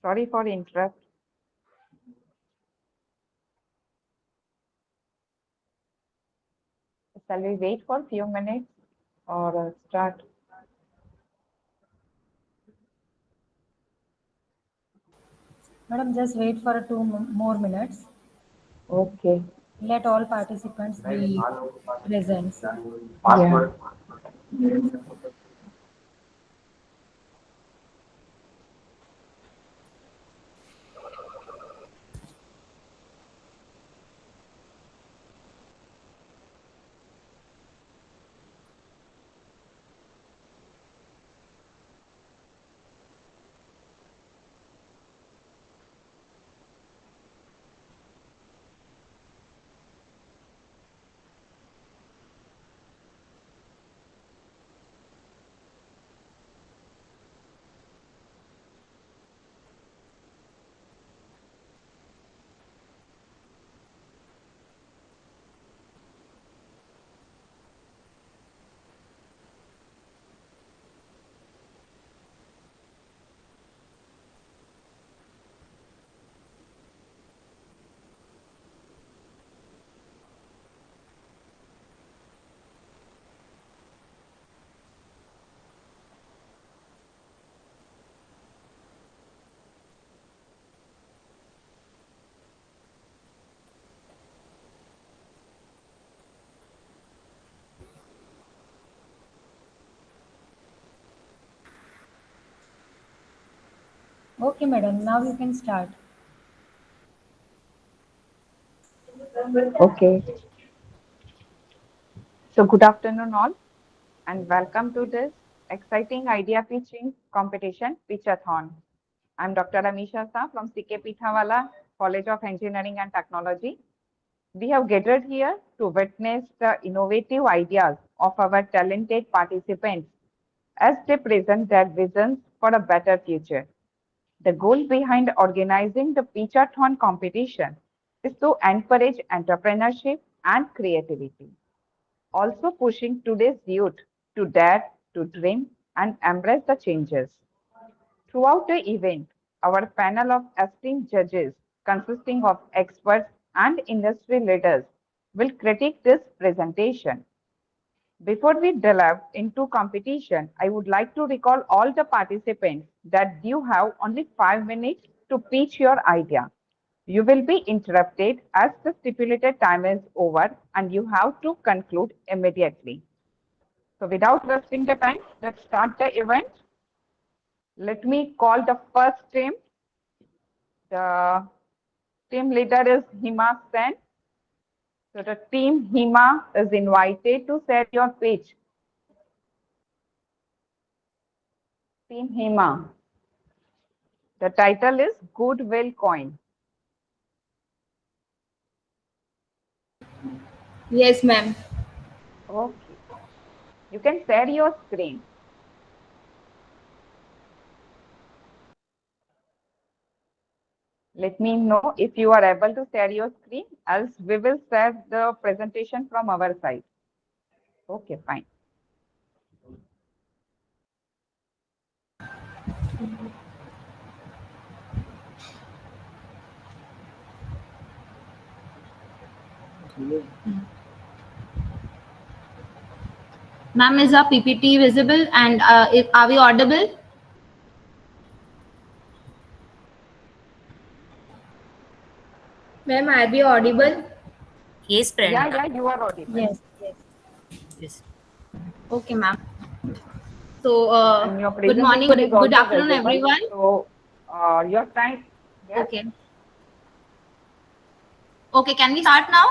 Sorry for interrupt. Shall we wait for a few minutes or start? Madam, just wait for more minutes. Okay. Let all participants be present. Yeah. Okay, madam. Now you can start. Okay. So good afternoon all and welcome to this exciting idea pitching competition Pichathon. I'm Dr. Amisha Shah from CK Pithawala College of Engineering and Technology. We have gathered here to witness the innovative ideas of our talented participants as they present their visions for a better future. The goal behind organizing the Pichathon competition is to encourage entrepreneurship and creativity, also pushing today's youth to dare, to dream, and embrace the changes. Throughout the event, our panel of esteemed judges, consisting of experts and industry leaders, will critique this presentation. Before we delve into competition, I would like to recall all the participants that you have only 5 minutes to pitch your idea. You will be interrupted as the stipulated time is over and you have to conclude immediately. So without wasting the time, let's start the event. Let me call the first team. The team leader is Hima Sen. So the team Hima is invited to share your pitch. Team Hima. The title is Goodwill Coin. Yes, ma'am. Okay. You can share your screen. Let me know if you are able to share your screen, else we will share the presentation from our side. Okay, fine. Ma'am, is our PPT visible and are we audible? Ma'am, are we audible? Yes, Yeah, Prerna. yeah, you are audible. Yes, yes. Yes. Okay, ma'am. So, And your good morning, presentation is good also afternoon, visible. everyone. So your time, yes, Okay. Okay, can we start now?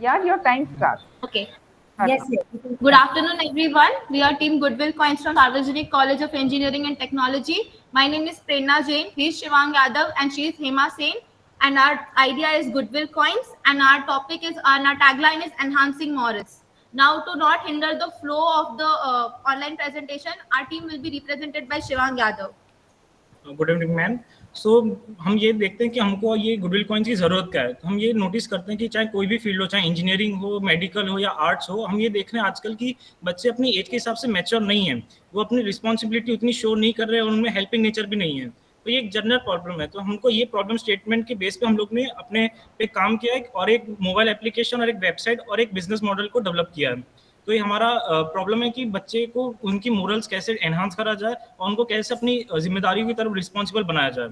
yeah, your time starts. Okay. Start Yes, now. yes. Good afternoon, everyone. We are Team Goodwill Coins from Sarvajanik College of Engineering and Technology. My name is Prerna Jain. He is Shivang Yadav, and she is Hema Sen. And our idea is Goodwill Coins, and our topic is, and our tagline is enhancing morals. Now, to not hinder the flow of the online presentation, our team will be represented by Shivang Yadav. Good evening ma'am. So हम ये देखते हैं कि हमको ये goodwill coins की ज़रूरत क्या है। तो हम ये नोटिस करते हैं कि चाहे कोई भी फील्ड हो, चाहे इंजीनियरिंग हो, मेडिकल हो या आर्ट्स हो, हम ये देख रहे हैं आजकल की बच्चे अपनी एज के हिसाब से मैच्योर नहीं है, वो अपनी रिस्पॉन्सिबिलिटी उतनी शो नहीं कर रहे हैं और उनमें हेल्पिंग नेचर भी नहीं है। तो ये एक जनरल प्रॉब्लम है। तो हमको ये प्रॉब्लम स्टेटमेंट के बेस पे हम लोग ने अपने पे काम किया है और एक मोबाइल एप्लीकेशन और एक वेबसाइट और एक बिजनेस मॉडल को डेवलप किया है। तो ये हमारा प्रॉब्लम है कि बच्चे को उनकी मोरल्स कैसे एनहांस करा जाए और उनको कैसे अपनी जिम्मेदारियों की तरफ रिस्पॉन्सिबल बनाया जाए।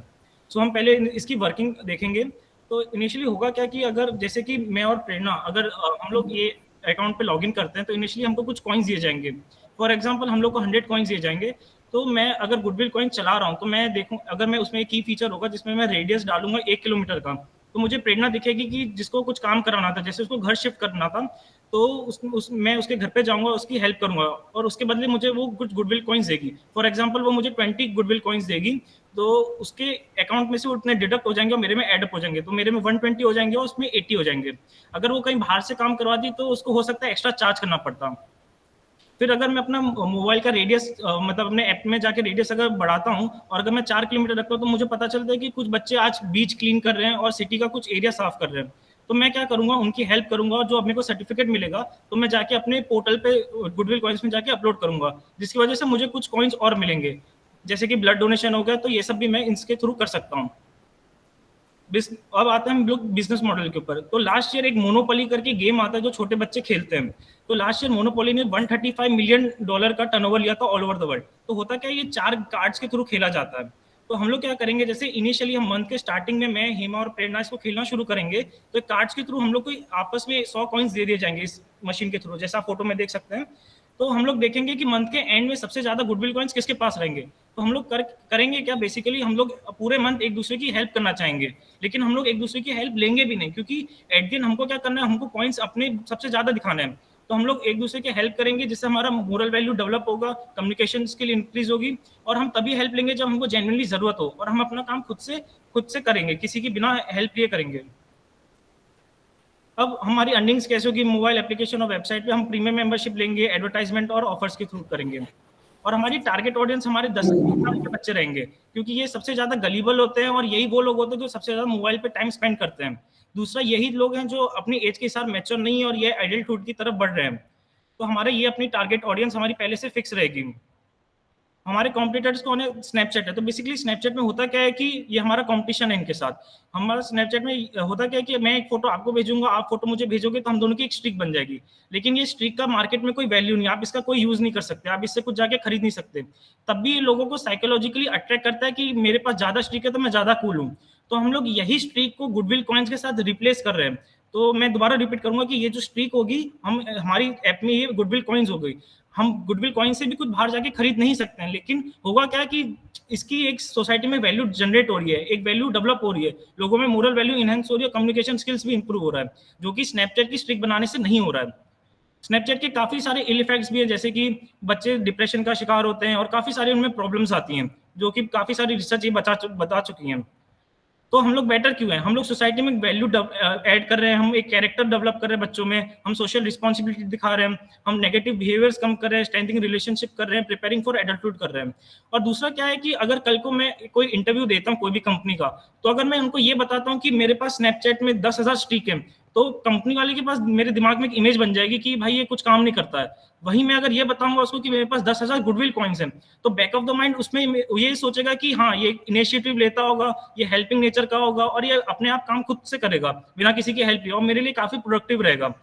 सो हम पहले इसकी वर्किंग देखेंगे। तो इनिशियली होगा क्या कि अगर जैसे कि मैं और प्रेरणा अगर हम लोग ये अकाउंट पे लॉगिन करते हैं तो इनिशियली हमको कुछ कॉइन्स दिए जाएंगे। फॉर एग्जांपल हम लोग को 100 कॉइन्स दिए जाएंगे। तो मैं अगर गुडविल कॉइन चला रहा हूँ तो मैं देखूँ, अगर मैं उसमें एक की फीचर होगा जिसमें मैं रेडियस डालूंगा 1 किलोमीटर का, तो मुझे प्रेरणा दिखेगी कि जिसको कुछ काम कराना था, जैसे उसको घर शिफ्ट करना था, तो मैं उसके घर पे जाऊंगा, उसकी हेल्प करूंगा और उसके बदले मुझे वो कुछ गुडविल कॉइन्स देगी। फॉर एग्जांपल वो मुझे 20 गुडविल कॉइन्स देगी, तो उसके अकाउंट में से उतने डिडक्ट हो जाएंगे और मेरे में एड अप हो जाएंगे। तो मेरे में 120 हो जाएंगे और उसमें 80 हो जाएंगे। अगर वो कहीं बाहर से काम करवा दी तो उसको हो सकता है एक्स्ट्रा चार्ज करना पड़ता। फिर अगर मैं अपना मोबाइल का रेडियस मतलब अपने ऐप में जाके रेडियस अगर बढ़ाता हूँ और अगर मैं 4 किलोमीटर रखता हूँ तो मुझे पता चलता है कि कुछ बच्चे आज बीच क्लीन कर रहे हैं और सिटी का कुछ एरिया साफ कर रहे हैं। तो मैं क्या करूंगा, उनकी हेल्प करूंगा और जो अपने को सर्टिफिकेट मिलेगा तो मैं जाके अपने पोर्टल पे गुडविल कॉइन्स में जाके अपलोड करूंगा, जिसकी वजह से मुझे कुछ कॉइन्स और मिलेंगे। जैसे कि ब्लड डोनेशन हो गया, तो ये सब भी मैं इसके थ्रू कर सकता हूँ। अब आते हैं हम लोग बिजनेस मॉडल के ऊपर। तो लास्ट ईयर एक मोनोपोली करके गेम आता है जो छोटे बच्चे खेलते हैं। तो लास्ट ईयर मोनोपोली ने $135 मिलियन का टर्नओवर लिया था ऑल ओवर द वर्ल्ड। तो होता क्या है, ये 4 कार्ड्स के थ्रू खेला जाता है। तो हम लोग क्या करेंगे, जैसे इनिशियली हम मंथ के स्टार्टिंग में मैं, हेमा और प्रेरणा इसको खेलना शुरू करेंगे। तो कार्ड्स के थ्रू हम लोग को आपस में 100 कॉइन्स दे दिए जाएंगे इस मशीन के थ्रू, जैसा फोटो में देख सकते हैं। तो हम लोग देखेंगे कि मंथ के एंड में सबसे ज्यादा गुडविल कॉइन्स किसके पास रहेंगे। तो हम लोग करेंगे क्या, बेसिकली हम लोग पूरे मंथ एक दूसरे की हेल्प करना चाहेंगे, लेकिन हम लोग एक दूसरे की हेल्प लेंगे भी नहीं, क्योंकि एट दिन हमको क्या करना है, हमको पॉइंट्स अपने सबसे ज्यादा दिखाना है। तो हम लोग एक दूसरे की हेल्प करेंगे जिससे हमारा मोरल वैल्यू डेवलप होगा, कम्युनिकेशन स्किल इंक्रीज होगी, और हम तभी हेल्प लेंगे जब हमको जेन्युइनली जरूरत हो, और हम अपना काम खुद से करेंगे, किसी की बिना हेल्प लिए करेंगे। अब हमारी अर्निंग्स कैसे होगी, मोबाइल एप्लीकेशन और वेबसाइट पे हम प्रीमियम मेंबरशिप लेंगे, एडवर्टाइजमेंट और ऑफर्स के थ्रू करेंगे। और हमारी टारगेट ऑडियंस हमारे 10 साल के बच्चे रहेंगे, क्योंकि ये सबसे ज्यादा गलीबल होते हैं और यही वो लोग होते हैं जो सबसे ज्यादा मोबाइल पे टाइम स्पेंड करते हैं। दूसरा, यही लोग हैं जो अपनी एज के हिसाब मैच्योर नहीं है और ये एडल्टहुड की तरफ बढ़ रहे हैं। तो हमारे ये अपनी टारगेट ऑडियंस हमारी पहले से फिक्स रहेगी। हमारे कॉम्पिटिटर्स कौन है, स्नैपचैट है। तो बेसिकली स्नैपचैट में होता क्या है कि ये हमारा कंपटीशन है इनके साथ। हमारा स्नैपचैट में होता क्या है कि मैं एक फोटो आपको भेजूंगा, आप फोटो मुझे भेजोगे, तो हम दोनों की एक स्ट्रीक बन जाएगी। लेकिन ये स्ट्रीक का मार्केट में कोई वैल्यू नहीं, आप इसका कोई यूज नहीं कर सकते, आप इससे कुछ जाके खरीद नहीं सकते। तब भी ये लोगों को साइकोलॉजिकली अट्रैक्ट करता है कि मेरे पास ज्यादा स्ट्रीक है तो मैं ज्यादा कूल हूँ। तो हम लोग यही स्ट्रीक को गुडविल कॉइन्स के साथ रिप्लेस कर रहे हैं। तो मैं दोबारा रिपीट करूंगा कि ये जो स्ट्रीक होगी, हमारी ऐप में ये गुडविल कॉइन्स हो गई। हम गुडविल कॉइन से भी कुछ बाहर जाके खरीद नहीं सकते हैं, लेकिन होगा क्या कि इसकी एक सोसाइटी में वैल्यू जनरेट हो रही है, एक वैल्यू डेवलप हो रही है, लोगों में मोरल वैल्यू इनहेंस हो रही है, कम्युनिकेशन स्किल्स भी इंप्रूव हो रहा है, जो कि स्नैपचैट की स्ट्रिक बनाने से नहीं हो रहा है। स्नैपचैट के काफी सारे इल इफेक्ट्स भी है, जैसे कि बच्चे डिप्रेशन का शिकार होते हैं और काफी सारी उनमें प्रॉब्लम्स आती हैं, जो कि काफी सारी रिसर्च ये बता चुकी हैं। तो हम लोग बेटर क्यों हैं, हम लोग सोसाइटी में वैल्यू ऐड कर रहे हैं, हम एक कैरेक्टर डेवलप कर रहे हैं बच्चों में, हम सोशल रिस्पॉन्सिबिलिटी दिखा रहे हैं, हम नेगेटिव बिहेवियर्स कम कर रहे हैं, स्ट्रेंथनिंग रिलेशनशिप कर रहे हैं, प्रिपेयरिंग फॉर एडल्टहुड कर रहे हैं। और दूसरा क्या है कि अगर कल को मैं कोई इंटरव्यू देता हूँ कोई भी कंपनी का, तो अगर मैं उनको ये बताता हूँ कि मेरे पास स्नैपचैट में 10,000 स्ट्रीक है, तो कंपनी वाले के पास मेरे दिमाग में एक इमेज बन जाएगी कि भाई ये कुछ काम नहीं करता है। वहीं मैं अगर ये बताऊंगा उसको कि मेरे पास 10,000 गुडविल कॉइन्स हैं, तो बैक ऑफ द माइंड उसमें ये सोचेगा कि हाँ, ये इनिशिएटिव लेता होगा, ये हेल्पिंग नेचर का होगा और ये अपने आप काम खुद से करेगा बिना किसी की हेल्प लिए, और मेरे लिए काफी प्रोडक्टिव रहेगा।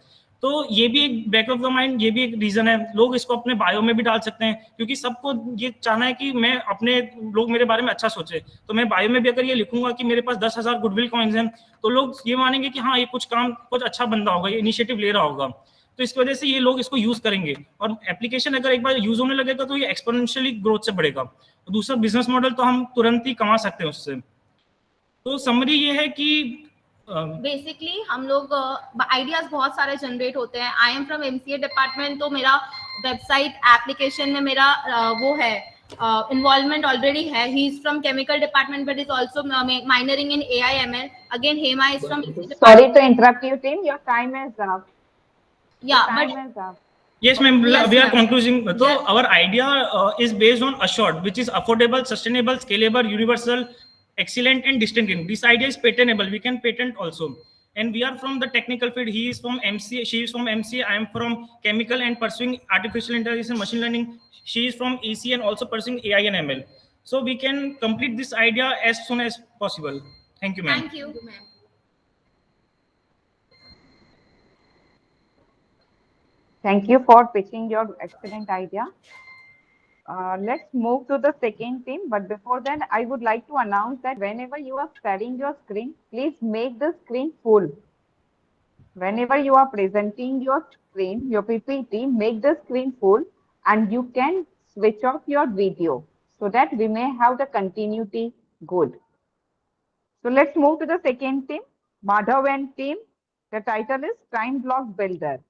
तो ये भी एक बैक ऑफ द माइंड, ये भी एक रीजन है। लोग इसको अपने बायो में भी डाल सकते हैं, क्योंकि सबको ये चाहना है कि मैं अपने लोग मेरे बारे में अच्छा सोचे। तो मैं बायो में भी अगर ये लिखूंगा कि मेरे पास 10,000 गुडविल कॉइन्स हैं, तो लोग ये मानेंगे कि हाँ, ये कुछ अच्छा बंदा होगा, ये इनिशिएटिव ले रहा होगा। तो इस वजह से ये लोग इसको यूज करेंगे, और एप्लीकेशन अगर एक बार यूज होने लगेगा तो ये एक्सपोनेंशियली ग्रोथ से बढ़ेगा। दूसरा, बिजनेस मॉडल तो हम तुरंत ही कमा सकते हैं उससे। तो समरी ये है कि बेसिकली हम लोग आइडियाज बहुत सारे जनरेट होते हैं। I am from MCA department, तो मेरा वेबसाइट एप्लीकेशन में मेरा वो है इन्वॉल्वमेंट ऑलरेडी है। He is from chemical department but is also minoring in AIML। Again Hema is from Sorry to interrupt you, team. Your time is up. yeah Your but time is up. Yes, ma'am. Yes, We are ma'am. concluding. So Yes. our idea is based on assured, which is affordable, sustainable, scalable, universal, excellent, and distinct. This idea is patentable. We can patent also. And we are from the technical field. He is from MCA. She is from MCA. I am from chemical and pursuing artificial intelligence and machine learning. She is from EC and also pursuing AI and ML. So we can complete this idea as soon as possible. Thank you, ma'am. Thank you. Thank you for pitching your excellent idea. Let's move to the second theme. But before that, I would like to announce that whenever you are sharing your screen, please make the screen full. Whenever you are presenting your screen, your PPT, make the screen full and you can switch off your video so that we may have the continuity good. So let's move to the second theme, Madhav and team. The title is Time Block Builder.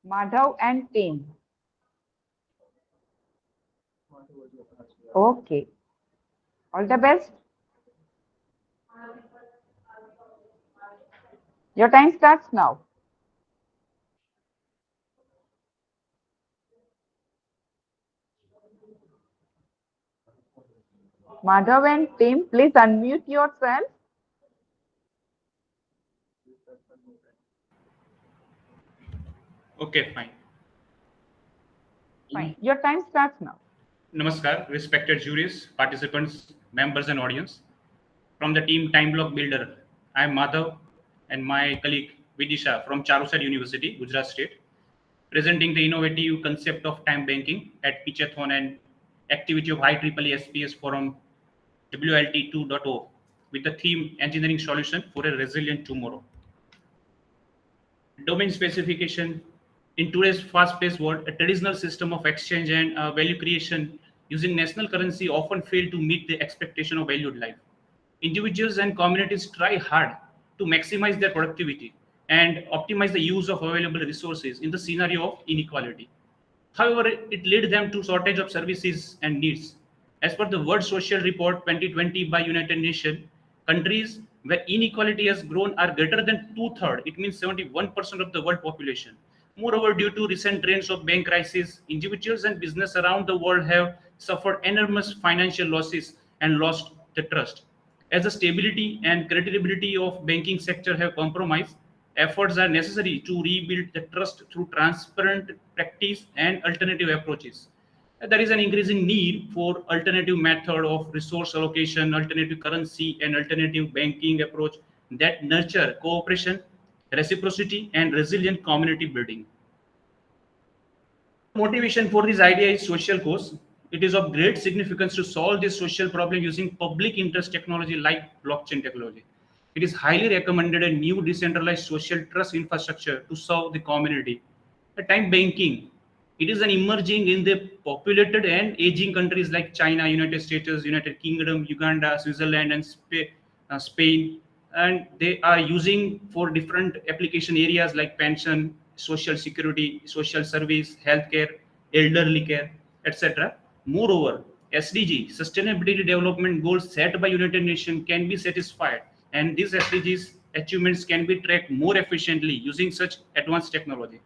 Madhav and team. Okay. All the best. Your time starts now. Madhav and team, please unmute yourself. Okay, fine. Fine. Your time starts now. Namaskar, respected juries, participants, members, and audience. From the team Time Block Builder, I am Madhav and my colleague Vidisha from Charusad University, Gujarat State, presenting the innovative concept of time banking at Pichathon and activity of IEEE SPS Forum WLT2.0 with the theme Engineering Solution for a Resilient Tomorrow. Domain specification. In today's fast-paced world, a traditional system of exchange and value creation using national currency often fail to meet the expectation of valued life. Individuals and communities try hard to maximize their productivity and optimize the use of available resources in the scenario of inequality. However, it led them to shortage of services and needs. As per the World Social Report 2020 by United Nations, countries where inequality has grown are greater than two-thirds. It means 71% of the world population. Moreover, due to recent trends of bank crisis, individuals and business around the world have suffered enormous financial losses and lost the trust. As the stability and credibility of banking sector have compromised, efforts are necessary to rebuild the trust through transparent practice and alternative approaches. There is an increasing need for alternative method of resource allocation, alternative currency, and alternative banking approach that nurture cooperation, reciprocity, and resilient community building. Motivation for this idea is social cause. It is of great significance to solve this social problem using public interest technology like blockchain technology. It is highly recommended a new decentralized social trust infrastructure to serve the community. The time banking. It is an emerging in the populated and aging countries like China, United States, United Kingdom, Uganda, Switzerland, and Spain. And they are using for different application areas like pension, social security, social service, healthcare, elderly care, etc. Moreover, SDG, Sustainability Development Goals set by United Nations can be satisfied, and these SDGs achievements can be tracked more efficiently using such advanced technology.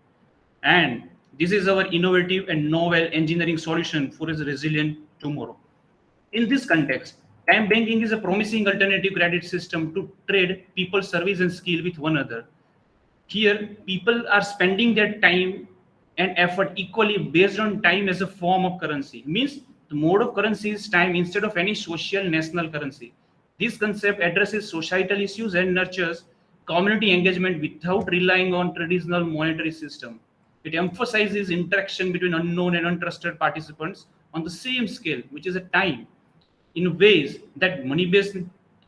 And this is our innovative and novel engineering solution for a resilient tomorrow. In this context, time banking is a promising alternative credit system to trade people, service, and skill with one another. Here, people are spending their time and effort equally based on time as a form of currency. Means the mode of currency is time instead of any social national currency. This concept addresses societal issues and nurtures community engagement without relying on traditional monetary system. It emphasizes interaction between unknown and untrusted participants on the same scale, which is a time, in ways that money-based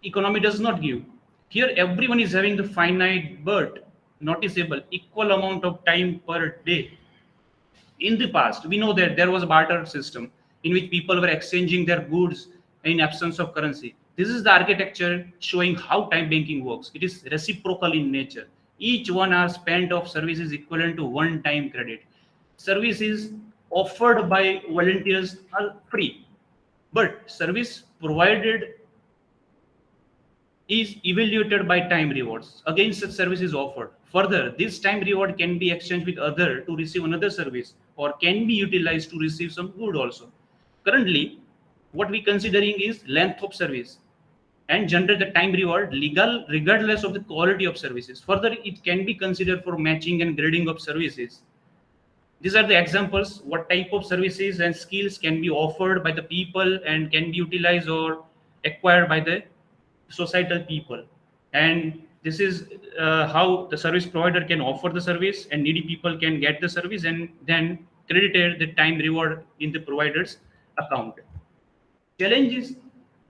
economy does not give. Here, everyone is having the finite but noticeable equal amount of time per day. In the past, we know that there was a barter system in which people were exchanging their goods in absence of currency. This is the architecture showing how time banking works. It is reciprocal in nature. Each 1 hour spent of service is equivalent to one time credit. Services offered by volunteers are free, but service provided is evaluated by time rewards. Again, such service is offered. Further, this time reward can be exchanged with other to receive another service, or can be utilized to receive some good also. Currently, what we considering is length of service and generate the time reward legal regardless of the quality of services. Further, it can be considered for matching and grading of services. These are the examples what type of services and skills can be offered by the people and can be utilized or acquired by the societal people. And this is how the service provider can offer the service and needy people can get the service and then credited the time reward in the provider's account. Challenge is,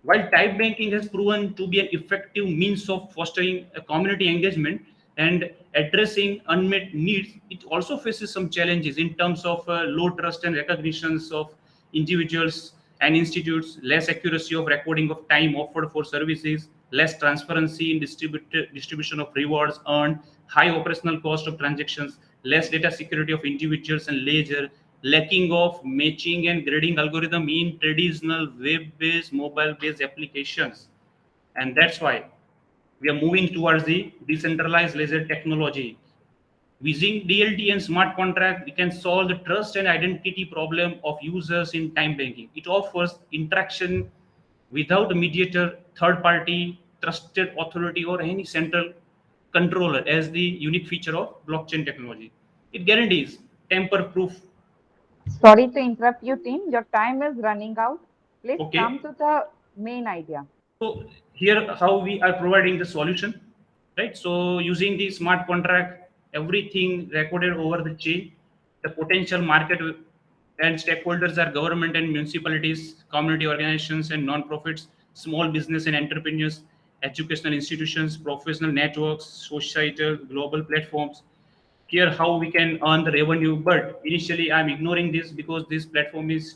while type banking has proven to be an effective means of fostering a community engagement and addressing unmet needs, it also faces some challenges in terms of low trust and recognitions of individuals and institutes, less accuracy of recording of time offered for services, less transparency in distribution of rewards earned, high operational cost of transactions, less data security of individuals and ledger, lacking of matching and grading algorithm in traditional web-based, mobile-based applications. And that's why we are moving towards the decentralized ledger technology. Using DLT and smart contract, we can solve the trust and identity problem of users in time banking. It offers interaction without a mediator, third party, trusted authority, or any central controller as the unique feature of blockchain technology. It guarantees tamper proof. Sorry to interrupt you, team. Your time is running out. Please come Okay. to the main idea. So here how we are providing the solution, right? So using the smart contract, everything recorded over the chain, the potential market and stakeholders are government and municipalities, community organizations and non-profits, small business and entrepreneurs, educational institutions, professional networks, societal, global platforms. Here how we can earn the revenue, but initially I'm ignoring this because this platform is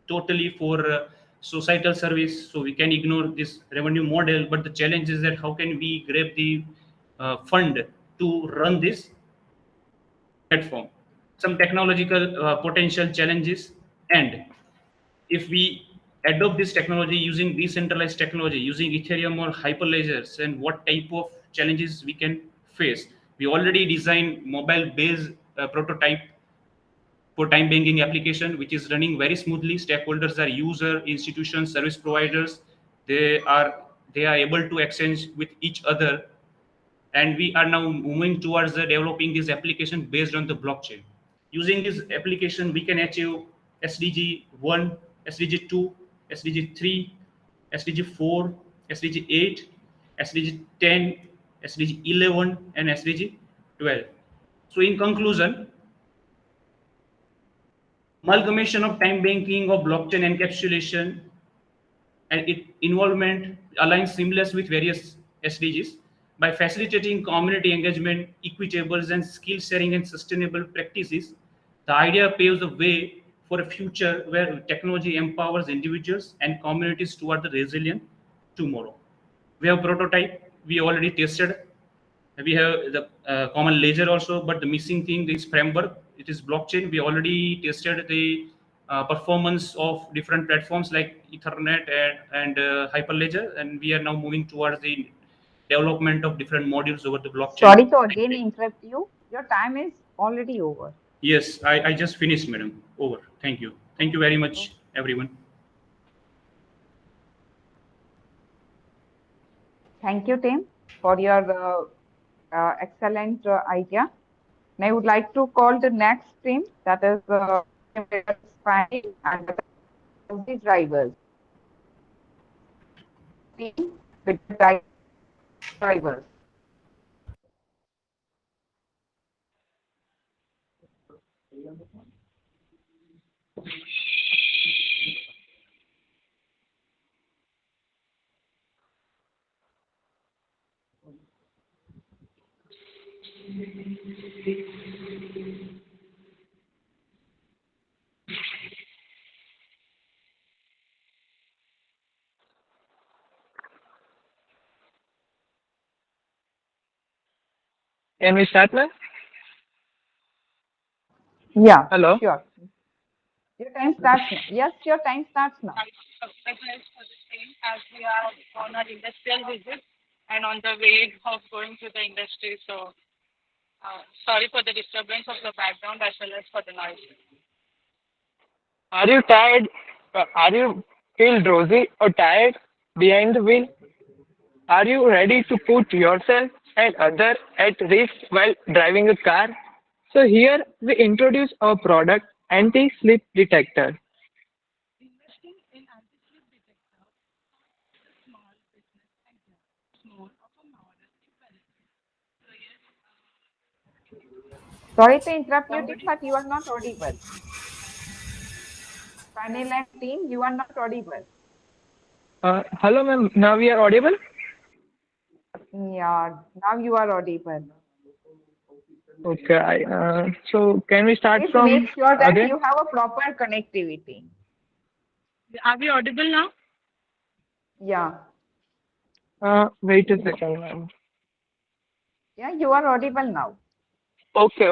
totally for societal service, so we can ignore this revenue model. But the challenge is that how can we grab the fund to run this platform, some technological potential challenges. And if we adopt this technology using decentralized technology, using Ethereum or hyperledgers, and what type of challenges we can face. We already designed mobile based prototype for time banking application, which is running very smoothly. Stakeholders are user, institutions, service providers. They are able to exchange with each other, and we are now moving towards developing this application based on the blockchain. Using this application, we can achieve SDG 1, SDG 2, SDG 3, SDG 4, SDG 8, SDG 10, SDG 11, and SDG 12. So in conclusion, amalgamation of time banking of blockchain encapsulation and its involvement aligns seamless with various SDGs by facilitating community engagement, equitables and skill sharing and sustainable practices. The idea paves the way for a future where technology empowers individuals and communities toward the resilient tomorrow. We have prototype, we already tested. We have the common ledger also, but the missing thing is framework. It is blockchain. We already tested the performance of different platforms like Ethernet and Hyperledger, and we are now moving towards the development of different modules over the blockchain. Sorry to again interrupt you. Your time is already over. Yes, I just finished, madam. Over. Thank you. Thank you very much, everyone. Thank you, Tim, for your excellent idea. And I would like to call the next team, that is GMT+5 and the drivers. Team with the drivers. Can we start now? Yeah. Hello? Sure. Your time starts now. Yes, your time starts now. Organized for the same as we are on our industrial visit and on the way of going to the industry. So sorry for the disturbance of the background as well as for the noise. Are you tired? Are you feel drowsy or tired behind the wheel? Are you ready to put yourself and others at risk while driving a car? So here we introduce our product anti-slip detector. Sorry to interrupt you, team, but you are not audible. Panel and team, you are not audible. Hello ma'am, now we are audible? Yeah, now you are audible. Okay, so can we start Please from make sure that again? you have a proper connectivity. Are we audible now? Yeah. Wait a second ma'am. Yeah, you are audible now. Okay.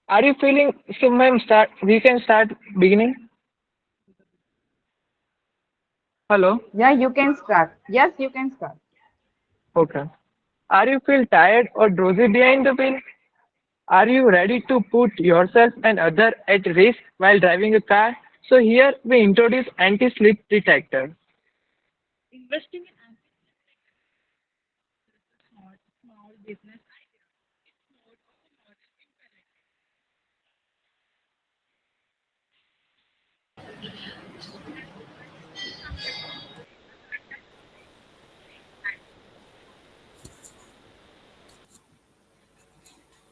Are you feeling, so ma'am, we can start beginning? Hello? Yeah, you can start. Yes, you can start. Okay. Are you feel tired or drowsy behind the wheel? Are you ready to put yourself and other at risk while driving a car? So here we introduce anti-slip detector. Investing in small business.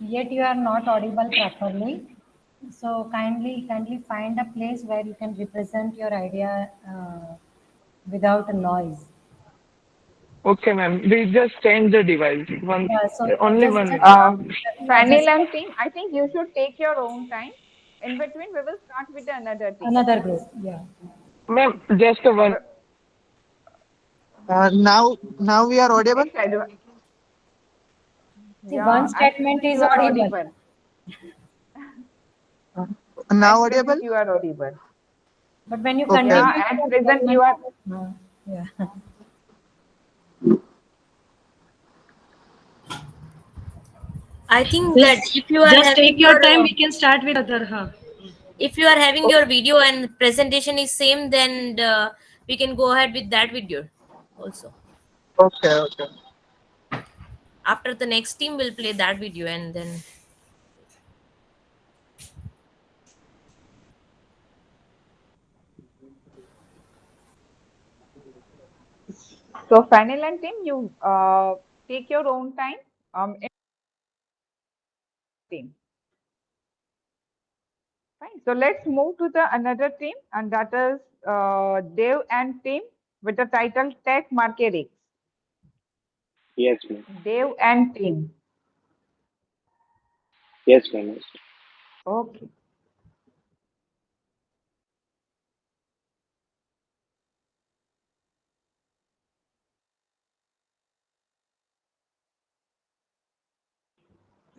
Yet you are not audible properly. So kindly find a place where you can represent your idea without a noise. Okay, ma'am. We just change the device. Yeah, so Only just one. Fanil just and team, I think you should take your own time. In between, we will start with another team. another group. Yeah. Ma'am, just a one. Our Now we are audible. next adv- See, one yeah, at statement present is you are audible. audible. Now At audible. present you are audible. But when you Okay. Yeah, continue, at present you are. yeah. I think that if you are Just having take your time. your We can start with other. Huh? if you are having your video and presentation is same, then we can go ahead with that video also. Okay. After the next team will play that video and then So, Fanil and team, you take your own time. In team. Fine. So let's move to the another team, and that is Dev and team with the title Tech Marketing. Yes, ma'am. Dev and team. Yes, ma'am. Yes. Okay.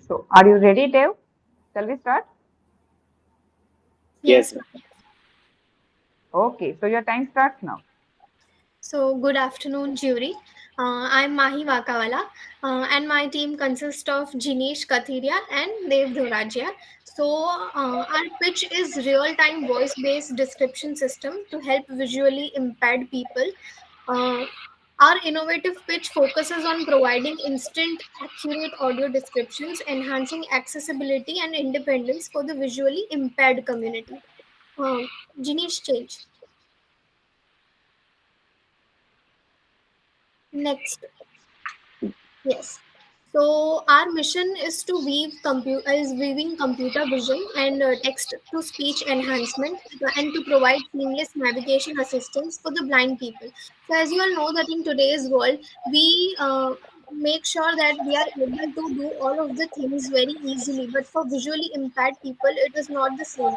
So, are you ready, Dev? Shall we start? Yes, Yes. ma'am. Okay. So your time starts now. So, good afternoon, jury. I'm Mahi Vakawala, and my team consists of Jinesh Kathiria and Dev Dhorajia. So, our pitch is real-time voice-based description system to help visually impaired people. Uh, our innovative pitch focuses on providing instant, accurate audio descriptions, enhancing accessibility and independence for the visually impaired community. Jinesh, change. Next. Yes. So our mission is to weaving computer vision and text to speech enhancement and to provide seamless navigation assistance for the blind people. So as you all know that in today's world we make sure that we are able to do all of the things very easily, but for visually impaired people it is not the same.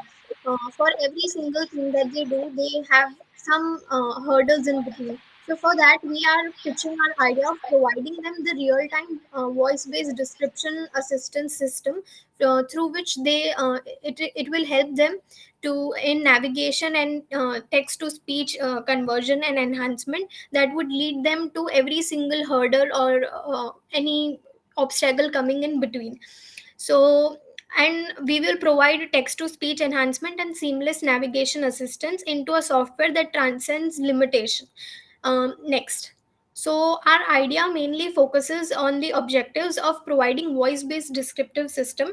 For every single thing that they do, they have some hurdles in between. So for that, we are pitching our idea of providing them the real-time voice-based description assistance system through which it will help them to in navigation and text-to-speech conversion and enhancement that would lead them to every single hurdle or any obstacle coming in between. So, and we will provide text to speech enhancement and seamless navigation assistance into a software that transcends limitation. Next. So, our idea mainly focuses on the objectives of providing voice based descriptive system.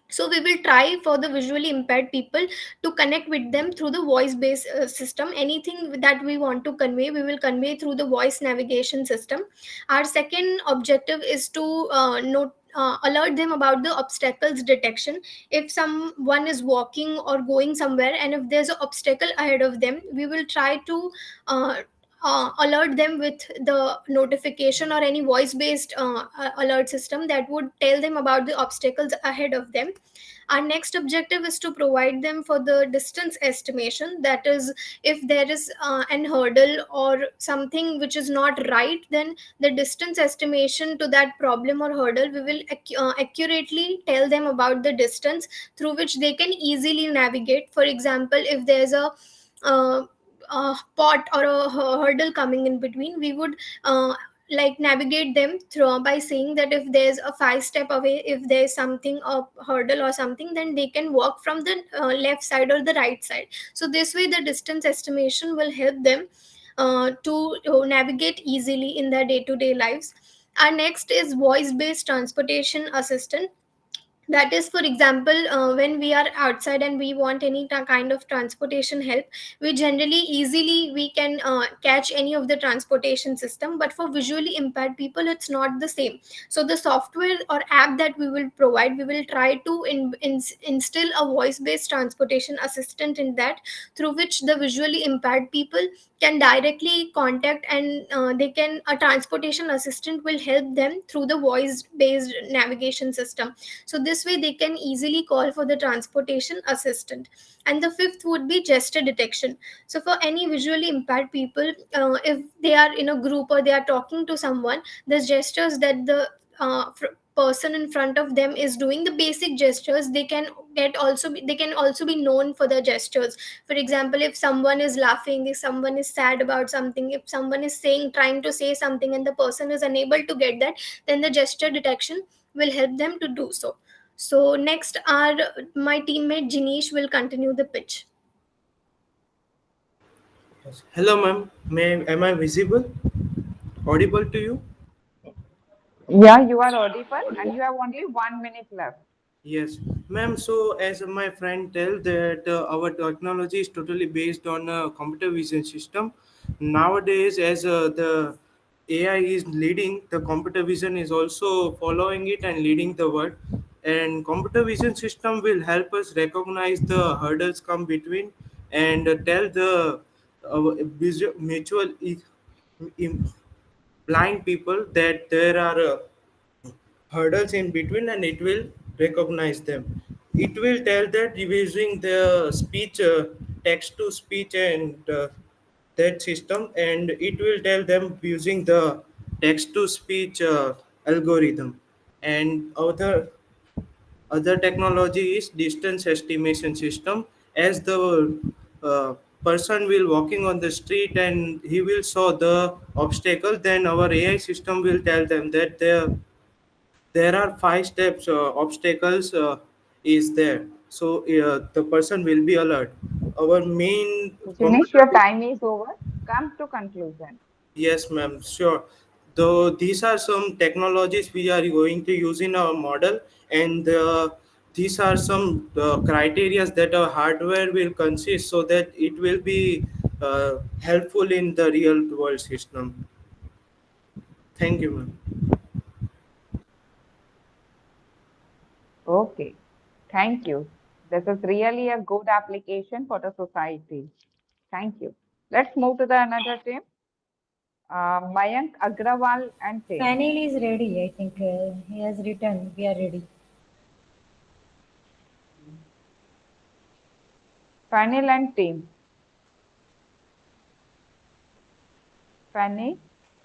So we will try for the visually impaired people to connect with them through the voice based system. Anything that we want to convey, we will convey through the voice navigation system. Our second objective is to note alert them about the obstacles detection. If someone is walking or going somewhere and if there's an obstacle ahead of them, we will try to alert them with the notification or any voice based alert system that would tell them about the obstacles ahead of them. Our next objective is to provide them for the distance estimation. That is, if there is an hurdle or something which is not right, then the distance estimation to that problem or hurdle, we will accurately tell them about the distance through which they can easily navigate. For example, if there's uh, a pot or a hurdle coming in between, we would like navigate them through by saying that if there's a 5 step away, if there's something a hurdle or something, then they can walk from the left side or the right side. So this way the distance estimation will help them to navigate easily in their day-to-day lives. Our next is voice based transportation assistant. That is, for example, when we are outside and we want any kind of transportation help, we generally easily we can catch any of the transportation system, but for visually impaired people it's not the same. So the software or app that we will provide, we will try to instill a voice based transportation assistant in that, through which the visually impaired people can directly contact, and they can a transportation assistant will help them through the voice based navigation system. So this way they can easily call for the transportation assistant. And the fifth would be gesture detection. So for any visually impaired people, if they are in a group or they are talking to someone, the gestures that the person in front of them is doing, the basic gestures, they can also be known for the gestures. For example, if someone is laughing, if someone is sad about something, if someone is trying to say something and the person is unable to get that, then the gesture detection will help them to do so. So next, our my teammate Jinish will continue the pitch. Hello, ma'am. Am I visible? Audible to you? Yeah, you are audible and you have only 1 minute left. Yes, ma'am. So, as my friend tell that our technology is totally based on a computer vision system. Nowadays, as the AI is leading, the computer vision is also following it and leading the world. And computer vision system will help us recognize the hurdles come between and tell the mutual im- blind people that there are hurdles in between and it will recognize them. It will tell that using the speech, text to speech and that system, and it will tell them using the text to speech algorithm. And other technology is distance estimation system. As the person will walking on the street and he will saw the obstacle, then our AI system will tell them that there are 5 steps obstacles is there, so the person will be alert. Our main Jinish, computer. your time is over. Come to conclusion. Yes, ma'am, sure. Though these are some technologies we are going to use in our model, and these are some criteria that our hardware will consist so that it will be helpful in the real world system. Thank you, ma'am. Okay, thank you. This is really a good application for the society. Thank you. Let's move to the another team. Mayank Agrawal and team. Panel is ready. I think he has written. We are ready. Panel and team. Fanny,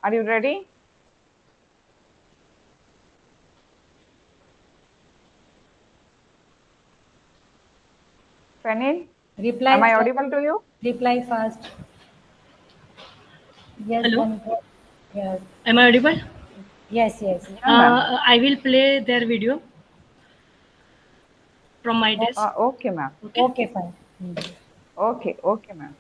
are you ready? Fanny, Reply am I fast. audible to you? Reply fast. Yes, Hello, then go. Yes, am I audible? yes, yes. Yeah, ma'am. I will play their video from my O- desk. Okay, ma'am. Okay. Okay, fine. Okay, okay, ma'am.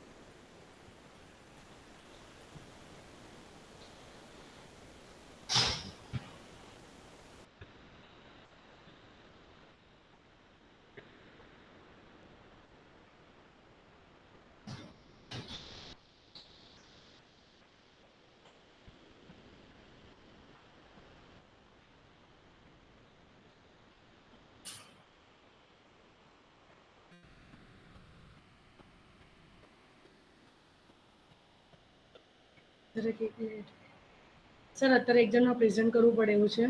Sir અત્યારે એક જણને present કરવું પડે એવું છે.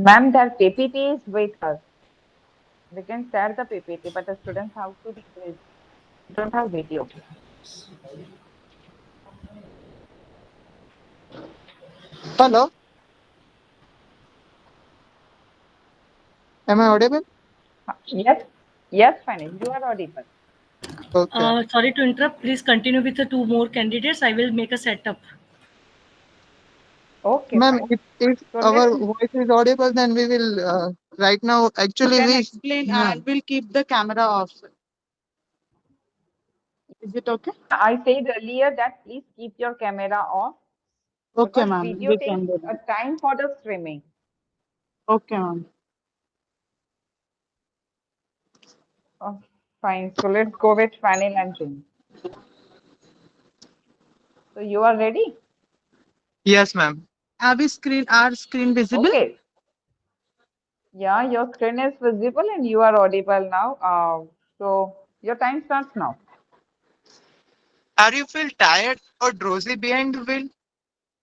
Ma'am, their PPT is with us. We can share the PPT, but the students have to be quiz. Don't have video. Hello, am I audible? Yes, yes, Fanny, you are audible. Okay. Sorry to interrupt. Please continue with the two more candidates. I will make a setup. Okay, Ma'am, fine. if So our let's voice is audible, then we will right now. Actually, Can we explain yeah. and we'll keep the camera off. Is it okay? I said earlier that please keep your camera off Okay, because ma'am. video We takes can do a that. time for the streaming. Okay, ma'am. Oh, fine. So let's go with Fanny and Jane. So you are ready? Yes, ma'am. Our screen visible? Okay. Yeah, your screen is visible and you are audible now. So your time starts now. Are you feel tired or drowsy behind the wheel?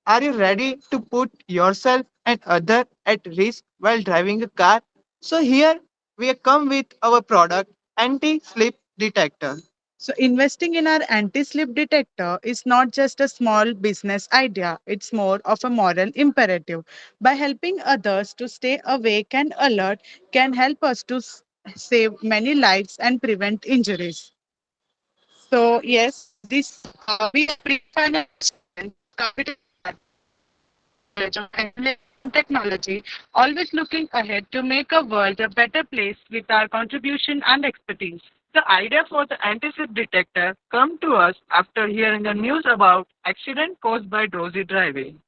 Are you ready to put yourself and other at risk while driving a car? So here we come with our product anti-slip detector. So investing in our anti-slip detector is not just a small business idea, it's more of a moral imperative. By helping others to stay awake and alert can help us to save many lives and prevent injuries. So yes, this we are pre-finance students, computer College of Engineering and Technology, always looking ahead to make a world a better place with our contribution and expertise. The idea for the anti-slip detector come to us after hearing the news about accident caused by drowsy driving.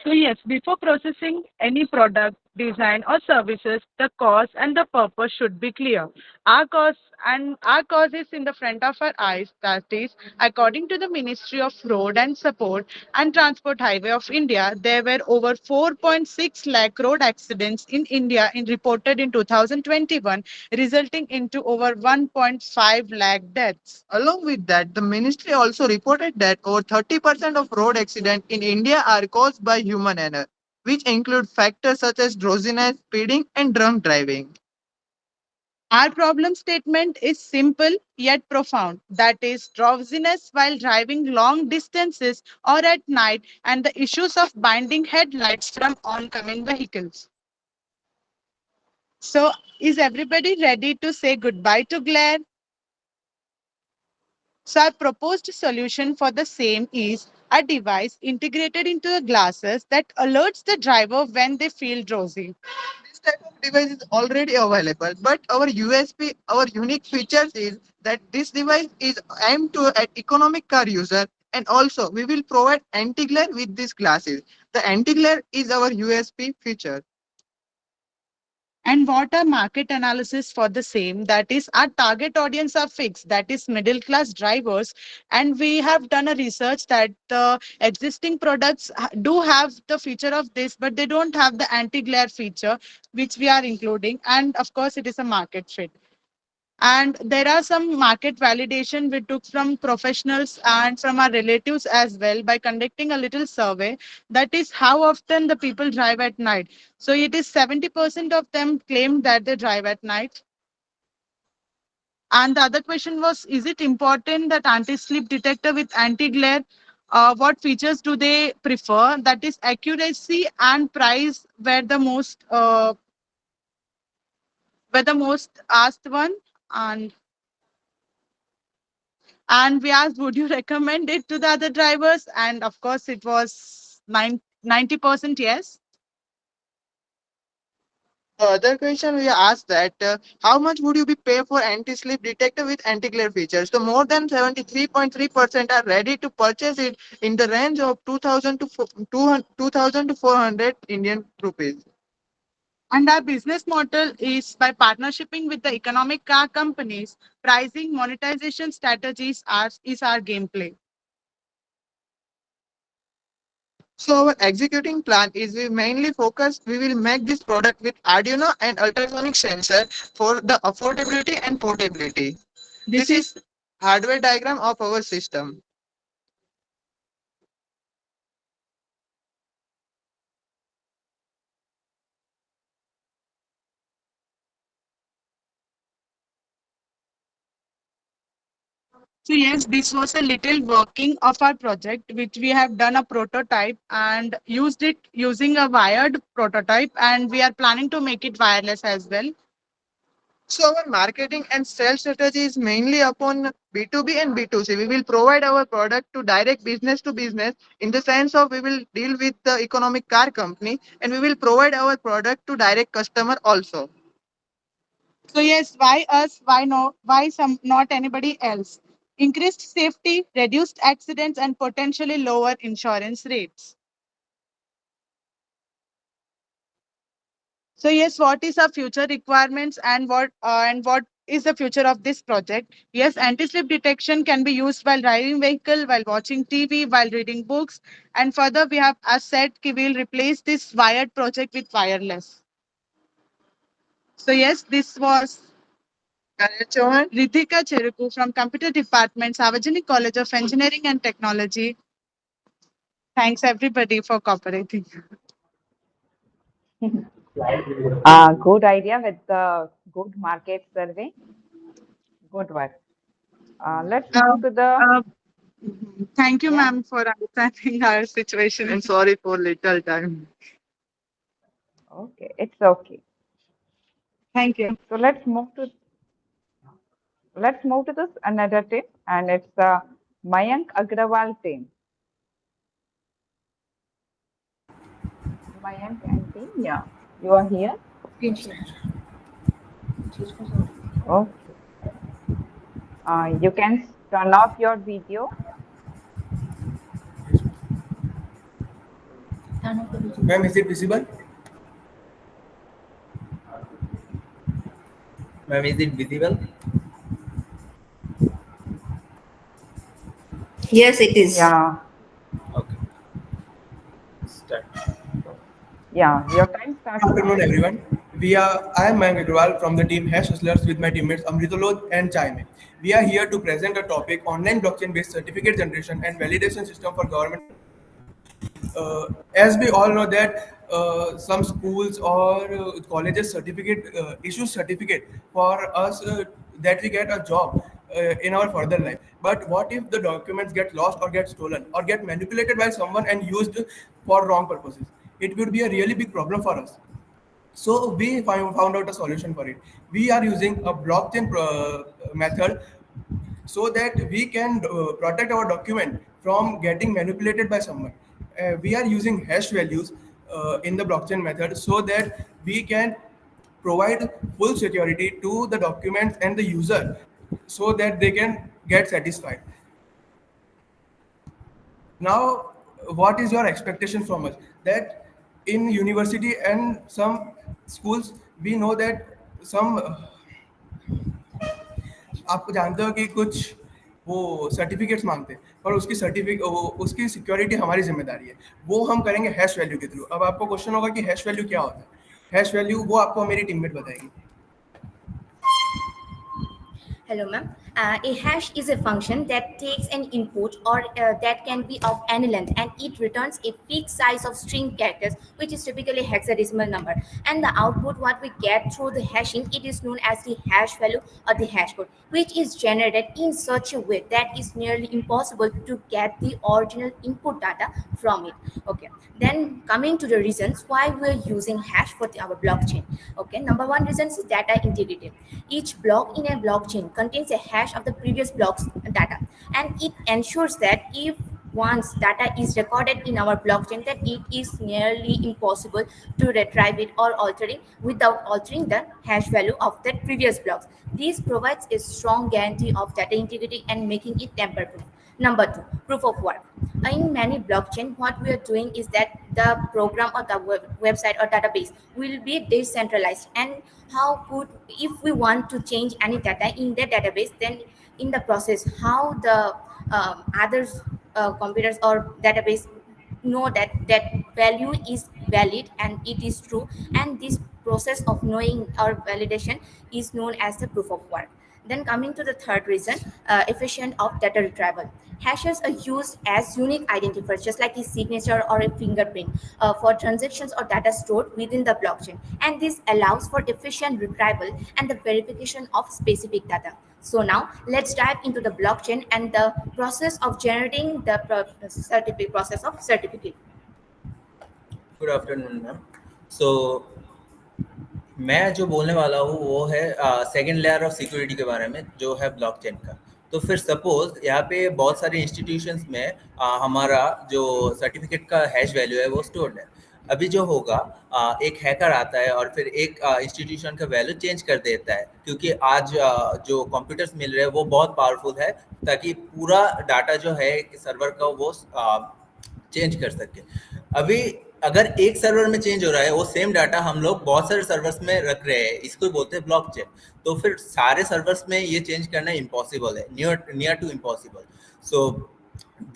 So yes, before processing any product, design or services, the cause and the purpose should be clear. Our cause is in the front of our eyes. That is, according to the Ministry of Road and Support and Transport Highway of India, there were over 4.6 lakh road accidents in India reported in 2021, resulting into over 1.5 lakh deaths. Along with that, the ministry also reported that over 30% of road accidents in India are caused by human error, which include factors such as drowsiness, speeding, and drunk driving. Our problem statement is simple yet profound. That is, drowsiness while driving long distances or at night, and the issues of binding headlights from oncoming vehicles. So, is everybody ready to say goodbye to glare? So our proposed solution for the same is a device integrated into the glasses that alerts the driver when they feel drowsy. This type of device is already available, but our USP, our unique features is that this device is aimed to an economic car user, and also we will provide anti-glare with these glasses. The anti-glare is our USP feature. And what are market analysis for the same? That is, our target audience are fixed, that is middle class drivers. And we have done a research that the existing products do have the feature of this, but they don't have the anti-glare feature, which we are including. And of course, it is a market fit. And there are some market validation we took from professionals and from our relatives as well by conducting a little survey. That is how often the people drive at night. So it is 70% of them claim that they drive at night. And the other question was, is it important that anti-slip detector with anti-glare? What features do they prefer? That is accuracy and price were the most asked one. And we asked, would you recommend it to the other drivers? And of course, it was 90% yes. The other question we asked that how much would you be pay for anti-slip detector with anti-glare features? So more than 73.3% are ready to purchase it in the range of 2,000 to 2,000 to 400 Indian rupees. And our business model is by partnershiping with the economic car companies, pricing monetization strategies is our gameplay. So our executing plan is we will make this product with Arduino and ultrasonic sensor for the affordability and portability. This is hardware diagram of our system. So yes, this was a little working of our project, which we have done a prototype and used it using a wired prototype, and we are planning to make it wireless as well. So our marketing and sales strategy is mainly upon B2B and B2C. We will provide our product to direct business to business in the sense of we will deal with the economic car company and we will provide our product to direct customer also. So yes, why us? Why no? Why some not anybody else? Increased safety, reduced accidents, and potentially lower insurance rates. So yes, what is our future requirements and what is the future of this project? Yes, anti-slip detection can be used while driving vehicle, while watching TV, while reading books, and further we have as said we will replace this wired project with wireless. So yes, this was Ritika Cheruku from Computer Department, Sarvajini College of Engineering and Technology. Thanks everybody for cooperating. Good idea with the good market survey. Good work. Let's move to the. Thank you, Yeah. ma'am, for understanding our situation and sorry for little time. Okay, it's okay. Thank you. So let's move to this another team, and it's the Mayank Agrawal team. Mayank and team, yeah, you are here. Okay. You can turn off your video. Ma'am, is it visible? Ma'am, is it visible? Yes, it is. Yeah. Okay. Start. Yeah, your time starts. Good afternoon, everyone. I am Mayank Agrawal from the team Hash Hustlers with my teammates Amritolod and Chaime. We are here to present a topic: online blockchain-based certificate generation and validation system for government. As we all know that some schools or colleges issue certificate for us that we get a job in our further life. But what if the documents get lost or get stolen or get manipulated by someone and used for wrong purposes? It would be a really big problem for us. So we found out a solution for it. We are using a blockchain method so that we can protect our document from getting manipulated by someone. We are using hash values in the blockchain method so that we can provide full security to the documents and the user so that they can get satisfied. Now, what is your expectation from us? That in university and some schools, we know that some आपको जानते हो कि कुछ वो certificates मांगते हैं पर उसकी सिक्योरिटी हमारी जिम्मेदारी है वो हम करेंगे हैश वैल्यू के थ्रू अब आपको क्वेश्चन होगा कि हैश वैल्यू क्या होता है हैश वैल्यू वो आपको मेरी टीममेट बताएगी Hello, ma'am. A hash is a function that takes an input or that can be of any length, and it returns a fixed size of string characters, which is typically a hexadecimal number. And the output, what we get through the hashing, it is known as the hash value or the hash code, which is generated in such a way that is nearly impossible to get the original input data from it. Okay. Then coming to the reasons why we're using hash for our blockchain. Okay. Number one reason is data integrity. Each block in a blockchain contains a hash of the previous block's data, and it ensures that if once data is recorded in our blockchain, that it is nearly impossible to retrieve it or alter it without altering the hash value of that previous blocks. This provides a strong guarantee of data integrity and making it tamper-proof. Number two, proof of work. In many blockchain, what we are doing is that the program or the website or database will be decentralized. And how could, if we want to change any data in the database, then in the process, how the others computers or database know that that value is valid and it is true, and this process of knowing or validation is known as the proof of work. Then coming to the third reason, efficient of data retrieval. Hashes are used as unique identifiers, just like a signature or a fingerprint, for transactions or data stored within the blockchain. And this allows for efficient retrieval and the verification of specific data. So now let's dive into the blockchain and the process of generating the certificate process of certificate. Good afternoon ma'am. So मैं जो बोलने वाला हूँ वो है second layer of security के बारे में, जो है ब्लॉकचेन का. तो फिर सपोज यहाँ पे बहुत सारे इंस्टीट्यूशंस में हमारा जो सर्टिफिकेट का हैश वैल्यू है वो स्टोर्ड है. अभी जो होगा, एक हैकर आता है और फिर एक इंस्टीट्यूशन का वैल्यू चेंज कर देता है, क्योंकि आज जो कंप्यूटर्स मिल रहे हैं वो बहुत पावरफुल है, ताकि पूरा डाटा जो है सर्वर का वो चेंज कर सके. अभी अगर एक सर्वर में चेंज हो रहा है, वो सेम डाटा हम लोग बहुत सारे सर्वर्स में रख रहे हैं, इसको बोलते हैं ब्लॉकचेन. तो फिर सारे सर्वर्स में ये चेंज करना इम्पॉसिबल है, नियर टू इम्पॉसिबल. सो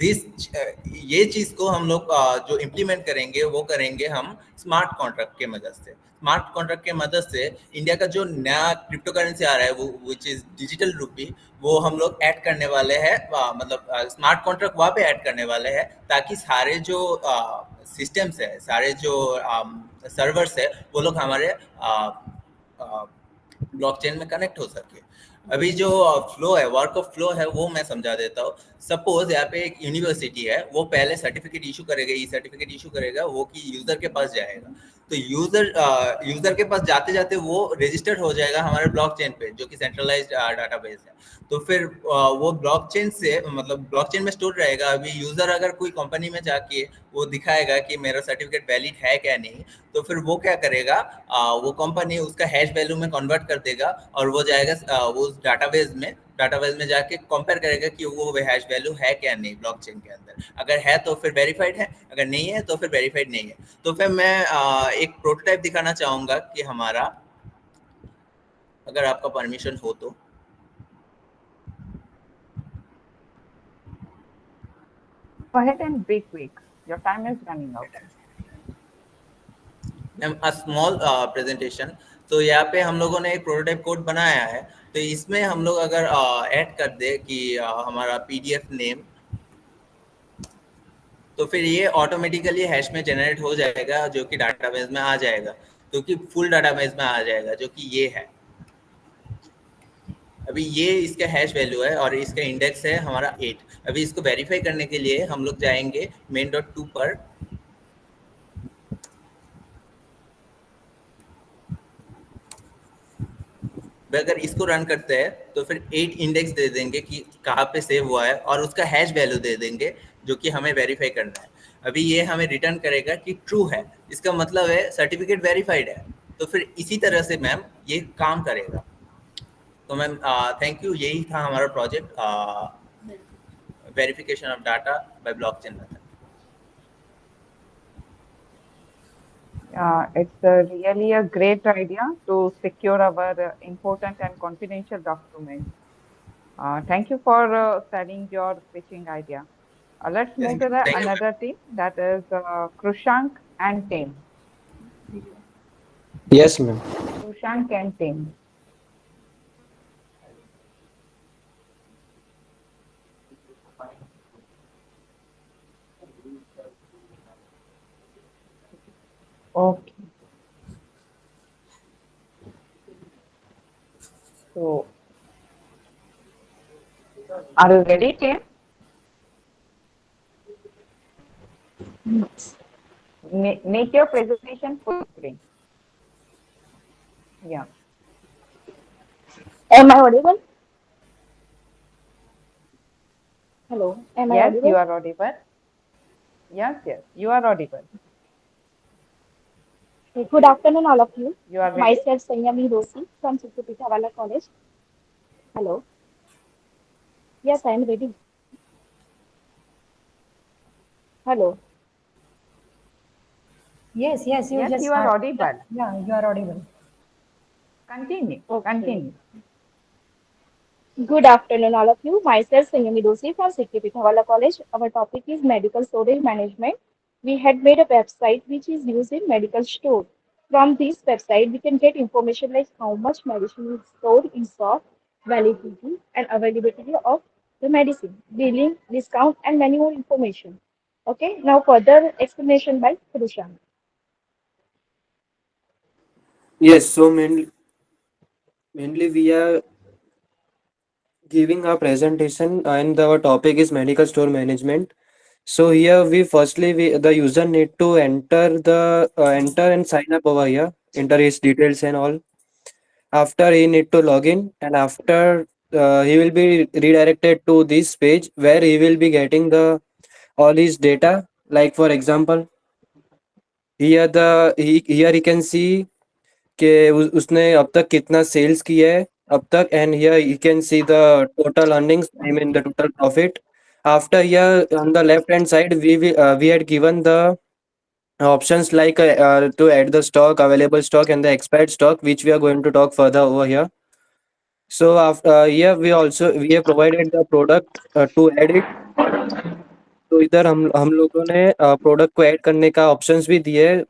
ये चीज को हम लोग जो इम्प्लीमेंट करेंगे वो करेंगे हम स्मार्ट कॉन्ट्रैक्ट के मदद से. स्मार्ट कॉन्ट्रैक्ट के मदद से इंडिया का जो नया क्रिप्टो करेंसी आ रहा है, वो विच इज डिजिटल रूपी, वो हम लोग ऐड करने वाले हैं. मतलब स्मार्ट कॉन्ट्रैक्ट वहाँ पे ऐड करने वाले हैं, ताकि सारे जो सिस्टम्स है, सारे जो सर्वर्स है, वो लोग हमारे ब्लॉकचेन में कनेक्ट हो सके. अभी जो फ्लो है, वर्क ऑफ फ्लो है, वो मैं समझा देता हूँ. सपोज यहाँ पे एक यूनिवर्सिटी है, वो पहले सर्टिफिकेट इशू करेगा, ई सर्टिफिकेट इशू करेगा, वो कि यूजर के पास जाएगा. तो यूजर के पास जाते जाते वो रजिस्टर्ड हो जाएगा हमारे ब्लॉकचेन पे, जो कि सेंट्रलाइज्ड डाटाबेस है. तो फिर वो ब्लॉकचेन से, मतलब ब्लॉकचेन में स्टोर रहेगा. अभी यूजर अगर कोई कंपनी में जाके वो दिखाएगा कि मेरा सर्टिफिकेट वैलिड है क्या नहीं, तो फिर वो क्या करेगा, वो कंपनी उसका हैश वैल्यू में कन्वर्ट कर देगा और वो जाएगा वो डाटाबेस में जाके कंपेयर करेगा कि वो हैश वैल्यू है क्या नहीं ब्लॉकचेन के अंदर. अगर है तो फिर वेरीफाइड है, अगर नहीं है तो फिर वेरीफाइड नहीं है. तो फिर मैं एक प्रोटोटाइप दिखाना चाहूँगा कि हमारा, अगर आपका परमिशन हो तो. Go ahead and be quick. Your time is running out. A small presentation. तो यहाँ पे हम लोगों ने एक प्रोटोटाइप कोड बनाया है. तो इसमें हम लोग अगर ऐड कर दे कि हमारा PDF नेम, तो फिर ये ऑटोमेटिकली हैश में जनरेट हो जाएगा, जो कि डाटाबेस में आ जाएगा, जो कि फुल डाटाबेस में आ जाएगा, जो कि ये है. अभी ये इसका हैश वैल्यू है और इसका इंडेक्स है हमारा 8. अभी इसको वेरीफाई करने के लिए हम लोग जाएंगे main.2 पर. अगर इसको रन करते हैं तो फिर 8 इंडेक्स दे देंगे कि कहाँ पे सेव हुआ है, और उसका हैश वैल्यू दे देंगे जो कि हमें वेरीफाई करना है. अभी ये हमें रिटर्न करेगा कि ट्रू है, इसका मतलब है सर्टिफिकेट वेरीफाइड है. तो फिर इसी तरह से मैम ये काम करेगा. तो मैम थैंक यू. यही था हमारा प्रोजेक्ट, verification of data by blockchain method. It's really a great idea to secure our important and confidential documents. Thank you for sharing your pitching idea. Let's move to the another team, that is Krushank and team. Yes, ma'am. Krushank and team. Okay. So, are you ready, Tim? Make your presentation full screen. Yeah. Am I audible? Hello, am I Yes, you audible? are audible. Yes, yes, you are audible. Good afternoon, all of you. You are ready? Myself, Sanyami Dosi from Pichathon College. Hello. Yes, I am ready. Hello. Yes, yes, you Yes, just you are start. audible. Yeah, you are audible. Continue. Okay. Continue. Good afternoon, all of you. Myself, Sanyami Dosi from Pichathon College. Our topic is medical storage management. We had made a website which is used in medical store. From this website, we can get information like how much medicine is stored in stock, validity, and availability of the medicine, billing, discount, and many more information. Okay, now further explanation by Prushan. Yes, so mainly we are giving a presentation and our topic is medical store management. So here we the user need to enter and sign up over here, enter his details and all. After he need to log in and after he will be redirected to this page where he will be getting the all his data. Like for example, here he can see कि उसने अब तक कितना sales किया है अब तक and here you can see the total earnings, I mean the total profit. After here on the left hand side we had given the options like to add the stock, available stock and the expired stock, which we are going to talk further over here. So after here we have provided the product to add it. तो इधर हम लोगों ने product को add करने का options भी दिए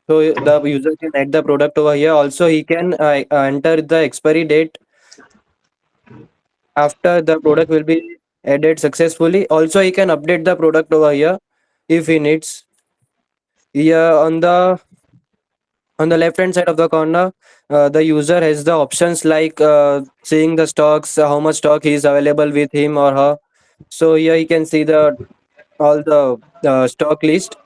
so the user can add the product over here. Also he can enter the expiry date after the product will be added successfully. Also he can update the product over here if he needs. Here on the left hand side of the corner, the user has the options like seeing the stocks, how much stock is available with him or her. So here you can see the all the stock list.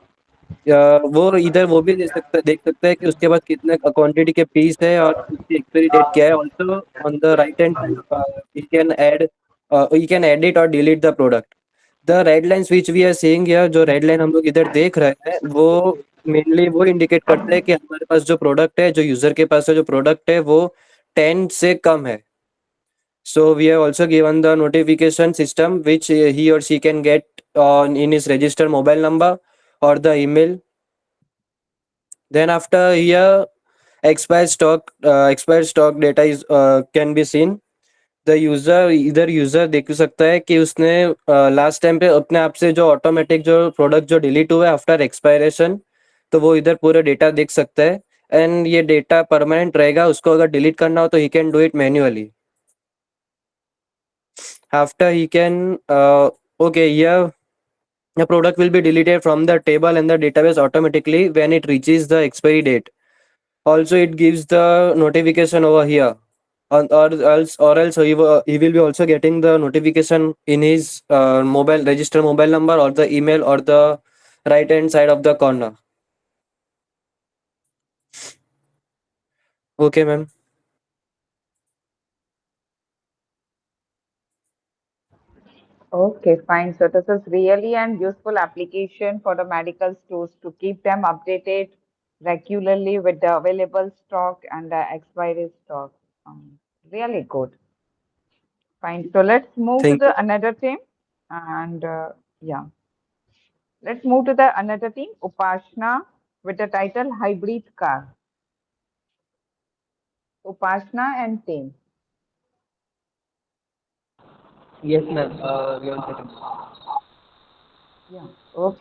वो इधर वो भी देख सकता है कि उसके पास कितने क्वांटिटी के पीस है और उसकी एक्सपायरी डेट क्या है. Also on the right hand side you can edit or delete the product. The red lines which we are seeing here, जो रेड लाइन हम लोग इधर देख रहे हैं वो मेनली वो इंडिकेट करता है कि हमारे पास जो प्रोडक्ट है, जो यूजर के पास जो प्रोडक्ट है वो 10 से कम है. So we have also given the notification system which he or she can get on in his registered mobile number or the email. Then after here expired stock data is can be seen. The user देख सकता है कि उसने last time पे अपने आप से जो ऑटोमेटिक जो प्रोडक्ट जो डिलीट हुआ है आफ्टर एक्सपायरेशन, तो वो इधर पूरा डेटा देख सकता है. एंड ये डेटा परमानेंट रहेगा. उसको अगर डिलीट करना हो तो he can do it manually. After he can okay, here the product will be deleted from the table and the database automatically when it reaches the expiry date. Also it gives the notification over here, or else he will be also getting the notification in his mobile register mobile number or the email or the right hand side of the corner. Okay, ma'am. Okay, fine. So this is really an useful application for the medical stores to keep them updated regularly with the available stock and the expiry stock. Really good. Fine. So let's move to Thank you. the another team. And yeah, let's move to the another team, Upashna, with the title Hybrid Car. Upashna and team. Yes, ma'am. We are getting. Yeah. Okay.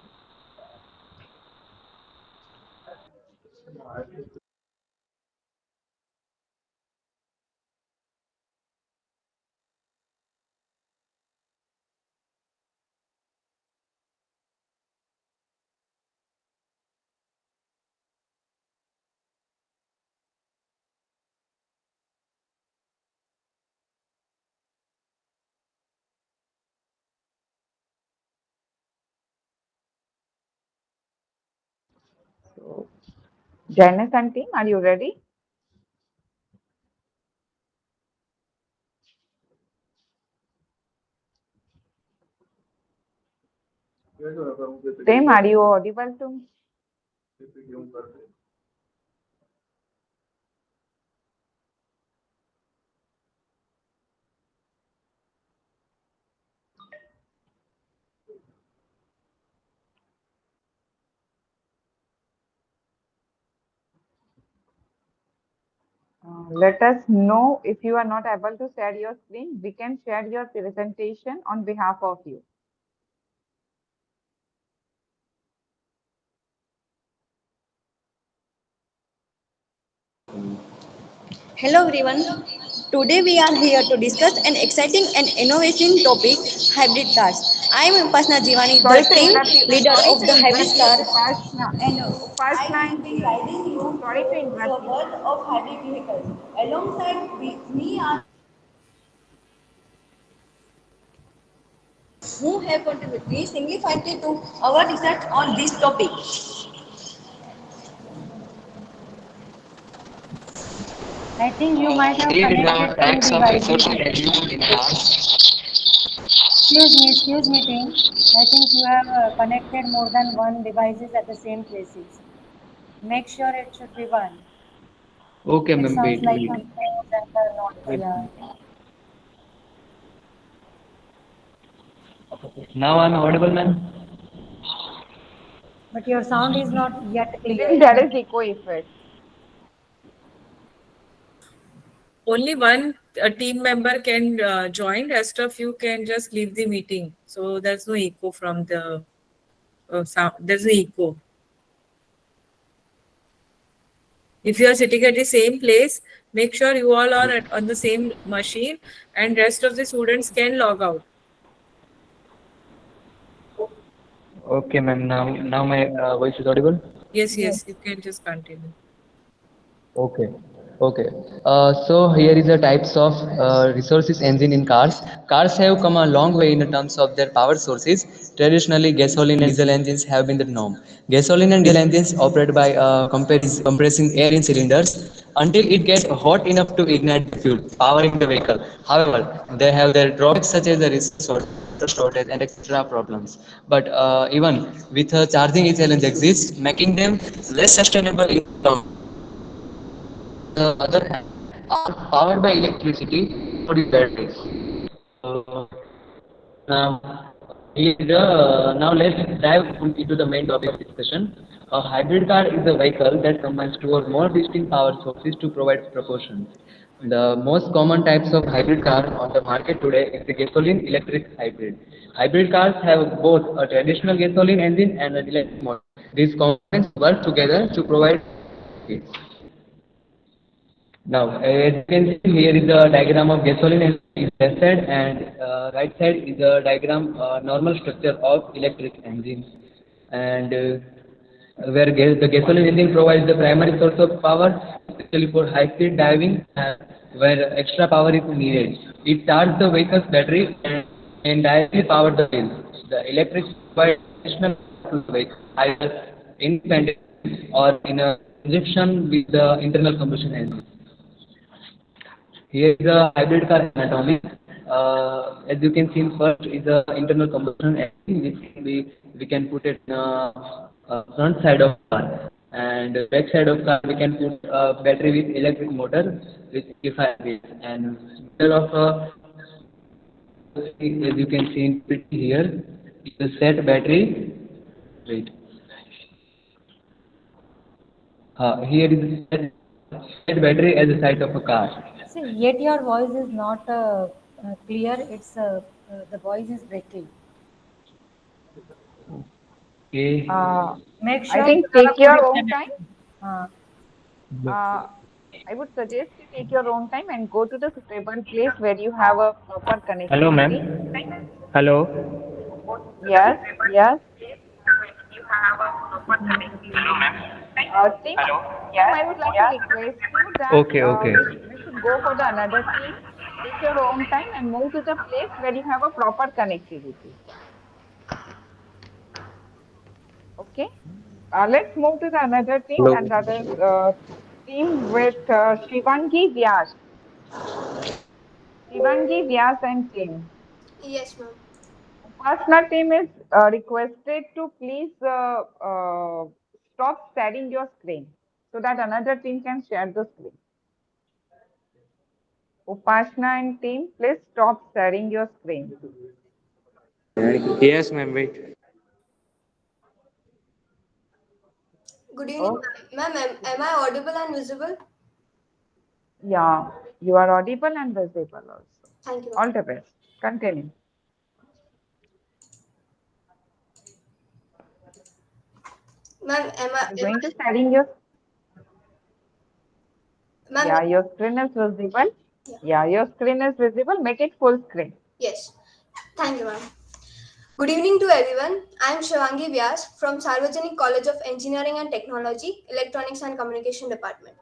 So, Janice and team, are you ready? Team, are you audible to me? Let us know if you are not able to share your screen. We can share your presentation on behalf of you. Hello everyone. Today we are here to discuss an exciting and innovative topic, hybrid cars. I am Upasna Jivani, the Sorry to team interrupt you. leader Sorry of to the hybrid interrupt you, car. Upasna. And I Upasna will and be team. guiding you Sorry to through the interrupt you. world of hybrid vehicles. Alongside me are who have contributed significantly to our research on this topic. I think you might have Here is connected the two types of devices. resources available in cars. Excuse me, team. I think you have connected more than one devices at the same places. Make sure it should be one. Okay, It ma'am. sounds Wait, like wait. some phones and not Wait. clear. Now I'm audible, ma'am. But your sound is not yet Still clear. there is echo effect. Only one team member can join. Rest of you can just leave the meeting. So there's no echo from the sound. There's no echo. If you are sitting at the same place, make sure you all are on the same machine, and rest of the students can log out. Okay, ma'am. Now my voice is audible. Yes, you can just continue. Okay. Okay. So here is the types of resources engine in cars. Cars have come a long way in terms of their power sources. Traditionally, gasoline and diesel engines have been the norm. Gasoline and diesel engines operate by compressing air in cylinders until it gets hot enough to ignite the fuel, powering the vehicle. However, they have their drawbacks such as the resource shortage and extra problems. But even with charging, a challenge exists, making them less sustainable in the long. The other hand, are powered by electricity produced batteries. Uh, now, now let's dive into the main topic of discussion. A hybrid car is a vehicle that combines two or more distinct power sources to provide proportions. The most common types of hybrid car on the market today is the gasoline electric hybrid. Hybrid cars have both a traditional gasoline engine and an electric motor. These components work together to provide speeds. Now, as you can see, here is a diagram of gasoline engine left side, and right side is a diagram normal structure of electric engine. And where the gasoline engine provides the primary source of power, especially for high-speed driving, where extra power is needed. It charges the vehicle's battery and directly power the wheels. The electric provides additional power to the vehicle, either independent or in a conjunction with the internal combustion engine. Here is a hybrid car anatomy. As you can see, first is the internal combustion engine, which we can put it in front side of car, and back side of car we can put a battery with electric motor with 55 volts, and middle of as you can see in pretty here is the set battery. Wait. Here is the set battery as a side of a car. See, yet your voice is not clear. It's the voice is breaking. Okay. Make I sure you think have take a good your own internet. time. I would suggest you take your own time and go to the suitable place where you have a proper Hello, ma'am. connectivity. Hello. Yes, yes. Hello, ma'am. Team, Hello. I would like to request you that Okay. we should go for the another team. Take your own time and move to the place where you have a proper connectivity. Okay. Let's move to the another team, Hello. and that is team with Shivangi Vyas. Shivangi Vyas and team. Yes, ma'am. Personal team is requested to please stop sharing your screen so that another team can share the screen. Upashna and team, please stop sharing your screen. Yes, ma'am. Wait. Good evening, Okay. ma'am. Am I audible and visible? Yeah, you are audible and visible also. Thank you, ma'am. All the best. Continue. Ma'am, Are you going to sharing your? ma'am, Yeah, your screen is visible. Yeah, your screen is visible. Make it full screen. yes. Thank you, ma'am. Good evening to everyone. I am Shivangi Vyas from Sarvajanik College of Engineering and Technology, Electronics and Communication Department.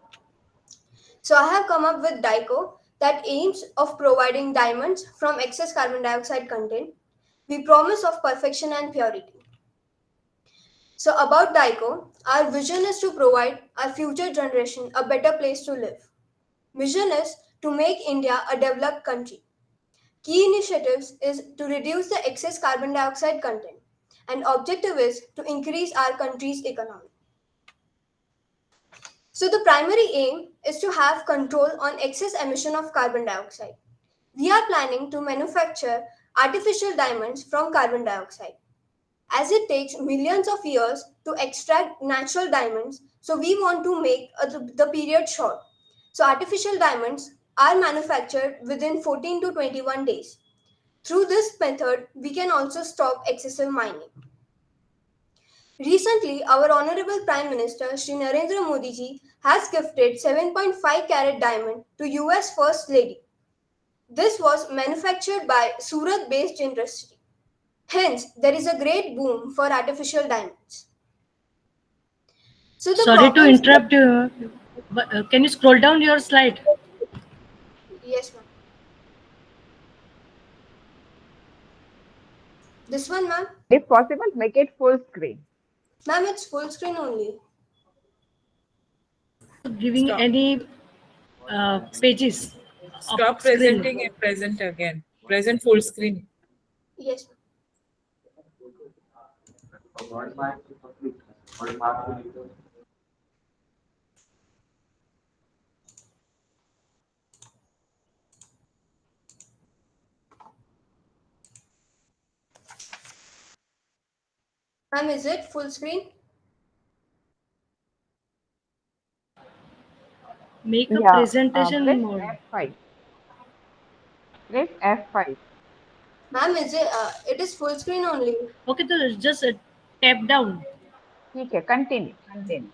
So I have come up with DICO that aims of providing diamonds from excess carbon dioxide content. We promise of perfection and purity. So about DICO, our vision is to provide our future generation a better place to live. Mission is to make India a developed country. Key initiatives is to reduce the excess carbon dioxide content, and objective is to increase our country's economy. So the primary aim is to have control on excess emission of carbon dioxide. We are planning to manufacture artificial diamonds from carbon dioxide. As it takes millions of years to extract natural diamonds, so we want to make the period short. So artificial diamonds are manufactured within 14 to 21 days. Through this method, we can also stop excessive mining. Recently, our Honorable Prime Minister Shri Narendra Modi ji has gifted 7.5 carat diamond to US First Lady. This was manufactured by Surat-based industry. Hence, there is a great boom for artificial diamonds. So the Sorry to problems. interrupt you, but can you scroll down your slide? Yes, ma'am. This one, ma'am. If possible, make it full screen. Ma'am, it's full screen only. Giving Stop. any pages. Stop Of screen. presenting and present again. Present full screen. Yes. Ma'am, is it full screen? Make a Yeah, presentation press mode. F5. Press F5. Ma'am, is it is full screen only. Okay, so just tap down. Okay, continue. Continue.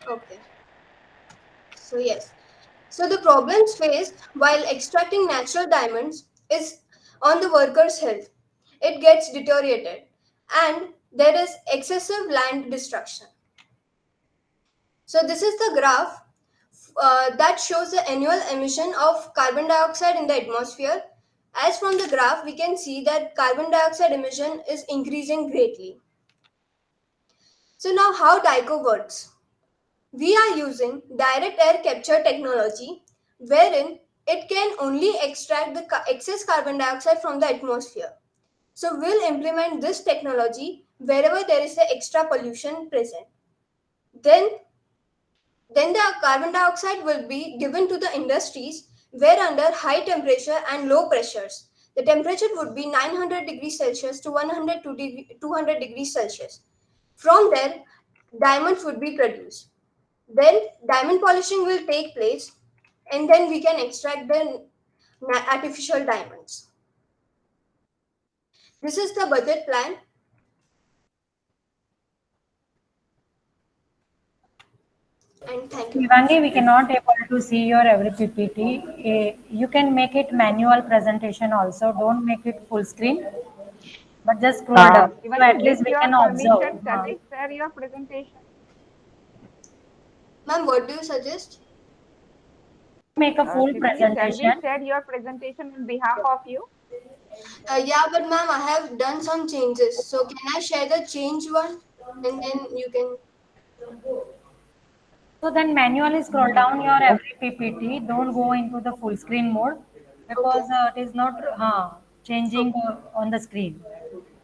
Okay. So yes. So the problems faced while extracting natural diamonds is on the worker's health. It gets deteriorated and there is excessive land destruction. So this is the graph that shows the annual emission of carbon dioxide in the atmosphere. As from the graph, we can see that carbon dioxide emission is increasing greatly. So now how DICO works? We are using direct air capture technology wherein it can only extract the excess carbon dioxide from the atmosphere. So we'll implement this technology wherever there is the extra pollution present. Then the carbon dioxide will be given to the industries where under high temperature and low pressures. The temperature would be 900 degrees Celsius to 200 degrees Celsius. From there, diamonds would be produced. Then diamond polishing will take place and then we can extract the artificial diamonds. This is the budget plan. And thank you. Shivangi, we cannot able to see your every PPT. You can make it manual presentation also. Don't make it full screen, but just scroll down. So Shivangi, at least with we your can observe. permission, shall we share your presentation? Ma'am, what do you suggest? Make a full Shivangi, shall we presentation. share your presentation on behalf of you? Yeah, but ma'am, I have done some changes. So can I share the change one? And then you can. So then manually scroll down your every PPT. Don't go into the full screen mode because it is not changing on the screen.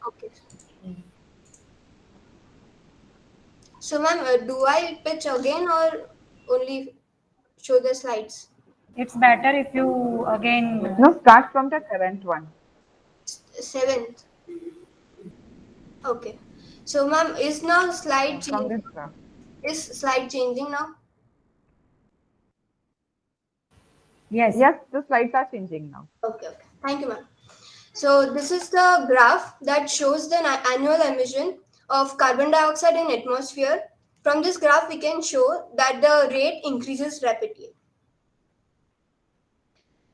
Okay. So, ma'am, do I pitch again or only show the slides? It's better if you again. No, start from the current one. 7th. Okay. So, ma'am, is now slide From changing? this graph. Is slide changing now? Yes. Yes, the slides are changing now. Okay, okay. Thank you, ma'am. So this is the graph that shows the annual emission of carbon dioxide in atmosphere. From this graph, we can show that the rate increases rapidly.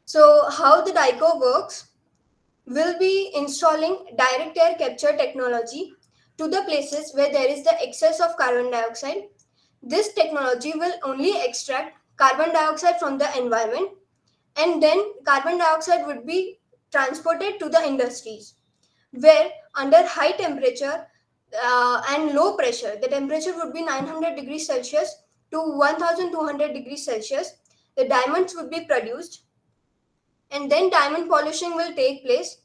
So how the DICO works, we'll be installing direct air capture technology to the places where there is the excess of carbon dioxide. This technology will only extract carbon dioxide from the environment, and then carbon dioxide would be transported to the industries where under high temperature and low pressure, the temperature would be 900 degrees Celsius to 1200 degrees Celsius. The diamonds would be produced, and then diamond polishing will take place,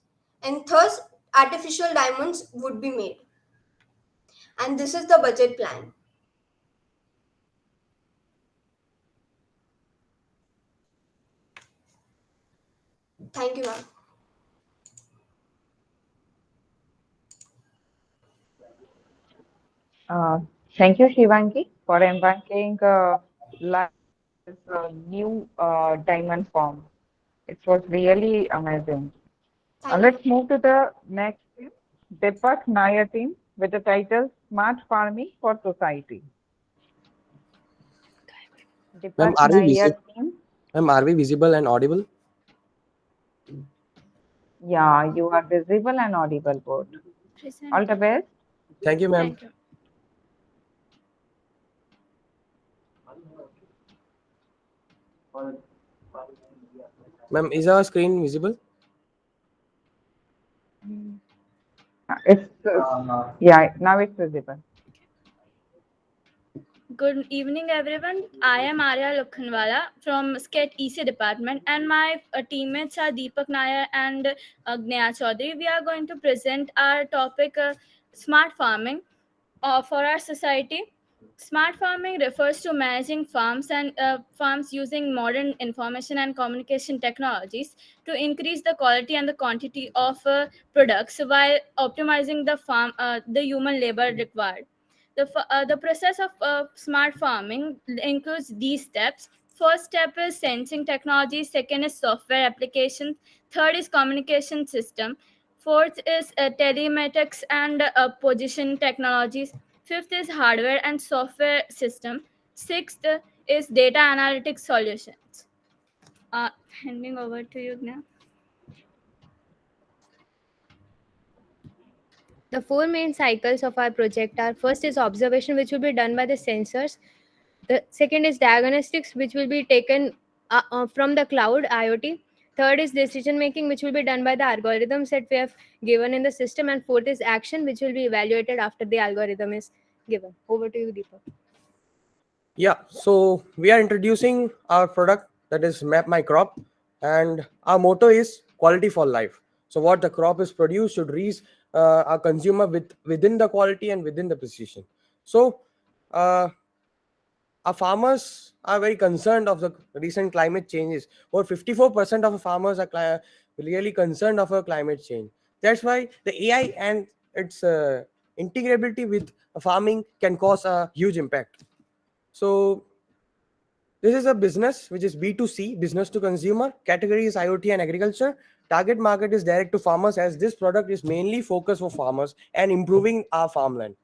and thus artificial diamonds would be made. And this is the budget plan. Thank you, ma'am. Thank you, Shivangi, for embarking this new diamond form. It was really amazing. Let's move to the next team, Deepak Nair team, with the title Smart Farming for Society. Ma'am, Deepak Nair team. Ma'am, are we visible and audible? Yeah, you are visible and audible both. All the best. Thank you, ma'am. Ma'am, is our screen visible? It's yeah, now it's visible. Good evening, everyone. I am Arya Lokhanwala from SCET EC department, and my teammates are Deepak Nair and Agneya Chaudhary. We are going to present our topic, smart farming for our society. Smart farming refers to managing farms and farms using modern information and communication technologies to increase the quality and the quantity of products while optimizing the human labor required. The process of smart farming includes these steps. First step is sensing technology. Second is software applications. Third is communication system. Fourth is telematics and position technologies. Fifth is hardware and software system. Sixth is data analytics solutions. Handing over to you now. The four main cycles of our project are: first is observation, which will be done by the sensors. The second is diagnostics, which will be taken from the cloud IoT. Third is decision making, which will be done by the algorithms that we have given in the system. And fourth is action, which will be evaluated after the algorithm is given. Over to you, Deepak. Yeah, so we are introducing our product, that is Map My Crop, and our motto is quality for life. So what the crop is produced should reach our consumer within the quality and within the precision. So our farmers are very concerned of the recent climate changes. Over 54% of the farmers are really concerned of a climate change. That's why the AI and its integrability with farming can cause a huge impact. So this is a business which is B2C, business to consumer. Category is IoT and agriculture. Target market is direct to farmers, as this product is mainly focused for farmers and improving our farmland.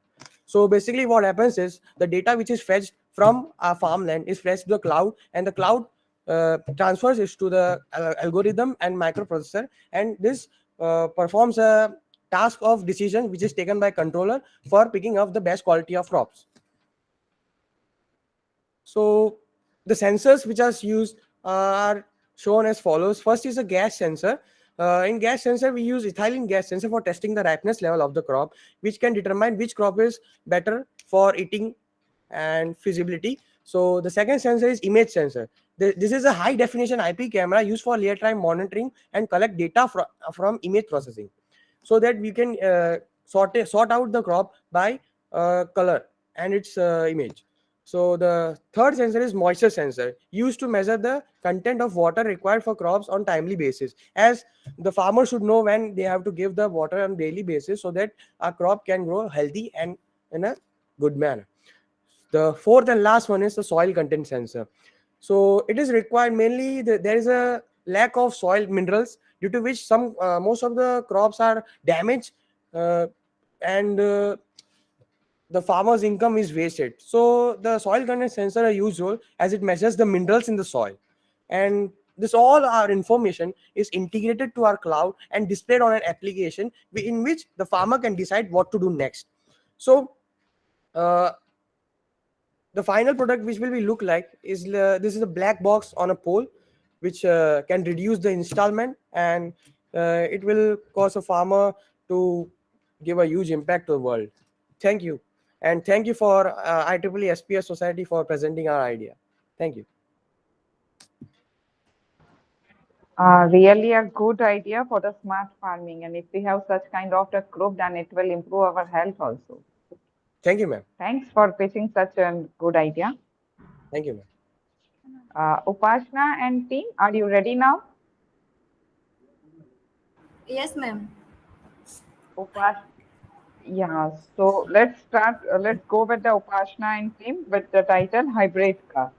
So basically what happens is the data which is fetched from our farmland is fetched to the cloud, and the cloud transfers it to the algorithm and microprocessor, and this performs a task of decision which is taken by controller for picking up the best quality of crops. So the sensors which are used are shown as follows. First is a gas sensor. In gas sensor, we use ethylene gas sensor for testing the ripeness level of the crop, which can determine which crop is better for eating and feasibility. So the second sensor is image sensor. This is a high definition IP camera used for real-time monitoring and collect data from image processing, so that we can sort out the crop by color and its image. So the third sensor is moisture sensor, used to measure the content of water required for crops on timely basis, as the farmer should know when they have to give the water on daily basis, so that our crop can grow healthy and in a good manner. The fourth and last one is the soil content sensor. So it is required mainly there is a lack of soil minerals, due to which most of the crops are damaged, uh, and the farmer's income is wasted. So the soil content sensor are useful as it measures the minerals in the soil, and this all our information is integrated to our cloud and displayed on an application in which the farmer can decide what to do next. So uh, the final product which will be look like is this is a black box on a pole, which can reduce the installment, and it will cause a farmer to give a huge impact to the world. Thank you, and thank you for IEEE SPS Society for presenting our idea. Thank you. Really a good idea for the smart farming, and if we have such kind of a group, then it will improve our health also. Thank you, ma'am. Thanks for pitching such a good idea. Thank you, ma'am. Upashna and team, are you ready now? Yes, ma'am. Yeah, so let's start. Let's go with the Upashna and team with the title Hybrid Car.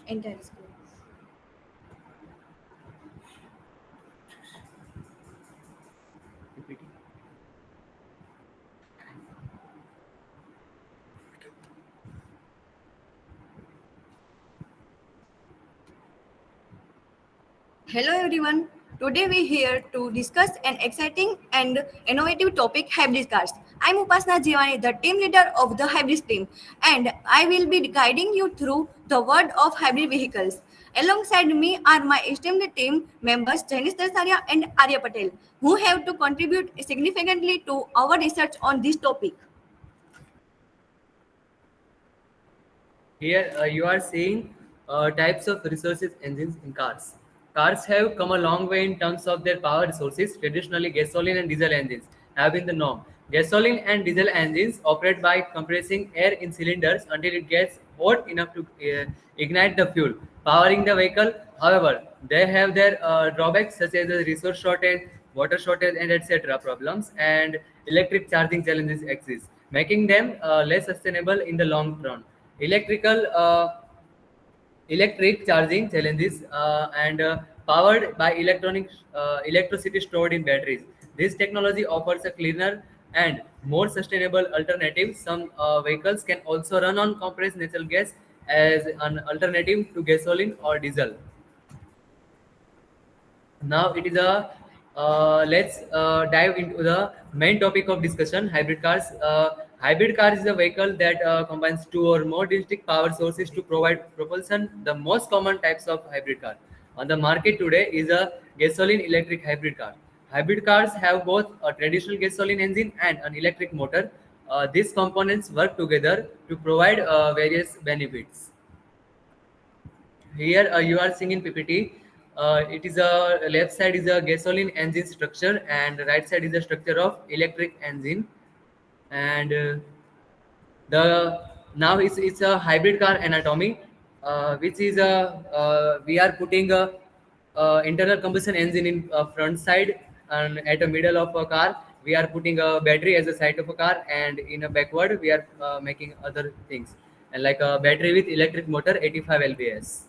Entire screen. Hello everyone. Today we here to discuss an exciting and innovative topic, hybrid cars. I'm Upasna Jivani, the team leader of the hybrid team, and I will be guiding you through the world of hybrid vehicles. Alongside me are my esteemed team members Janice Darsaria and Arya Patel, who have to contribute significantly to our research on this topic. Here you are seeing types of resources engines in cars. Cars have come a long way in terms of their power resources. Traditionally, gasoline and diesel engines have been the norm. Gasoline and diesel engines operate by compressing air in cylinders until it gets hot enough to ignite the fuel, powering the vehicle. However, they have their drawbacks such as the resource shortage, water shortage, and etc. problems, and electric charging challenges exist, making them less sustainable in the long run. Electric charging challenges and powered by electricity stored in batteries. This technology offers a cleaner and more sustainable alternative. Some vehicles can also run on compressed natural gas as an alternative to gasoline or diesel. Now it is a let's dive into the main topic of discussion, hybrid cars. Hybrid car is a vehicle that combines two or more distinct power sources to provide propulsion. The most common types of hybrid car on the market today is a gasoline electric hybrid car. Hybrid cars have both a traditional gasoline engine and an electric motor. These components work together to provide various benefits. Here you are seeing in PPT. It is a left side is a gasoline engine structure and the right side is the structure of electric engine. And the now it's a hybrid car anatomy, which is a we are putting a internal combustion engine in front side, and at the middle of a car we are putting a battery as a side of a car, and in a backward we are making other things, and like a battery with electric motor 85 lbs.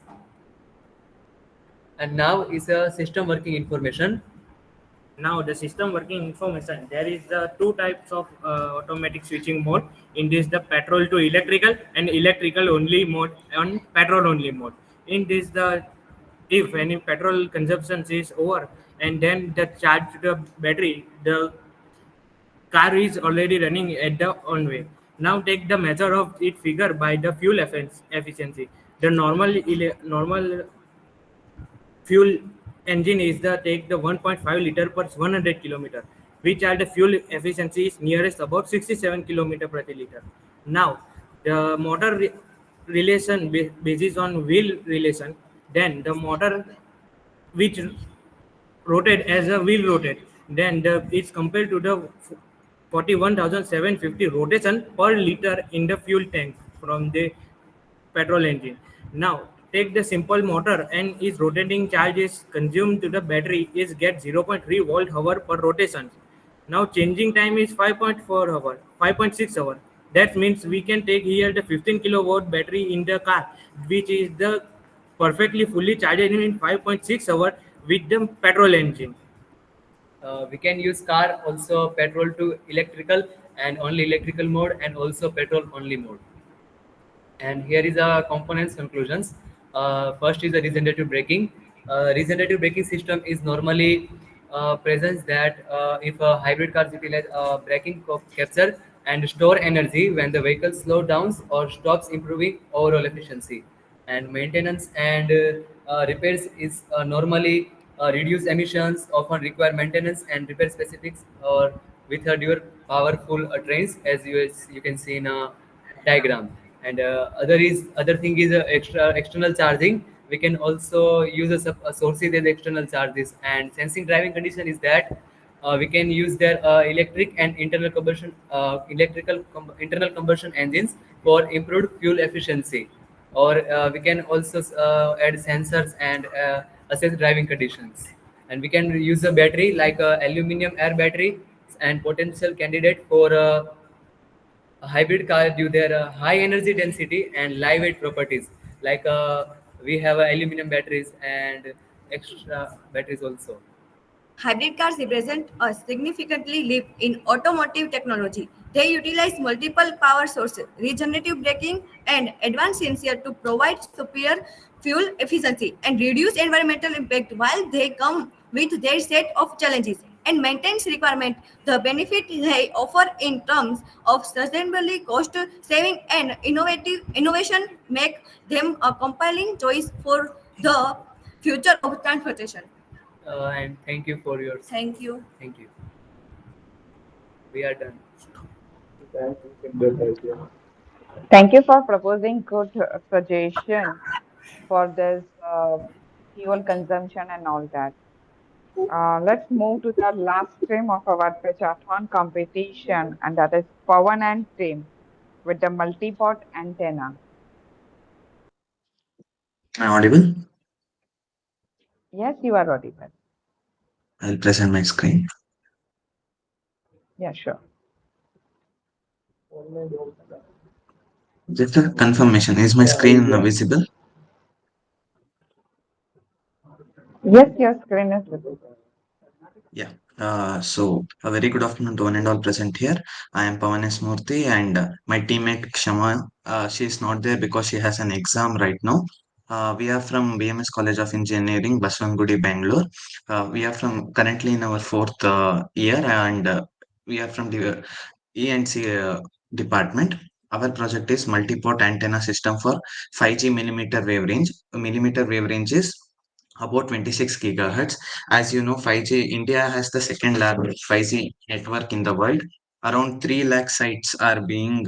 And now is a system working information. Now the system working information, there is the two types of automatic switching mode. In this, the petrol to electrical and electrical only mode and petrol only mode. In this, the if any petrol consumption is over and then the charge the battery, the car is already running at the on way. Now take the measure of it figure by the fuel efficiency. The normal fuel engine is the take the 1.5 liter per 100 kilometer. which are the fuel efficiency is nearest about 67 kilometer per liter. Now, the motor relation basis on wheel relation, then the motor which rotate as a wheel rotate, then it's compared to the 41,750 rotation per liter in the fuel tank from the petrol engine. Now take the simple motor and its rotating charge is consumed to the battery is get 0.3 volt hour per rotation. Now changing time is 5.4 hour, 5.6 hour. That means we can take here the 15 kilowatt battery in the car, which is the perfectly fully charged in 5.6 hour with the petrol engine. We can use car also petrol to electrical and only electrical mode and also petrol only mode. And here is a components conclusions. First is the regenerative braking. Regenerative braking system is normally presents that if a hybrid car utilize braking capture and store energy when the vehicle slows down or stops, improving overall efficiency. And maintenance and repairs is normally reduce emissions, often require maintenance and repair specifics or with a dual powerful trains, as you can see in a diagram. And other thing is external charging. We can also use a sources as external charges. And sensing driving condition is that we can use their electric and internal combustion engines for improved fuel efficiency. Or we can also add sensors and assess driving conditions. And we can use a battery like a aluminum air battery and potential candidate for a hybrid car due their high energy density and lightweight properties. Like we have aluminum batteries and extra batteries also. Hybrid cars represent a significantly leap in automotive technology. They utilize multiple power sources, regenerative braking, and advanced sensors to provide superior fuel efficiency and reduce environmental impact. While they come with their set of challenges and maintenance requirement, the benefit they offer in terms of sustainability, cost saving, and innovation make them a compelling choice for the future of transportation. And thank you for your. Thank you. Thank you. We are done. Thank you for proposing good suggestion for this fuel consumption and all that. Let's move to the last stream of our Pichathon competition, and that is Pawan and team with the multi-port antenna. Am I audible? Yes, you are audible. I'll present my screen. Yeah, sure. Just a confirmation. Is my screen visible? Yes, your screen is visible. Yeah. So a very good afternoon to one and all present here. I am Pawan S. Murthy and my teammate Kshama. She is not there because she has an exam right now. We are from BMS College of Engineering, Baswangudi, Bangalore. We are from currently in our fourth year and we are from the E&C department. Our project is multi-port antenna system for 5G millimeter wave range. Millimeter wave range is about 26 gigahertz. As you know, 5G, India has the second largest 5G network in the world. Around 3 lakh sites are being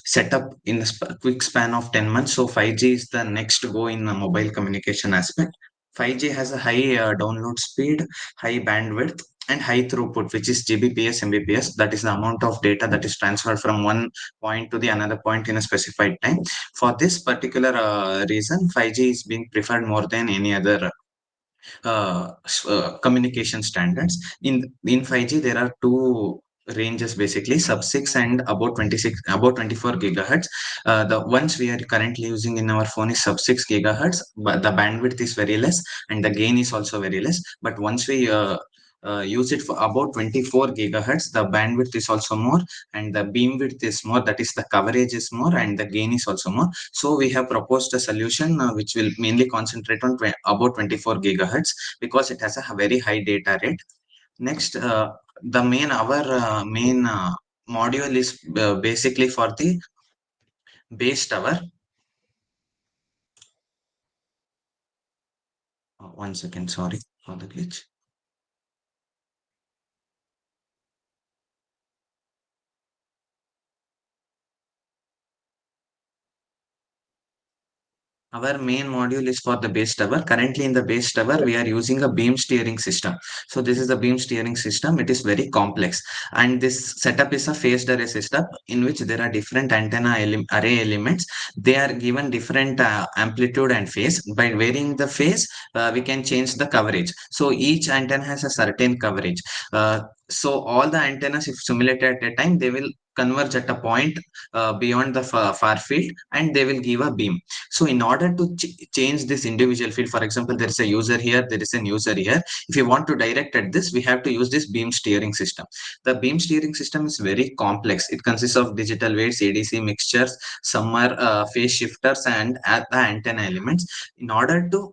set up in a quick span of 10 months. So 5G is the next go in the mobile communication aspect. 5G has a high download speed, high bandwidth, and high throughput, which is Gbps, Mbps. That is the amount of data that is transferred from one point to the another point in a specified time. For this particular reason, 5G is being preferred more than any other communication standards. In 5G, there are two ranges basically, sub 6 and about 26, about 24 gigahertz. The ones we are currently using in our phone is sub 6 gigahertz, but the bandwidth is very less and the gain is also very less. But once we use it for about 24 gigahertz, the bandwidth is also more and the beam width is more, that is the coverage is more and the gain is also more. So we have proposed a solution which will mainly concentrate on about 24 gigahertz because it has a very high data rate. Next, the main our main module is basically for the base tower. One second, sorry for the glitch. Our main module is for the base tower. Currently in the base tower, we are using a beam steering system. So this is the beam steering system. It is very complex. And this setup is a phased array system in which there are different array elements. They are given different amplitude and phase. By varying the phase, we can change the coverage. So each antenna has a certain coverage. So all the antennas, if simulated at a time, they will converge at a point beyond the far field, and they will give a beam. So in order to change this individual field, for example, there is a user here, there is an user here. If you want to direct at this, we have to use this beam steering system. The beam steering system is very complex. It consists of digital weights, ADC mixtures, some are phase shifters, and the antenna elements. In order to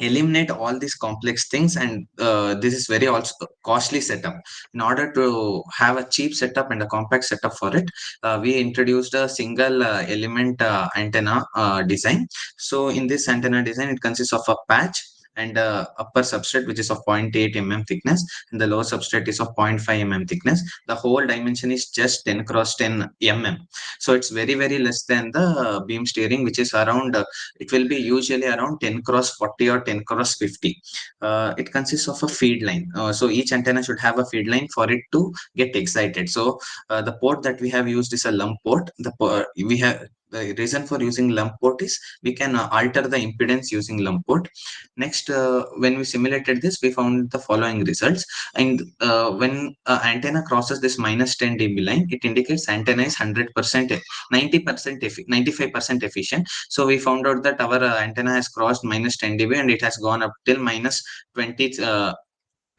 eliminate all these complex things, and this is very also costly setup. In order to have a cheap setup and a compact setup for it, we introduced a single element antenna design. So in this antenna design, it consists of a patch and upper substrate which is of 0.8 mm thickness, and the lower substrate is of 0.5 mm thickness. The whole dimension is just 10 cross 10 mm. So it's very less than the beam steering, which is around it will be usually around 10 cross 40 or 10 cross 50. It consists of a feed line. So each antenna should have a feed line for it to get excited. So the port that we have used is a lump port. We have the reason for using lump port is we can alter the impedance using lump port. Next, when we simulated this, we found the following results. And when antenna crosses this minus 10 dB line, it indicates antenna is 100%, 90%, 95% efficient. So we found out that our antenna has crossed minus 10 dB and it has gone up till minus 20.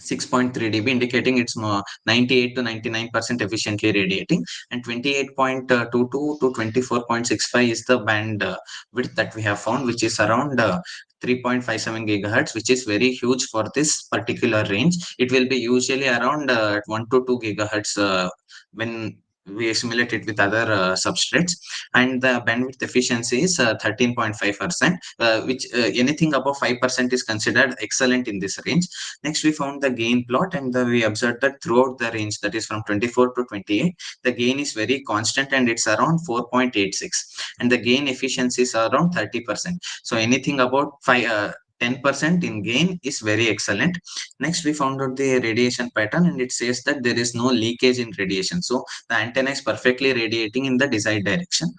6.3 dB, indicating it's more 98 to 99% efficiently radiating, and 28.22 to 24.65 is the band width that we have found, which is around 3.57 gigahertz, which is very huge for this particular range. It will be usually around 1 to 2 gigahertz when we simulate it with other substrates. And the bandwidth efficiency is 13.5%, which anything above 5% is considered excellent in this range. Next, we found the gain plot, and we observed that throughout the range, that is from 24 to 28, the gain is very constant and it's around 4.86, and the gain efficiency is around 30%. So anything about 10% in gain is very excellent. Next, we found out the radiation pattern, and it says that there is no leakage in radiation. So the antenna is perfectly radiating in the desired direction.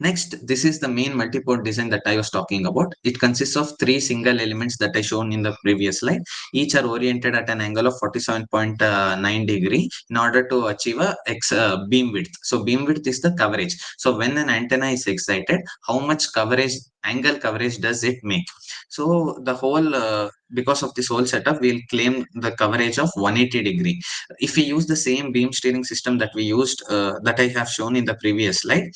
Next, this is the main multi-port design that I was talking about. It consists of three single elements that I shown in the previous slide. Each are oriented at an angle of 47.9 degree in order to achieve a beam width. So beam width is the coverage. So when an antenna is excited, how much coverage, angle coverage does it make? So the whole because of this whole setup, we'll claim the coverage of 180 degree. If we use the same beam steering system that we used, that I have shown in the previous slide,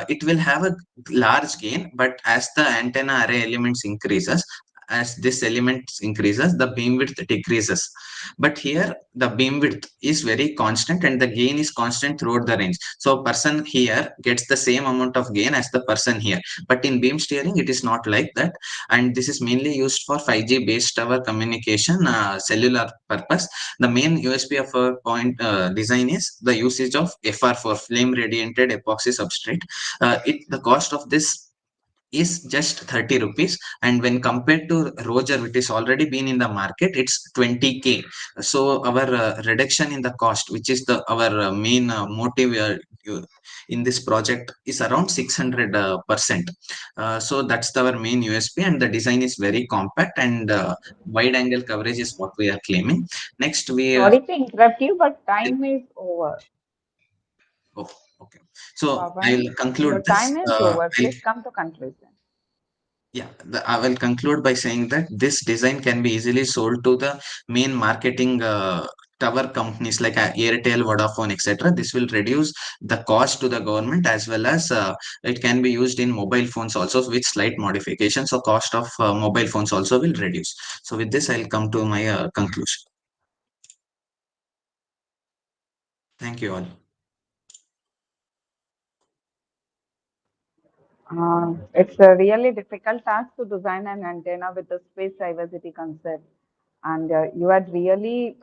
it will have a large gain, but as the antenna array elements increases, as this element increases, the beam width decreases. But here the beam width is very constant and the gain is constant throughout the range. So a person here gets the same amount of gain as the person here. But in beam steering, it is not like that. And this is mainly used for 5G base tower communication, cellular purpose. The main USP of our point design is the usage of FR4, flame radiated epoxy substrate. The cost of this is just 30 rupees, and when compared to Roger, which is already been in the market, it's 20K. So our reduction in the cost, which is our main motive in this project, is around 600%. So that's our main USP, and the design is very compact, and wide angle coverage is what we are claiming. Next, we Sorry to interrupt you, but time is over. oh, okay. So I Pawan, will your conclude this. time is over. Please come to conclusion. Yeah, I will conclude by saying that this design can be easily sold to the main marketing tower companies like Airtel, Vodafone, etc. This will reduce the cost to the government, as well as it can be used in mobile phones also with slight modifications. So cost of mobile phones also will reduce. So with this, I'll come to my conclusion. Thank you all. It's a really difficult task to design an antenna with the space diversity concept. And you had really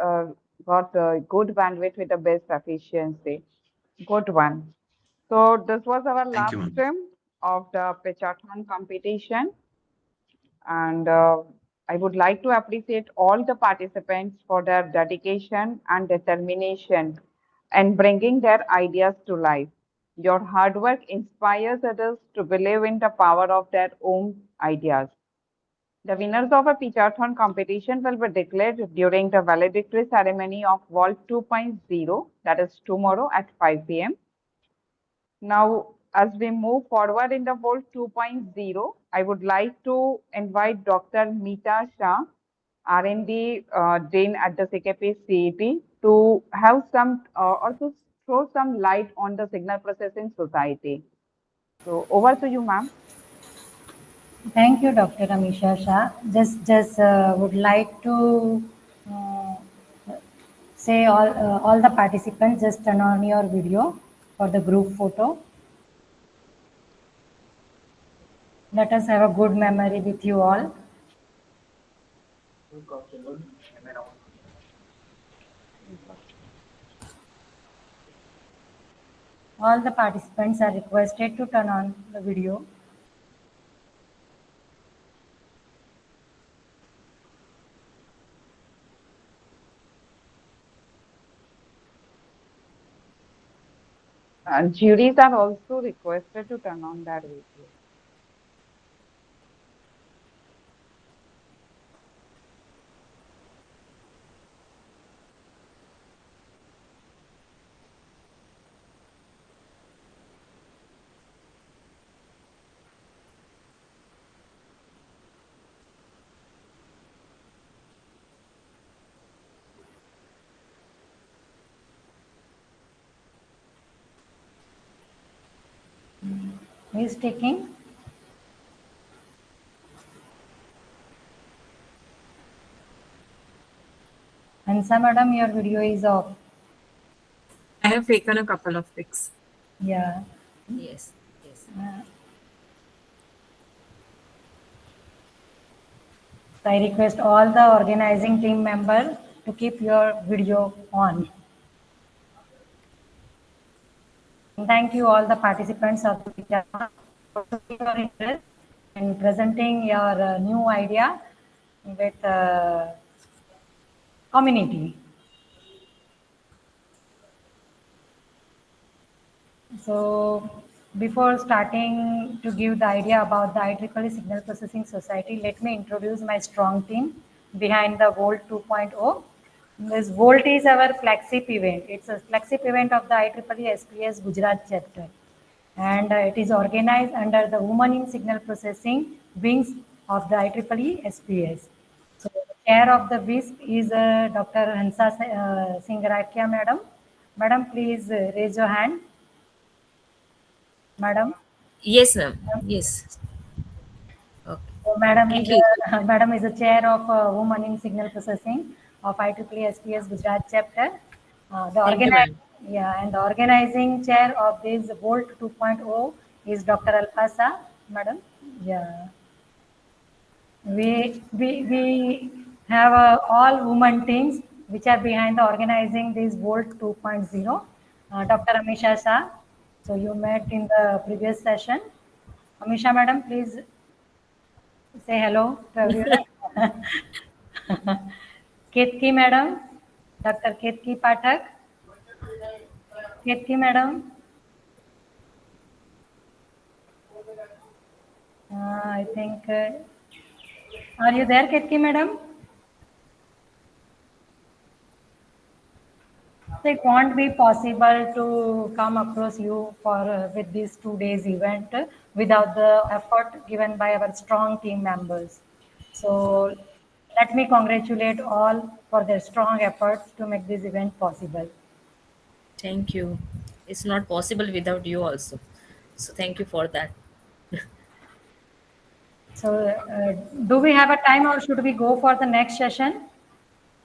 got a good bandwidth with the best efficiency. Good one. So this was our Thank you, last ma'am. stream. of the Pichathon competition. And I would like to appreciate all the participants for their dedication and determination in bringing their ideas to life. Your hard work inspires others to believe in the power of their own ideas. The winners of a Pichathon competition will be declared during the valedictory ceremony of WoLT 2.0, that is tomorrow at 5 p.m. Now, as we move forward in the WoLT 2.0, I would like to invite Dr. Meeta Shah, R&D Dean at the CKP CET, to have some also throw some light on the signal processing society. So over to you, ma'am. Thank you, Dr. Amisha Shah. Just would like to uh, say all the participants just turn on your video for the group photo. Let us have a good memory with you all. All the participants are requested to turn on the video. Juries are also requested to turn on that video. Who is taking? Hansa madam, your video is off. I have taken a couple of pics. Yeah. Yes. I request all the organizing team members to keep your video on. Thank you all the participants of the Pichathon for your interest in presenting your new idea with community. So before starting to give the idea about the IEEE Signal Processing Society, let me introduce my strong team behind the WoLT 2.0. This WoLT is our flagship event. It's a flagship event of the IEEE SPS Gujarat chapter. And it is organized under the Women in Signal Processing wings of the IEEE SPS. So the chair of the WISP is Dr. Hansa Singh Rakia, madam. Madam, please raise your hand. Madam? Yes, ma'am. Yes. Okay. So Madam Thank is you. Madam is the chair of Women in Signal Processing of IEEE SPS Gujarat chapter. The Thank you, ma'am. and the organizing chair of this WoLT 2.0 is Dr. Alpasa, Madam. Yeah. We have all women teams which are behind the organizing this WoLT 2.0. Dr. Amisha Shah. So you met in the previous session. Amisha Madam, please say hello to everyone. Ketki Madam, Dr. Ketki Pathak. Ketki Madam. I think, are you there, Ketki Madam? So it won't be possible to come across you for with this 2 days event without the effort given by our strong team members. So let me congratulate all for their strong efforts to make this event possible. Thank you. It's not possible without you also. So thank you for that. So do we have a time or should we go for the next session?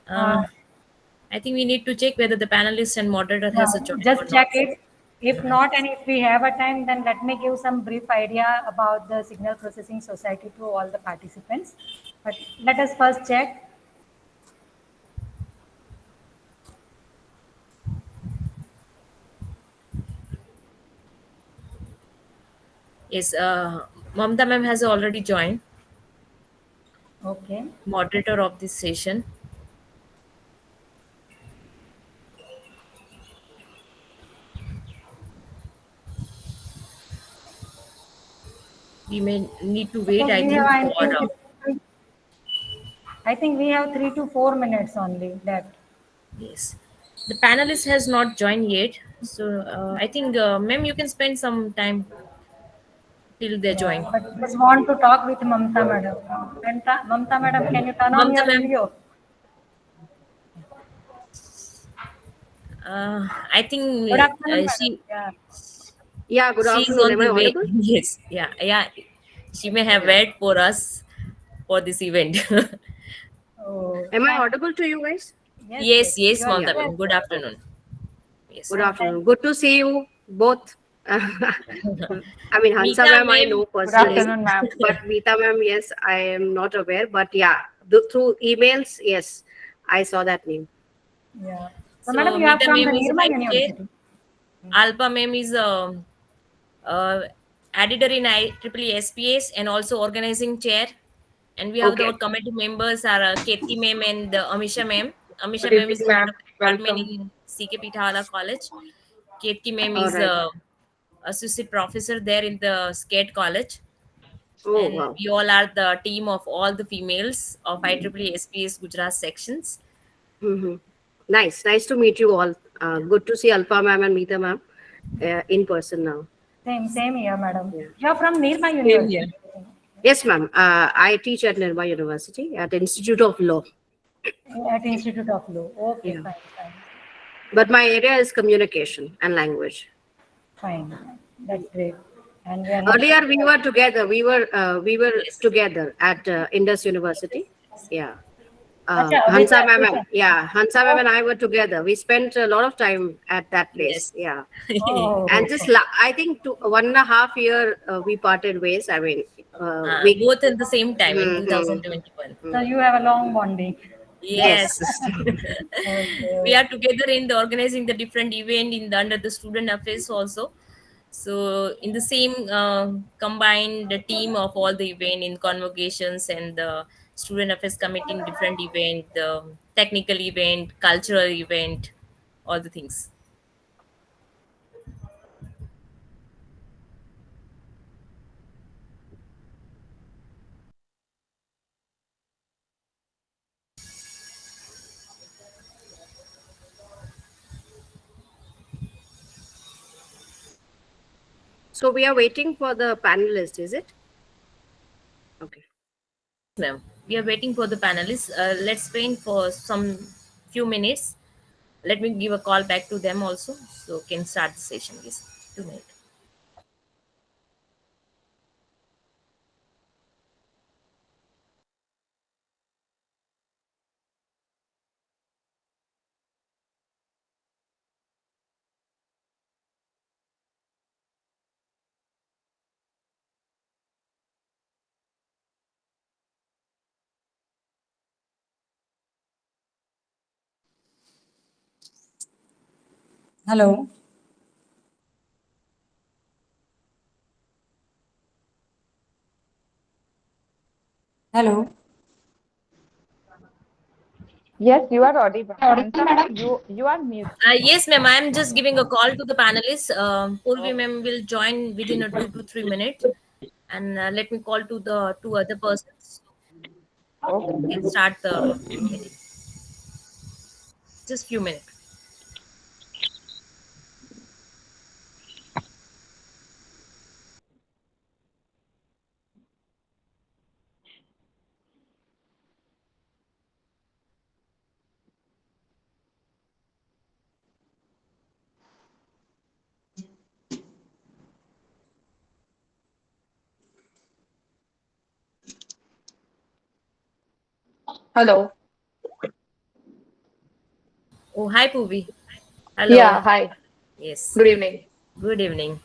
I think we need to check whether the panelist and moderator Yeah, has a choice or just not. check it. If not, and if we have a time, then let me give some brief idea about the Signal Processing Society to all the participants. But let us first check. Yes, Mamta ma'am has already joined, Okay. moderator of this session. We may need to I wait, think I we have, think, I for think, I think we have 3 to 4 minutes only left. yes. The panelist has not joined yet, so I think, ma'am, you can spend some time till they Yeah, join. but just want to talk with Mamta madam. Mamta madam, can you turn on Mamta your ma'am, video? I think Good afternoon, madam. she Yeah. Yeah, good she's afternoon. on Am I the way. audible? Yes, yeah. She may have Yeah. wait for us for this event. Oh, Am I audible to you guys? yes, yes. Yes, You are Mamta Yeah. clear. ma'am. Good Okay. afternoon. Yes. Good afternoon. Good to see you both. I mean, Hansa Meeta ma'am, I ma'am. know Good personally, afternoon, ma'am. but Meeta ma'am, yes, I am not aware. But yeah, through emails, yes, I saw that name. Yeah. So, madam, So you are Meeta from the ma'am is Nirma vice chair. University. Alpa ma'am is uh, editor in IEEE SPS and also organizing chair. And we have the Okay. committee members are Ketki ma'am and Amisha ma'am. Amisha Good ma'am evening, is head ma'am. of department Welcome. in CK Pithala College. Ketki ma'am All is right. associate professor there in the SCAT College. Oh, And wow. we all are the team of all the females of IEEE SPS Gujarat sections. Mm-hmm. Nice. Nice to meet you all. Good to see Alpa ma'am and Meeta ma'am in person now. Same here, madam. Yeah. You are from Nirma Same here. University. Yes, ma'am. I teach at Nirma University at the Institute of Law. At Institute of Law. Okay, Yeah. fine. But my area is communication and language. Fine. That's great. And we are not. Earlier, we were together. We were Yes. together at Indus University. Yeah. Acha, with Hansa ma'am. Picha. Yeah, Hansa ma'am Oh, and I were together. We spent a lot of time at that place. Yes. Yeah. And oh, just I think 1.5 year we parted ways. I mean, we. Both at the same time in Hmm. 2021. so you have a long bonding. Yes. Yes. We Okay. are together in the organizing the different event in the under the student affairs also. So in the same combined team of all the event in convocations and the student affairs committee in different event, the technical event, cultural event, all the things. So we are waiting for the panelists, is it? Okay. Ma'am, we are waiting for the panelists. Let's wait for some few minutes. Let me give a call back to them also, so can start the session. Yes, 2 minutes. Hello. Hello. Yes, you are audible. Hansa, ma'am, you are mute. Yes, ma'am. I'm just giving a call to the panelists. Purvi ma'am will join within a 2 to 3 minutes, and let me call to the two other persons. We can start the meeting. Just few minutes. Hello. Oh, hi, Purvi. Hello. Yeah, hi. Yes. Good evening. Good evening.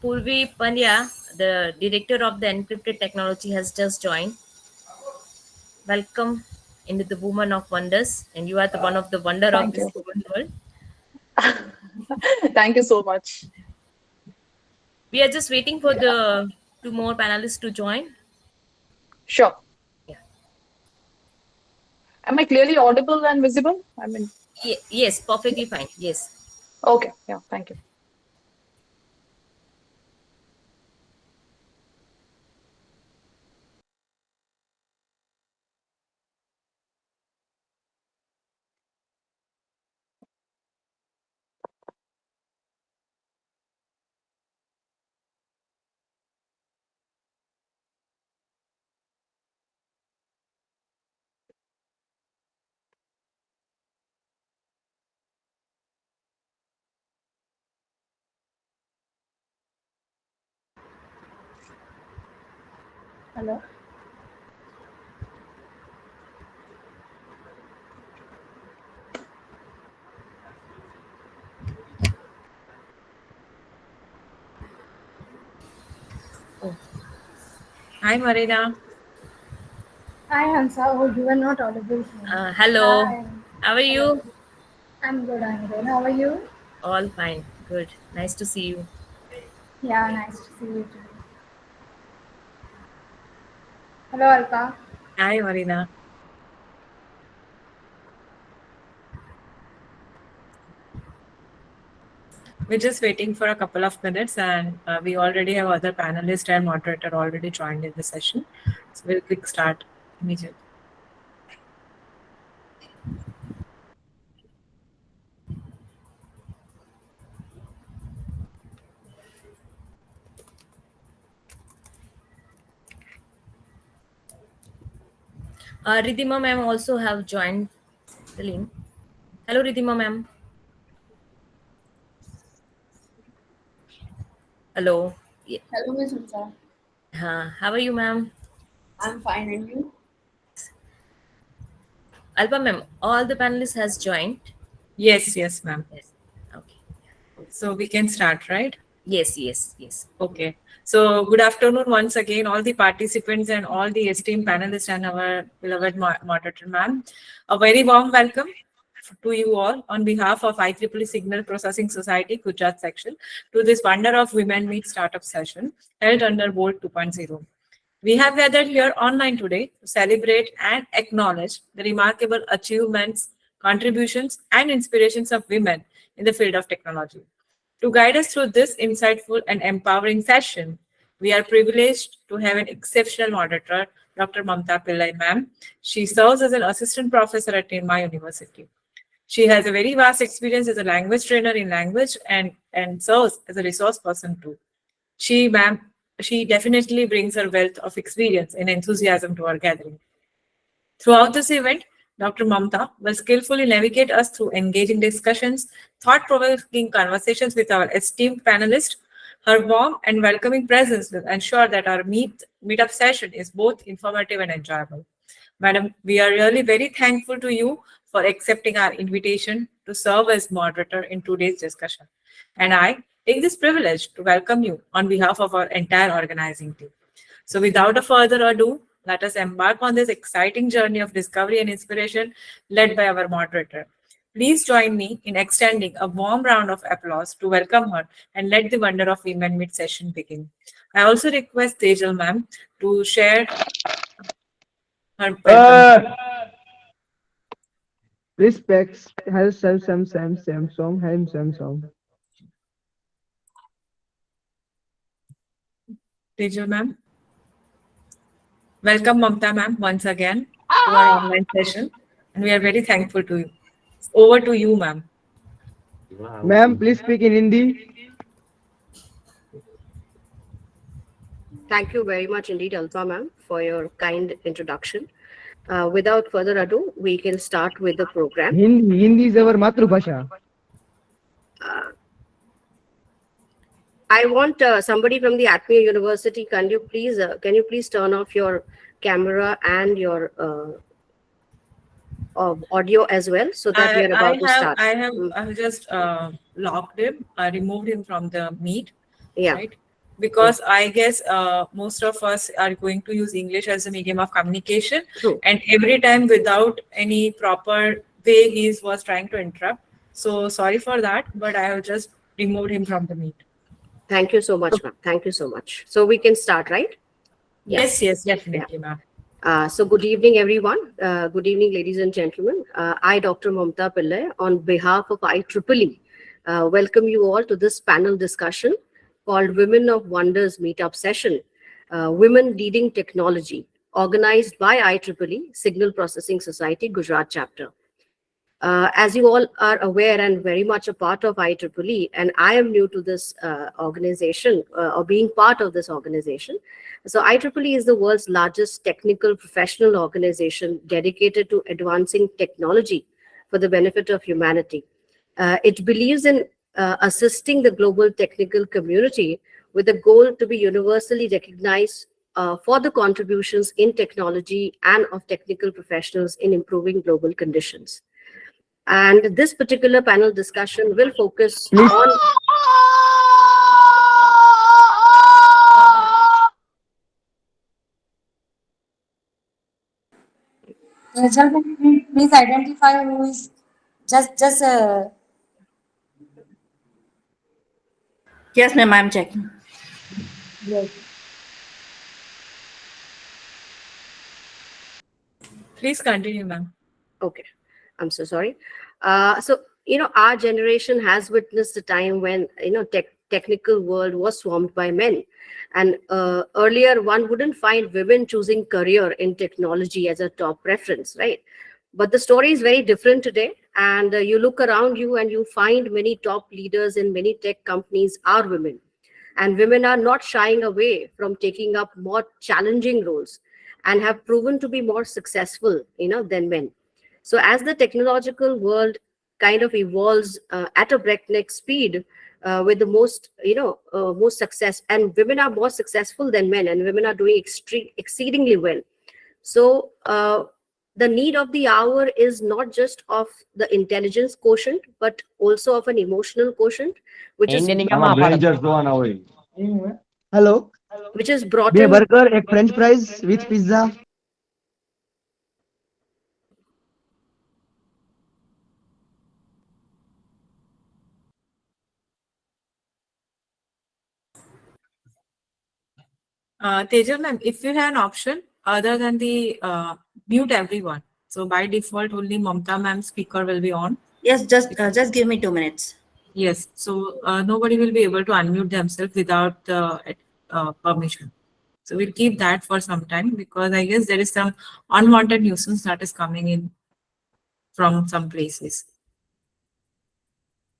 Purvi Pandya, the director of the encrypted technology, has just joined. Welcome into the Woman of Wonders, and you are the one of the wonder of Thank this you. human world. Thank you so much. We are just waiting for the two more panelists to join. Sure. Yeah. Am I clearly audible and visible? I mean, Yes, perfectly fine. Yes. okay. Yeah, thank you. Hello. Oh. Hi, Marina. Hi, Hansa. Oh, you are not audible. Hello. Hi. How are Hello. you? I'm good. I'm good. How are you? All fine. Good. Nice to see you. Yeah, nice to see you too. Hello, Alka. Hi, Marina. We're just waiting for a couple of minutes, and we already have other panelists and moderator already joined in the session. So we'll quick start immediately. Ridhima ma'am also have joined the link. Hello, Ridhima ma'am. Hello. Yeah. Hello, Miss Hansa. How are you, ma'am? I'm fine, and you? Alpa ma'am, all the panelists has joined. Yes, yes, ma'am. Yes. Okay. So we can start, right? Yes. Okay. So good afternoon once again, all the participants and all the esteemed panelists and our beloved moderator, ma'am. A very warm welcome to you all on behalf of IEEE Signal Processing Society, Gujarat section, to this Wonder of Women Meet Startup session held under WoLT 2.0. We have gathered here online today to celebrate and acknowledge the remarkable achievements, contributions, and inspirations of women in the field of technology. To guide us through this insightful and empowering session, we are privileged to have an exceptional moderator, Dr. Mamta Pillai, ma'am. She serves as an assistant professor at my university. She has a very vast experience as a language trainer in language and serves as a resource person too. She definitely brings her wealth of experience and enthusiasm to our gathering. Throughout this event, Dr. Mamta will skillfully navigate us through engaging discussions, thought-provoking conversations with our esteemed panelists. Her warm and welcoming presence will ensure that our meetup session is both informative and enjoyable. Madam, we are really very thankful to you for accepting our invitation to serve as moderator in today's discussion. And I take this privilege to welcome you on behalf of our entire organizing team. So without a further ado, let us embark on this exciting journey of discovery and inspiration led by our moderator. Please join me in extending a warm round of applause to welcome her and let the Wonder of Women Meet session begin. I also request Tejal ma'am to share her welcome. Respects has some song and some song. Tejal ma'am. Welcome Mamta ma'am once again to our online session, and we are very thankful to you. Over to you, ma'am. Ma'am, please speak in Hindi. Thank you very much indeed, Alpa ma'am, for your kind introduction. Without further ado, we can start with the program. Hindi is our matrubhasha. I want somebody from the Atmia University. Can you please turn off your camera and your audio as well, so that we are about to start. I have just locked him. I removed him from the meet. Yeah. Right. Because I guess most of us are going to use English as a medium of communication. True. And every time without any proper way he was trying to interrupt. So sorry for that, but I have just removed him from the meet. Thank you so much, ma'am. Thank you so much. So we can start, right? Yes, yes, definitely, ma'am. So good evening, everyone. Good evening, ladies and gentlemen. I, Dr. Mamta Pillai, on behalf of IEEE, welcome you all to this panel discussion called Women of Wonders Meetup Session, Women Leading Technology, organized by IEEE, Signal Processing Society, Gujarat chapter. As you all are aware and very much a part of IEEE, and I am new to this organization or being part of this organization. So IEEE is the world's largest technical professional organization dedicated to advancing technology for the benefit of humanity. It believes in assisting the global technical community with a goal to be universally recognized for the contributions in technology and of technical professionals in improving global conditions. And this particular panel discussion will focus on Please identify who is just Yes, ma'am, I'm checking. yes. Please continue, ma'am. Okay, I'm so sorry. Our generation has witnessed a time when, technical world was swarmed by men. And earlier, one wouldn't find women choosing career in technology as a top preference, right? But the story is very different today. And you look around you and you find many top leaders in many tech companies are women. And women are not shying away from taking up more challenging roles and have proven to be more successful, than men. So as the technological world kind of evolves at a breakneck speed, with the most success, and women are more successful than men, and women are doing exceedingly well. So the need of the hour is not just of the intelligence quotient, but also of an emotional quotient, which is Hello. which is brought Be a in. burger, a French fries with pizza. Tejal, ma'am, if you have an option other than the mute everyone, so by default only Mamta ma'am speaker will be on. Yes, just give me 2 minutes. Yes, so nobody will be able to unmute themselves without permission. So we'll keep that for some time because I guess there is some unwanted nuisance that is coming in from some places.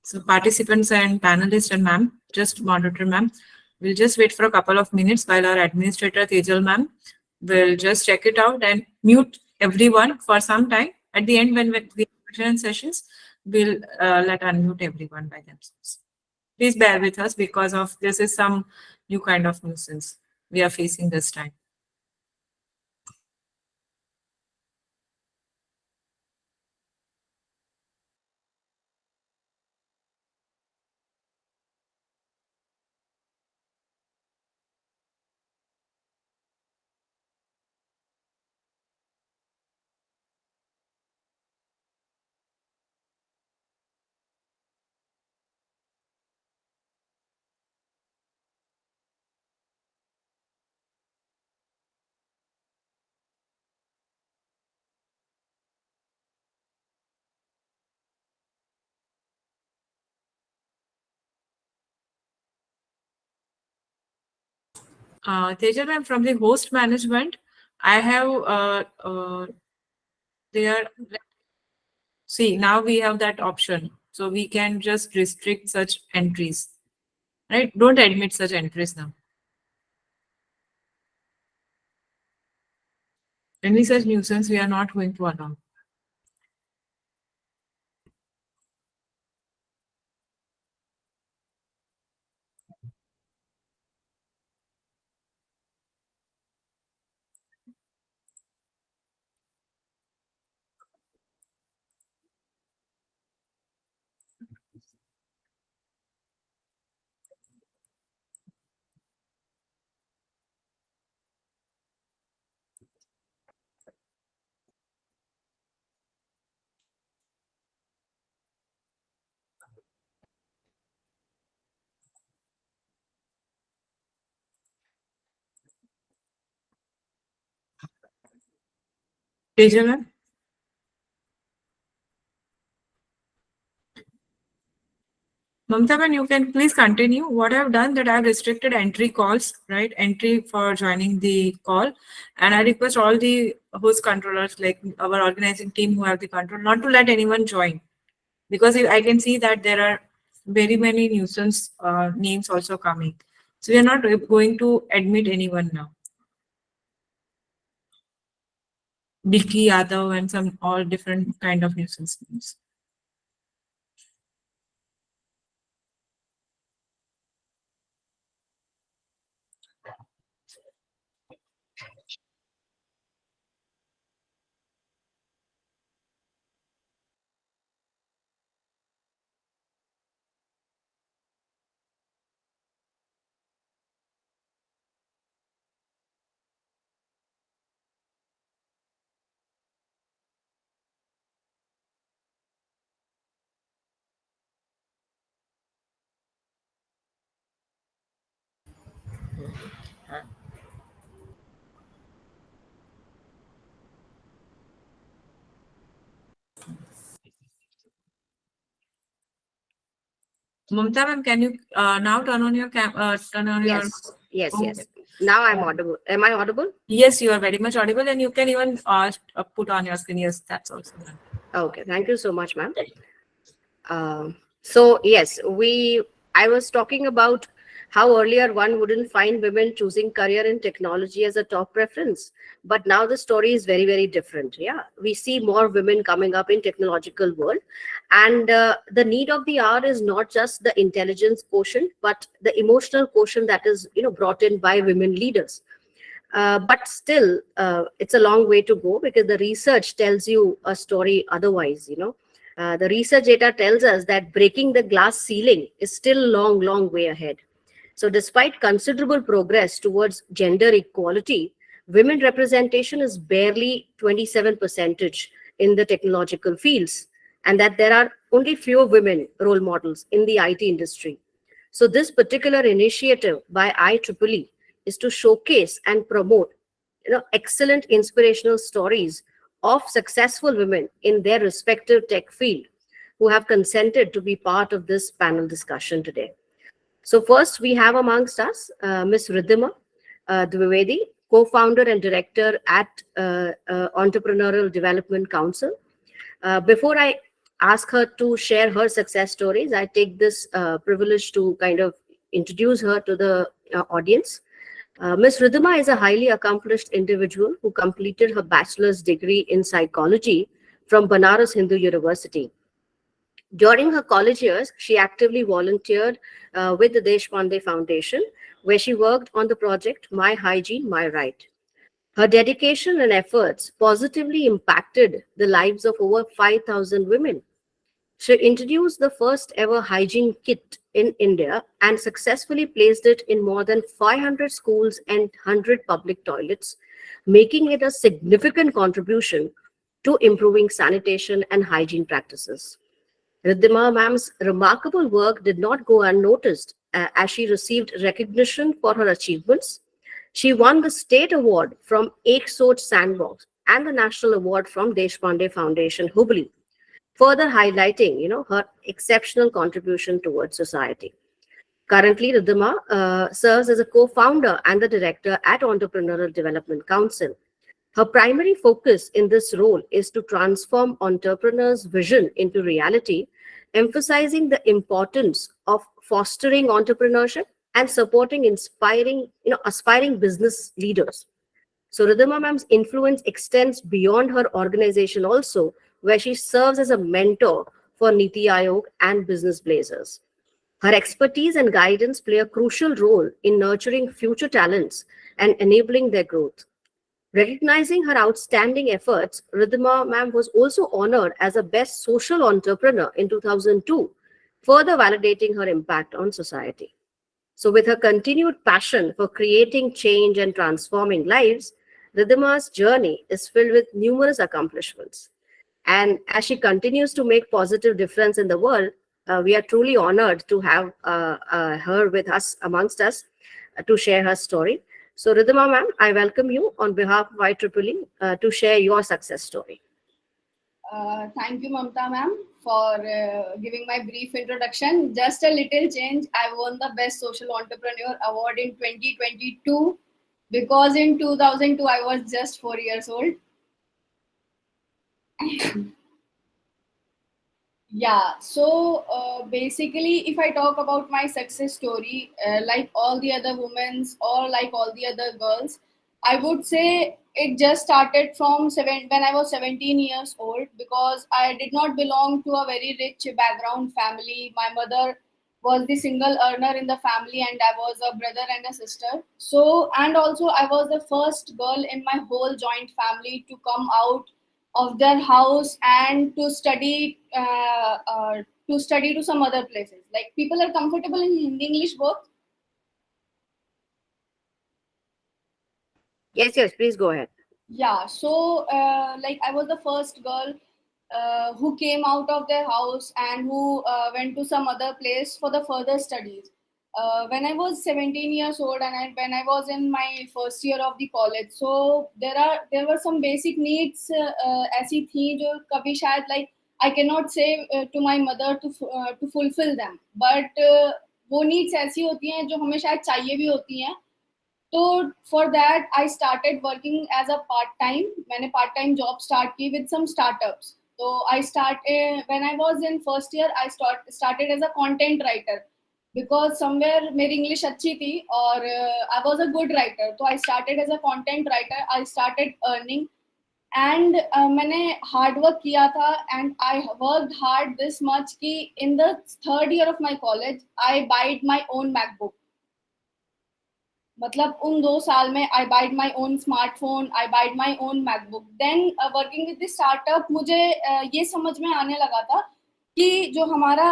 So participants and panelists and ma'am, just monitor ma'am, we'll just wait for a couple of minutes while our administrator Tejal ma'am will just check it out and mute everyone for some time. At the end, when we return sessions, we'll let unmute everyone by themselves. Please bear with us because of this is some new kind of nuisance we are facing this time. Tejal ma'am, from the host management, I have there. See, now we have that option, so we can just restrict such entries, right? Don't admit such entries now. Any such nuisance we are not going to allow. Teja ma'am? Mamta ma'am, you can please continue. What I've done that I've restricted entry calls, right? Entry for joining the call. And I request all the host controllers, like our organizing team who have the control, not to let anyone join. Because I can see that there are very many nuisance names also coming. So we are not going to admit anyone now. Vicky Yadav and some all different kind of nuisance names. Mamta ma'am, can you now turn on your turn on your? Yes. Oh. Yes. Now I'm audible. Am I audible? Yes, you are very much audible, and you can even put on your screen. Yes, that's also done. Okay. Thank you so much, ma'am. So yes, I was talking about how earlier one wouldn't find women choosing career in technology as a top preference, but now the story is very, very different. Yeah, we see more women coming up in technological world, and the need of the hour is not just the intelligence quotient, but the emotional quotient that is brought in by women leaders. But still, it's a long way to go because the research tells you a story otherwise. The research data tells us that breaking the glass ceiling is still a long, long way ahead. So despite considerable progress towards gender equality, women representation is barely 27% in the technological fields, and that there are only few women role models in the IT industry. So this particular initiative by IEEE is to showcase and promote excellent inspirational stories of successful women in their respective tech field who have consented to be part of this panel discussion today. So first we have amongst us Ms. Ridhima Dwivedi, co-founder and director at Entrepreneurial Development Council. Before I ask her to share her success stories, I take this privilege to kind of introduce her to the audience. Ms. Ridhima is a highly accomplished individual who completed her bachelor's degree in psychology from Banaras Hindu University. During her college years, she actively volunteered with the Deshpande Foundation, where she worked on the project My Hygiene, My Right. Her dedication and efforts positively impacted the lives of over 5,000 women. She introduced the first ever hygiene kit in India and successfully placed it in more than 500 schools and 100 public toilets, making it a significant contribution to improving sanitation and hygiene practices. Ridhima ma'am's remarkable work did not go unnoticed as she received recognition for her achievements. She won the state award from Ek Soch Sandbox and the national award from Deshpande Foundation, Hubli, further highlighting, her exceptional contribution towards society. Currently, Ridhima serves as a co-founder and the director at Entrepreneurial Development Council. Her primary focus in this role is to transform entrepreneurs' vision into reality, emphasizing the importance of fostering entrepreneurship and supporting aspiring business leaders. So Ridhima ma'am's influence extends beyond her organization also, where she serves as a mentor for Niti Aayog and Business Blazers. Her expertise and guidance play a crucial role in nurturing future talents and enabling their growth. Recognizing her outstanding efforts, Ridhima ma'am was also honored as a Best Social Entrepreneur in 2002, further validating her impact on society. So with her continued passion for creating change and transforming lives, Ridhima's journey is filled with numerous accomplishments. And as she continues to make positive difference in the world, we are truly honored to have her with us amongst us to share her story. So Ridhima ma'am, I welcome you on behalf of IEEE to share your success story. Thank you, Mamta ma'am, for giving my brief introduction. Just a little change. I won the Best Social Entrepreneur Award in 2022 because in 2002 I was just 4 years old. Yeah, so basically, if I talk about my success story, like all the other women or like all the other girls, I would say it just started from when I was 17 years old, because I did not belong to a very rich background family. My mother was the single earner in the family, and I was a brother and a sister. So, and also I was the first girl in my whole joint family to come out of their house and to study to some other places. Like, people are comfortable in Hindi, English both. Yes, please go ahead. Yeah, so like I was the first girl who came out of their house and who went to some other place for the further studies. When I was 17 years old and when I was in my first year of the college, so there were some basic needs ऐसी थी जो कभी शायद like I cannot say to my mother to fulfill them, but वो needs ऐसी होती हैं जो हमें शायद चाहिए भी होती हैं. तो for that I started working as a part time. मैंने part time job start की with some startups. So I started when I was in first year. I started as a content writer because somewhere मेरी English अच्छी थी और I was a good writer. So I started as a content writer. I started earning and मैंने hard work किया था and I worked hard this much कि in the third year of my college I bought my own MacBook. मतलब उन 2 साल में I bought my own smartphone, I bought my own MacBook. Then working with this startup मुझे ये समझ में आने लगा था कि जो हमारा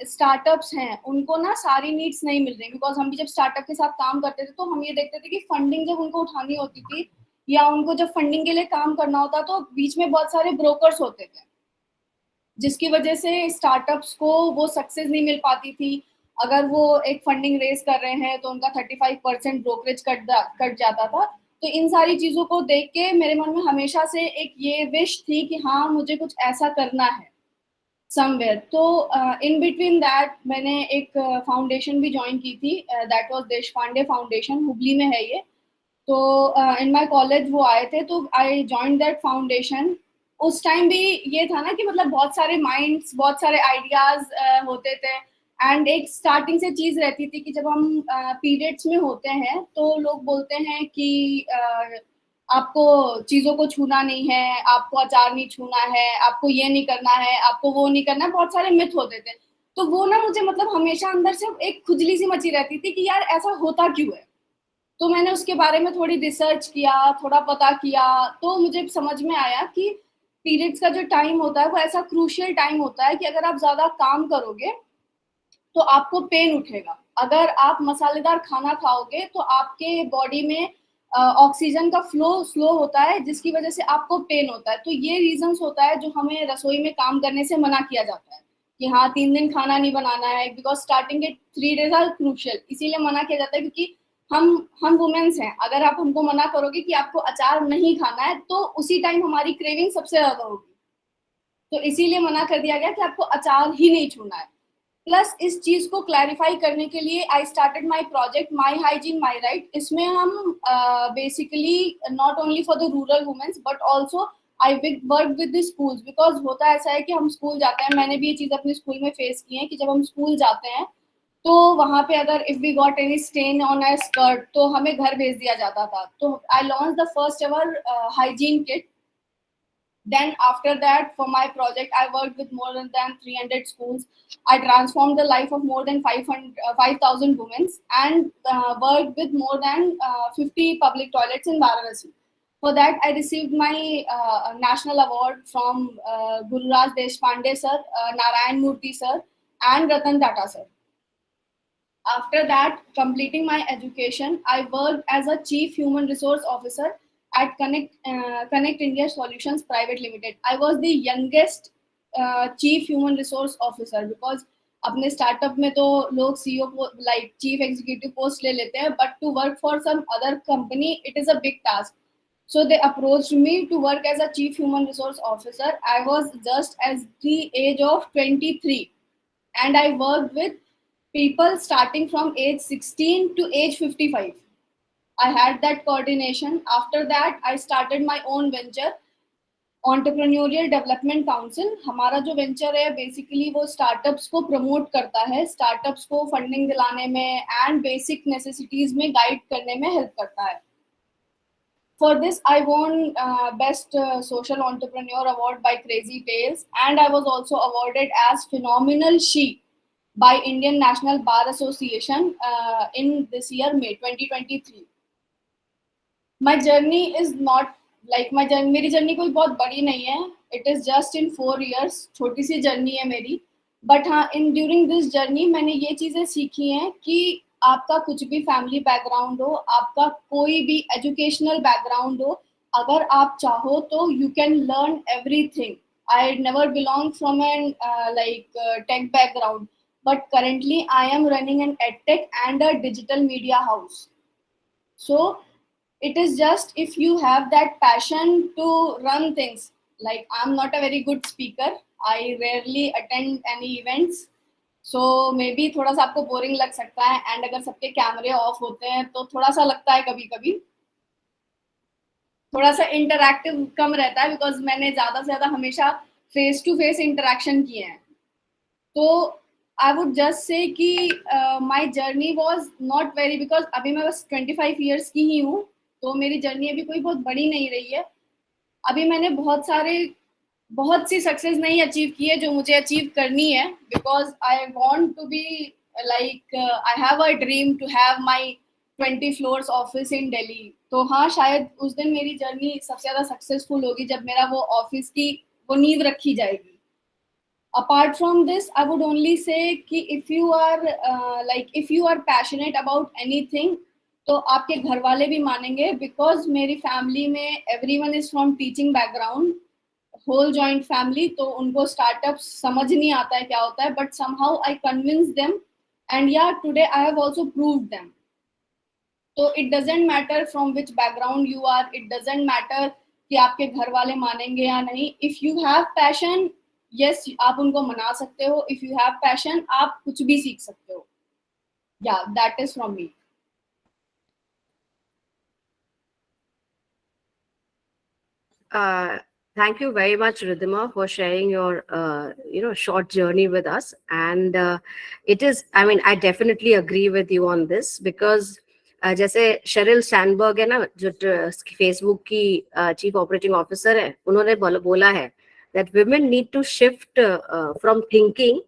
स्टार्टअप्स हैं उनको ना सारी नीड्स नहीं मिल रही, बिकॉज हम भी जब स्टार्टअप के साथ काम करते थे तो हम ये देखते थे कि फंडिंग जब उनको उठानी होती थी या उनको जब फंडिंग के लिए काम करना होता तो बीच में बहुत सारे ब्रोकर्स होते थे, जिसकी वजह से स्टार्टअप्स को वो सक्सेस नहीं मिल पाती थी. अगर वो एक फंडिंग रेज कर रहे हैं तो उनका 35% ब्रोकरेज कट जाता था. तो इन सारी चीज़ों को देख के मेरे मन में हमेशा से एक ये विश थी कि हाँ मुझे कुछ ऐसा करना है समवेयर. तो इन बिटवीन दैट मैंने एक फाउंडेशन भी ज्वाइन की थी, that was Deshpande foundation, Hubli में है ये. तो इन माय कॉलेज वो आए थे तो आई जॉइन दैट फाउंडेशन. उस टाइम भी ये था ना कि मतलब बहुत सारे माइंड्स, बहुत सारे आइडियाज होते थे एंड एक स्टार्टिंग से चीज़ रहती थी कि जब हम पीरियड्स में होते हैं तो लोग बोलते हैं कि आपको चीज़ों को छूना नहीं है, आपको अचार नहीं छूना है, आपको ये नहीं करना है, आपको वो नहीं करना है. बहुत सारे मिथ होते थे. तो वो ना मुझे मतलब हमेशा अंदर से एक खुजली सी मची रहती थी कि यार ऐसा होता क्यों है. तो मैंने उसके बारे में थोड़ी रिसर्च किया, थोड़ा पता किया, तो मुझे समझ में आया कि पीरियड्स का जो टाइम होता है वो ऐसा क्रूशियल टाइम होता है कि अगर आप ज़्यादा काम करोगे तो आपको पेन उठेगा. अगर आप मसालेदार खाना खाओगे तो आपके बॉडी में ऑक्सीजन का फ्लो स्लो होता है, जिसकी वजह से आपको पेन होता है. तो ये रीजंस होता है जो हमें रसोई में काम करने से मना किया जाता है कि हाँ 3 दिन खाना नहीं बनाना है, बिकॉज स्टार्टिंग के 3 डेज आर क्रूशियल. इसीलिए मना किया जाता है क्योंकि हम वुमेन्स हैं. अगर आप हमको मना करोगे कि आपको अचार नहीं खाना है तो उसी टाइम हमारी क्रेविंग सबसे ज़्यादा होगी. तो इसीलिए मना कर दिया गया कि आपको अचार ही नहीं छूना है. प्लस इस चीज़ को क्लैरिफाई करने के लिए I started my project my hygiene my right. इसमें हम basically not only for the rural womens but also I work with the schools, because होता ऐसा है कि हम स्कूल जाते हैं. मैंने भी ये चीज़ अपने स्कूल में फेस की है कि जब हम स्कूल जाते हैं तो वहाँ पे अगर if we got any stain on our skirt तो हमें घर भेज दिया जाता था. तो I launch the first ever hygiene kit. Then after that, for my project, I worked with more than 300 schools. I transformed the life of more than 5,000 women and worked with more than 50 public toilets in Varanasi. For that, I received my national award from Gururaj Deshpande sir, Narayan Murthy sir, and Ratan Tata sir. After that, completing my education, I worked as a Chief Human Resource Officer at Connect India Solutions Private Limited. I was the youngest Chief Human Resource Officer because अपने startup में तो लोग CEO like chief executive post ले लेते हैं, but to work for some other company it is a big task. So they approached me to work as a chief human resource officer. I was just as the age of 23, and I worked with people starting from age 16 to age 55. I had that coordination. After that, I started my own venture, Entrepreneurial Development Council. हमारा जो venture है basically वो startups को promote करता है, startups को funding दिलाने में एंड बेसिक नेसेसिटीज में गाइड करने में हेल्प करता है. For this, I won Best Social Entrepreneur Award by Crazy Tales, and I was also awarded as Phenomenal She by Indian National Bar Association in this year, May 2023. My journey is not like मेरी journey कोई बहुत बड़ी नहीं है. It is just in 4 years. छोटी सी journey है मेरी. But हाँ, इन ड्यूरिंग दिस जर्नी मैंने ये चीज़ें सीखी हैं कि आपका कुछ भी फैमिली बैकग्राउंड हो, आपका कोई भी एजुकेशनल बैकग्राउंड हो, अगर आप चाहो तो you can learn everything. I never belong from an tech background, but currently I am running an edtech and a digital media house. So it is just if you have that passion to run things. Like I'm not a very good speaker, I rarely attend any events, so maybe थोड़ा सा आपको boring लग सकता है. And अगर सबके कैमरे of होते हैं तो थोड़ा सा लगता है कभी कभी थोड़ा सा इंटरैक्टिव कम रहता है, बिकॉज मैंने ज़्यादा से ज़्यादा हमेशा फेस टू फेस इंटरेक्शन किए हैं. तो आई वुड जस्ट से कि my journey was not very, because अभी मैं बस 25 ईयर्स की ही हूँ, तो मेरी जर्नी अभी कोई बहुत बड़ी नहीं रही है. अभी मैंने बहुत सी सक्सेस नहीं अचीव की है जो मुझे अचीव करनी है, because I want to be like I have a dream to have my 20 floors office in Delhi. तो हाँ, शायद उस दिन मेरी जर्नी सबसे ज़्यादा सक्सेसफुल होगी जब मेरा वो ऑफिस की वो नींव रखी जाएगी. Apart from this, I would only say कि if you are passionate about anything, तो आपके घर वाले भी मानेंगे, बिकॉज मेरी फैमिली में everyone is from teaching background, whole joint family. तो उनको स्टार्टअप समझ नहीं आता है क्या होता है, but somehow I convince them, and या today I have also proved them. तो it doesn't matter from which background you are, it doesn't matter कि आपके घर वाले मानेंगे या नहीं. If you have passion, yes, आप उनको मना सकते हो. इफ यू हैव पैशन, आप कुछ भी सीख सकते हो. या that is from me. Thank you very much, Ridhima, for sharing your short journey with us. And it is, I mean, I definitely agree with you on this, because जैसे Sherrill Sandberg है ना, जो Facebook की chief operating officer है, उन्होंने बोला है that women need to shift from thinking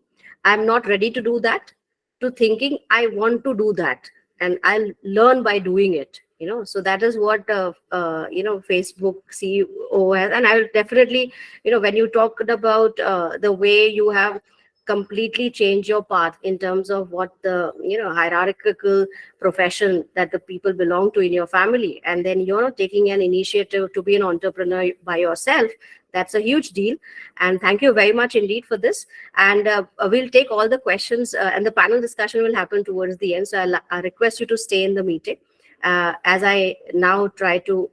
I'm not ready to do that to thinking I want to do that and I'll learn by doing it. So that is what Facebook CEO has. And I will definitely, when you talked about the way you have completely change your path in terms of what the hierarchical profession that the people belong to in your family, and then you're taking an initiative to be an entrepreneur by yourself. That's a huge deal, and thank you very much indeed for this. And we'll take all the questions, and the panel discussion will happen towards the end, so I request you to stay in the meeting as I now try to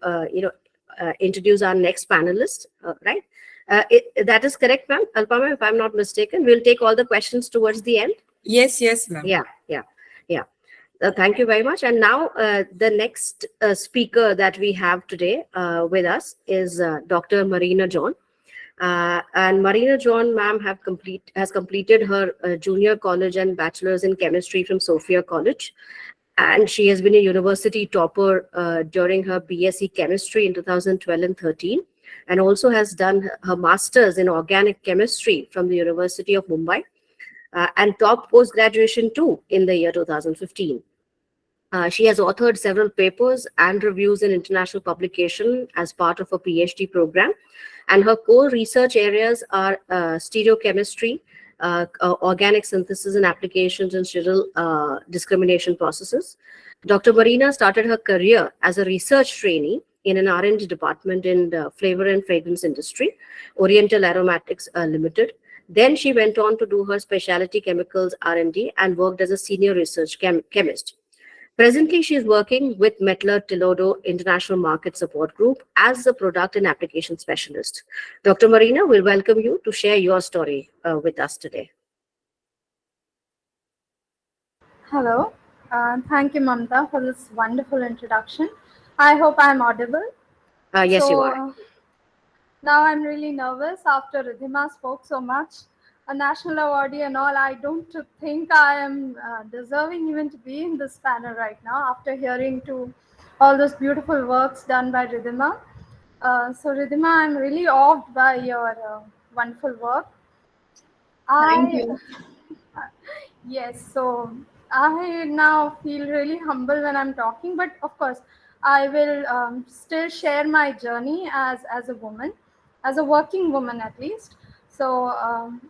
introduce our next panelist, right? That is correct, ma'am. Alpama, if I'm not mistaken, we'll take all the questions towards the end. Yes, ma'am. Yeah. Thank you very much. And now the next speaker that we have today with us is Dr. Marina John. And Marina John, ma'am, has completed her junior college and bachelor's in chemistry from Sophia College. And she has been a university topper during her BSc chemistry in 2012 and 13. And also has done her master's in organic chemistry from the University of Mumbai, and top post-graduation too in the year 2015. She has authored several papers and reviews in international publication as part of her PhD program. And her core research areas are stereochemistry, organic synthesis and applications in sterile discrimination processes. Dr. Marina started her career as a research trainee in an R&D department in the flavor and fragrance industry, Oriental Aromatics Limited. Then she went on to do her specialty chemicals R&D and worked as a senior research chemist. Presently, she is working with Mettler Tilodo International Market Support Group as the product and application specialist. Dr. Marina, we'll welcome you to share your story with us today. Hello. Thank you, Mamta, for this wonderful introduction. I hope I'm audible. Yes, you are. Now I'm really nervous after Ridhima spoke so much. A national awardee and all, I don't think I am deserving even to be in this panel right now after hearing to all those beautiful works done by Ridhima. So Ridhima, I'm really awed by your wonderful work. Thank you. Yes, so I now feel really humble when I'm talking, but of course, I will still share my journey as a woman, as a working woman at least. So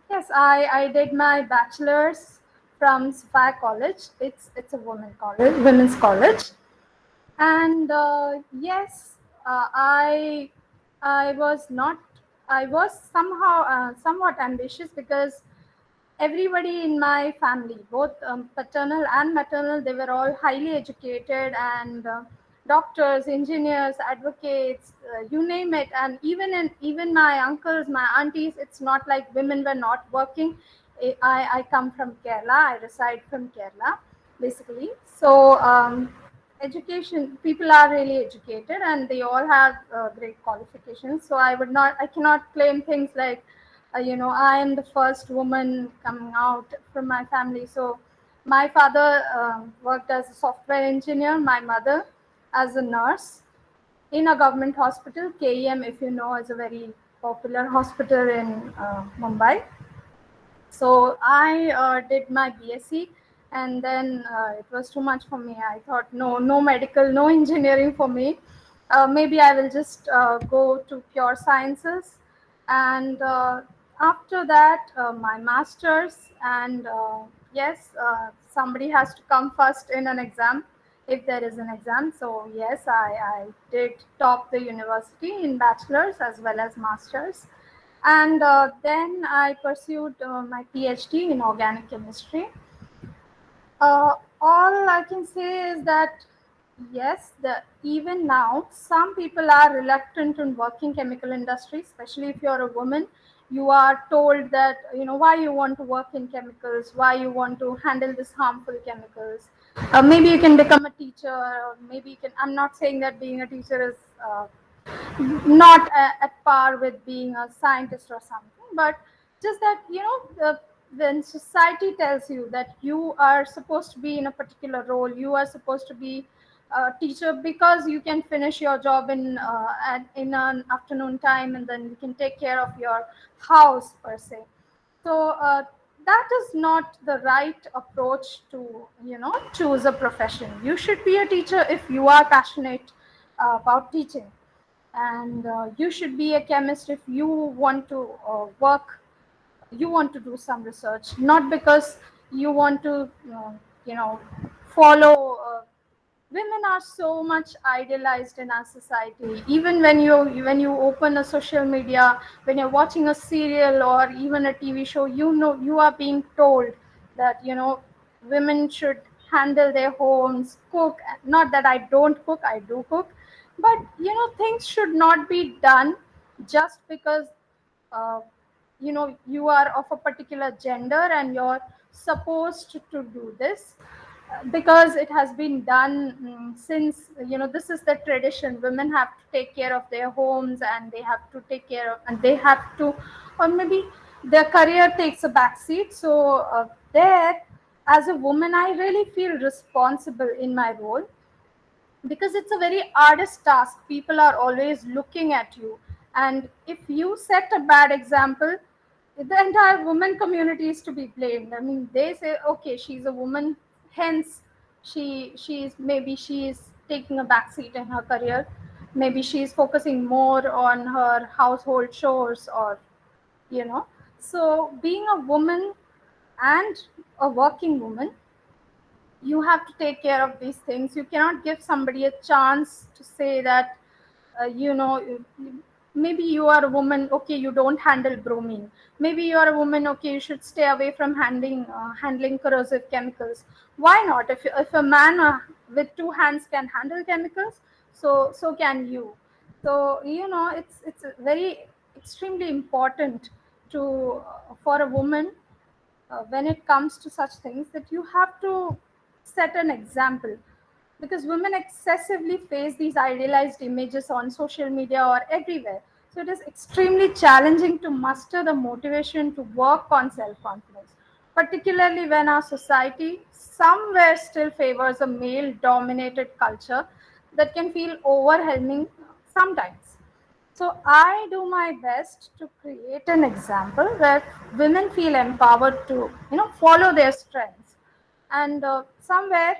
yes, I did my bachelor's from Sapphire College. It's a women's college, and yes, I was not. I was somehow somewhat ambitious because everybody in my family, both paternal and maternal, they were all highly educated and doctors, engineers, advocates, you name it. And even my uncles, my aunties, it's not like women were not working. I come from Kerala. I reside from Kerala, basically. So education, people are really educated and they all have great qualifications. So I cannot claim things like I am the first woman coming out from my family. So my father worked as a software engineer, my mother as a nurse in a government hospital. KEM, if you know, is a very popular hospital in Mumbai. So I did my BSc, and then it was too much for me. I thought, no medical, no engineering for me. Maybe I will just go to pure sciences. And after that, my master's, and yes, somebody has to come first in an exam if there is an exam. So yes, I did top the university in bachelor's as well as master's. And then I pursued my PhD in organic chemistry. All I can say is that yes, even now some people are reluctant in working chemical industry, especially if you're a woman. You are told that why you want to work in chemicals, why you want to handle this harmful chemicals. Maybe you can become a teacher, or maybe you can. I'm not saying that being a teacher is not at par with being a scientist or something, but just that when society tells you that you are supposed to be in a particular role, you are supposed to be a teacher because you can finish your job in an afternoon time, and then you can take care of your house per se. So that is not the right approach to choose a profession. You should be a teacher if you are passionate about teaching, and you should be a chemist if you want to you want to do some research, not because you want to you know follow women are so much idealized in our society. Even when you open a social media, when you're watching a serial or even a TV show, you are being told that women should handle their homes, cook. Not that I don't cook, I do cook, but things should not be done just because uh, you are of a particular gender and you're supposed to do this because it has been done since this is the tradition. Women have to take care of their homes, and they have to take care of, and they have to, or maybe their career takes a back seat. So there, as a woman, I really feel responsible in my role because it's a very arduous task. People are always looking at you, and if you set a bad example, the entire women community is to be blamed. I mean, they say, okay, she's a woman, hence she is taking a back seat in her career. Maybe she's focusing more on her household chores, or so being a woman and a working woman, you have to take care of these things. You cannot give somebody a chance to say that maybe you are a woman, okay, you don't handle bromine. Maybe you are a woman, okay, you should stay away from handling corrosive chemicals. Why not? If a man with two hands can handle chemicals, so can you. So it's very extremely important to for a woman, when it comes to such things, that you have to set an example, because women excessively face these idealized images on social media or everywhere. So it is extremely challenging to muster the motivation to work on self confidence, particularly when our society somewhere still favors a male dominated culture that can feel overwhelming sometimes. So I do my best to create an example where women feel empowered to, follow their strengths, and somewhere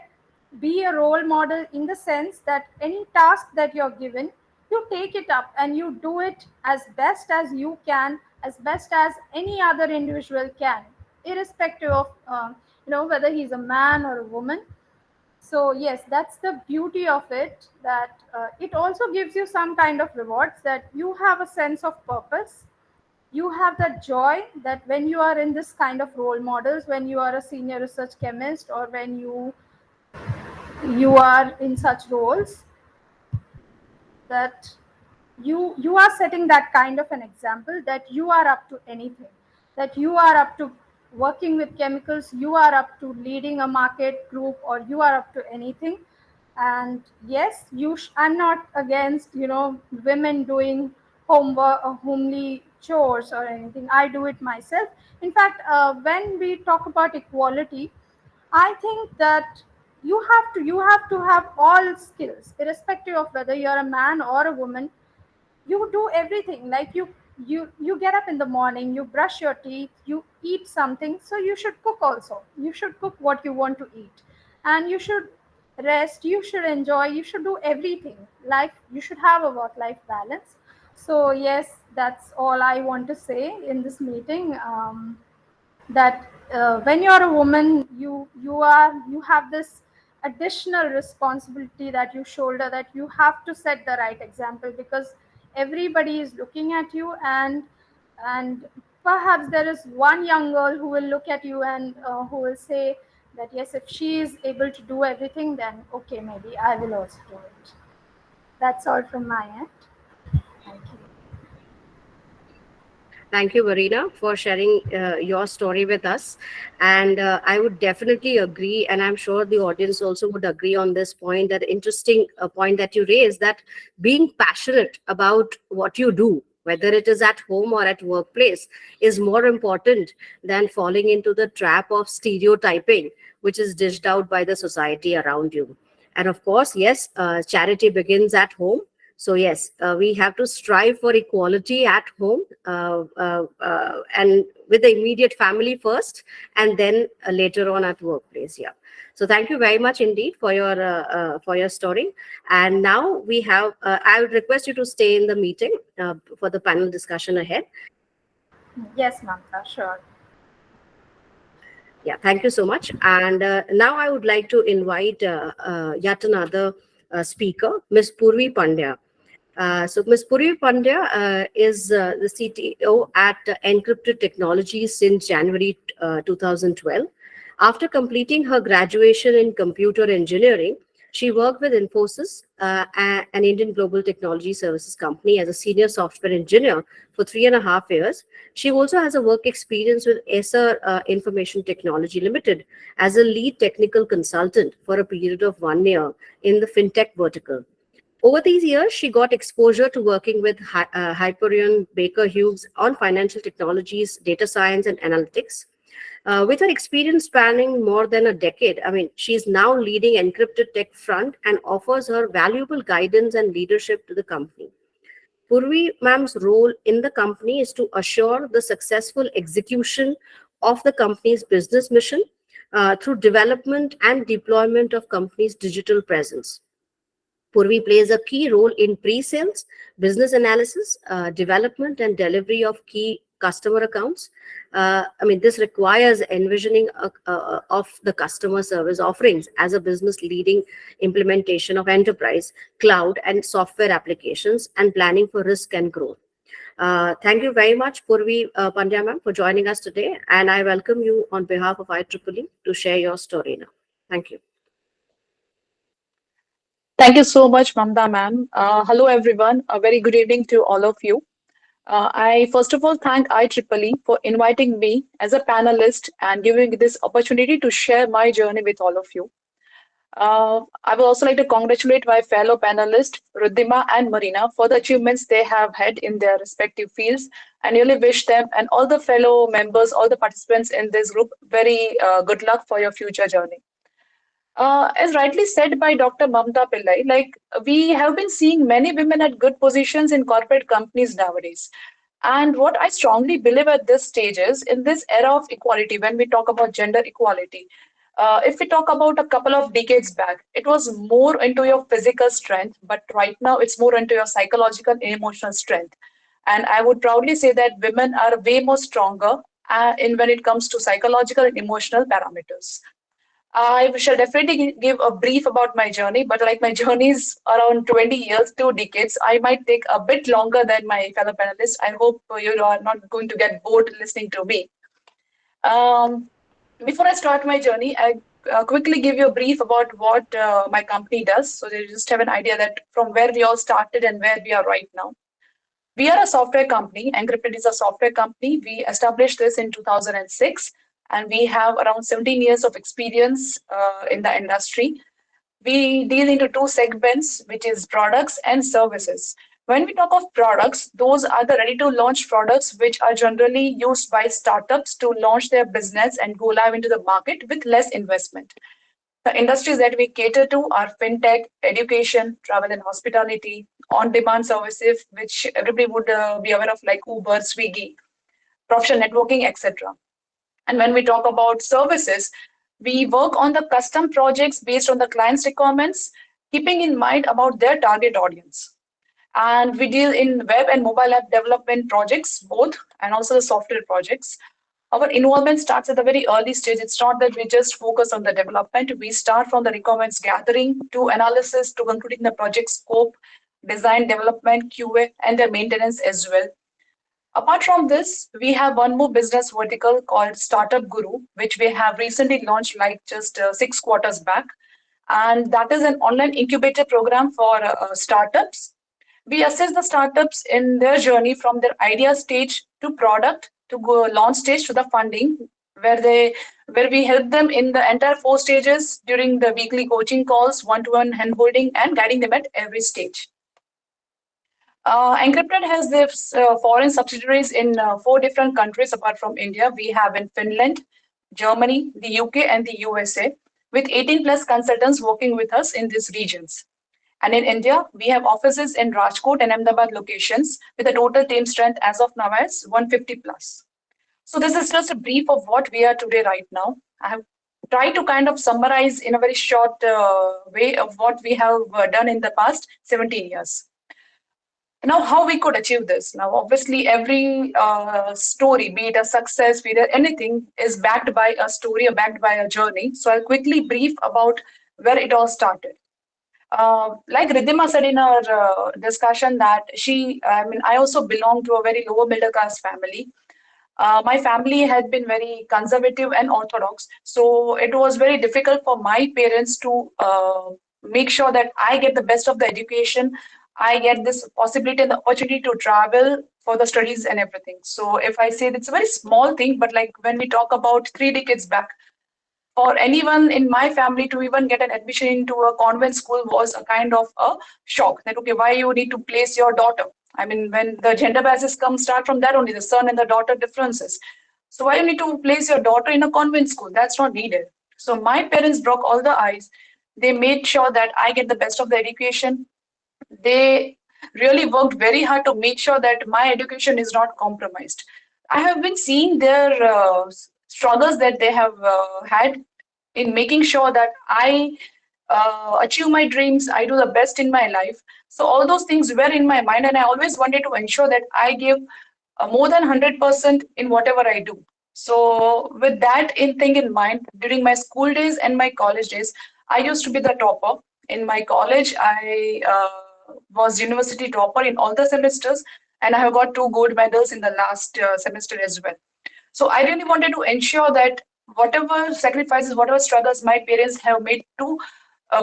be a role model, in the sense that any task that you're given, you take it up and you do it as best as you can, as best as any other individual can, irrespective of whether he's a man or a woman. So yes, that's the beauty of it, that it also gives you some kind of rewards, that you have a sense of purpose. You have that joy that when you are in this kind of role models, when you are a senior research chemist, or when you are in such roles, that you are setting that kind of an example, that you are up to anything, that you are up to working with chemicals, you are up to leading a market group, or you are up to anything. And yes, I'm not against women doing homework or homely chores or anything. I do it myself. In fact, when we talk about equality, I think that you have to have all skills, irrespective of whether you're a man or a woman. You do everything, like you get up in the morning, you brush your teeth, you eat something, so you should cook also. You should cook what you want to eat, and you should rest, you should enjoy, you should do everything. Life, you should have a work life balance. So yes, that's all I want to say in this meeting. That when you're a woman, you have this additional responsibility that you shoulder, that you have to set the right example, because everybody is looking at you, and perhaps there is one young girl who will look at you, and who will say that yes, if she is able to do everything, then okay, maybe I will also do it. That's all from my end. Thank you. Thank you, Varina, for sharing your story with us. And I would definitely agree, and I'm sure the audience also would agree on this point, that interesting point that you raised, that being passionate about what you do, whether it is at home or at workplace, is more important than falling into the trap of stereotyping, which is dished out by the society around you. And of course, yes, charity begins at home. So yes, we have to strive for equality at home, and with the immediate family first, and then later on at workplace. Yeah. So thank you very much indeed for your story. And now we have. I would request you to stay in the meeting for the panel discussion ahead. Yes, Mamta, sure. Yeah, thank you so much. And now I would like to invite yet another speaker, Ms. Purvi Pandya. So Ms. Purvi Pandya is the CTO at Encrypted Technologies since January 2012. After completing her graduation in computer engineering, she worked with Infosys, an Indian global technology services company, as a senior software engineer for 3.5 years. She also has a work experience with Acer Information Technology Limited as a lead technical consultant for a period of 1 year in the fintech vertical. Over these years, she got exposure to working with Hyperion, Baker Hughes on financial technologies, data science, and analytics. With her experience spanning more than a decade, I mean, she's now leading Encrypted Tech Front and offers her valuable guidance and leadership to the company. Purvi ma'am's role in the company is to assure the successful execution of the company's business mission through development and deployment of company's digital presence. Purvi plays a key role in pre-sales, business analysis, development, and delivery of key customer accounts. This requires envisioning of the customer service offerings as a business leading implementation of enterprise, cloud, and software applications, and planning for risk and growth. Thank you very much, Purvi Pandya ma'am, for joining us today. And I welcome you on behalf of IEEE to share your story now. Thank you. Thank you so much, Mamta ma'am. Hello, everyone. A very good evening to all of you. I first of all thank IEEE for inviting me as a panelist and giving this opportunity to share my journey with all of you. I would also like to congratulate my fellow panelists, Ruddima and Marina, for the achievements they have had in their respective fields, and really wish them and all the fellow members, all the participants in this group, very good luck for your future journey. As rightly said by Dr. Mamta Pillai, like we have been seeing many women at good positions in corporate companies nowadays. And what I strongly believe at this stage is in this era of equality, when we talk about gender equality, if we talk about a couple of decades back, it was more into your physical strength, but right now it's more into your psychological and emotional strength. And I would proudly say that women are way more stronger in when it comes to psychological and emotional parameters. I shall definitely give a brief about my journey, but like my journey is around 20 years, 2 decades. I might take a bit longer than my fellow panelists. I hope you are not going to get bored listening to me. Um, Before I start my journey, I quickly give you a brief about what my company does, so that you just have an idea that from where we all started and where we are right now. We are a software company. Encrypted is a software company. We established this in 2006, and we have around 17 years of experience in the industry. We deal into two segments, which is products and services. When we talk of products, those are the ready to launch products which are generally used by startups to launch their business and go live into the market with less investment. The industries that we cater to are fintech, education, travel and hospitality, on-demand services, which everybody would be aware of, like Uber, Swiggy, professional networking, etc. And when we talk about services, we work on the custom projects based on the client's requirements, keeping in mind about their target audience. And we deal in web and mobile app development projects, both, and also the software projects. Our involvement starts at the very early stage. It's not that we just focus on the development. We start from the requirements gathering to analysis to concluding the project scope, design, development, QA, and the maintenance as well. Apart from this, we have one more business vertical called Startup Guru, which we have recently launched like just 6 quarters back. And that is an online incubator program for startups. We assess the startups in their journey from their idea stage to product to go launch stage to the funding, where we help them in the entire 4 stages during the weekly coaching calls, one-to-one handholding, and guiding them at every stage. Encrypted has its foreign subsidiaries in 4 different countries apart from India. We have in Finland, Germany, the UK, and the USA, with 18 plus consultants working with us in these regions. And in India, we have offices in Rajkot and Ahmedabad locations with a total team strength as of now as 150 plus. So this is just a brief of what we are today right now. I have tried to kind of summarize in a very short way of what we have done in the past 17 years. Now, how we could achieve this? Now, obviously, every story, be it a success, be it anything, is backed by a story or backed by a journey. So I'll quickly brief about where it all started. Like Ridhima said in our discussion that I also belong to a very lower middle class family. My family had been very conservative and orthodox, so it was very difficult for my parents to make sure that I get the best of the education. I get this possibility and the opportunity to travel for the studies and everything. So if I say it's a very small thing, but like when we talk about 3 decades back, for anyone in my family to even get an admission into a convent school was a kind of a shock that, okay, why you need to place your daughter? I mean, when the gender biases come, start from that only, the son and the daughter differences. So why you need to place your daughter in a convent school? That's not needed. So my parents broke all the ice. They made sure that I get the best of the education. They really worked very hard to make sure that my education is not compromised. I have been seeing their struggles that they have had in making sure that I achieve my dreams, I do the best in my life. So all those things were in my mind, and I always wanted to ensure that I give more than 100% in whatever I do. So with that thing in mind, during my school days and my college days, I used to be the topper. In my college, I was university topper in all the semesters. and I have got 2 gold medals in the last semester as well. So I really wanted to ensure that whatever sacrifices, whatever struggles my parents have made to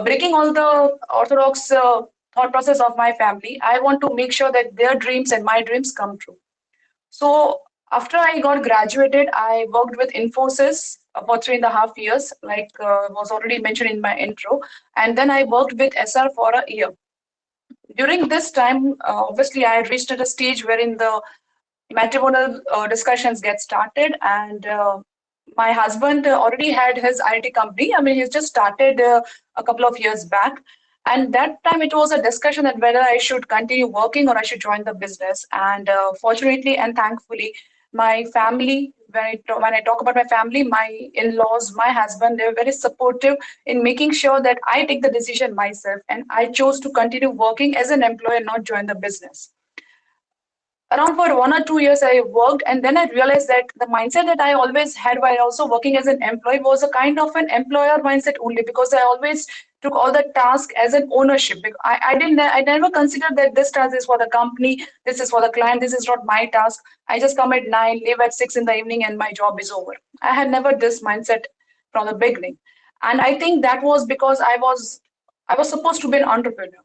breaking all the orthodox thought process of my family, I want to make sure that their dreams and my dreams come true. So after I got graduated, I worked with Infosys for 3.5 years, like was already mentioned in my intro. And then I worked with SR for a year. During this time, obviously, I reached at a stage wherein the matrimonial discussions get started, and my husband already had his IT company. I mean, he just started a couple of years back, and that time it was a discussion that whether I should continue working or I should join the business. And fortunately and thankfully, my family, when I talk about my family, my in-laws, my husband, they were very supportive in making sure that I take the decision myself, and I chose to continue working as an employee, not join the business. Around for 1 or 2 years I worked, and then I realized that the mindset that I always had while also working as an employee was a kind of an employer mindset only, because I always took all the task as an ownership. I never considered that this task is for the company, this is for the client, this is not my task. I just come at 9, leave at 6 in the evening, and my job is over. I had never this mindset from the beginning, and I think that was because I was supposed to be an entrepreneur.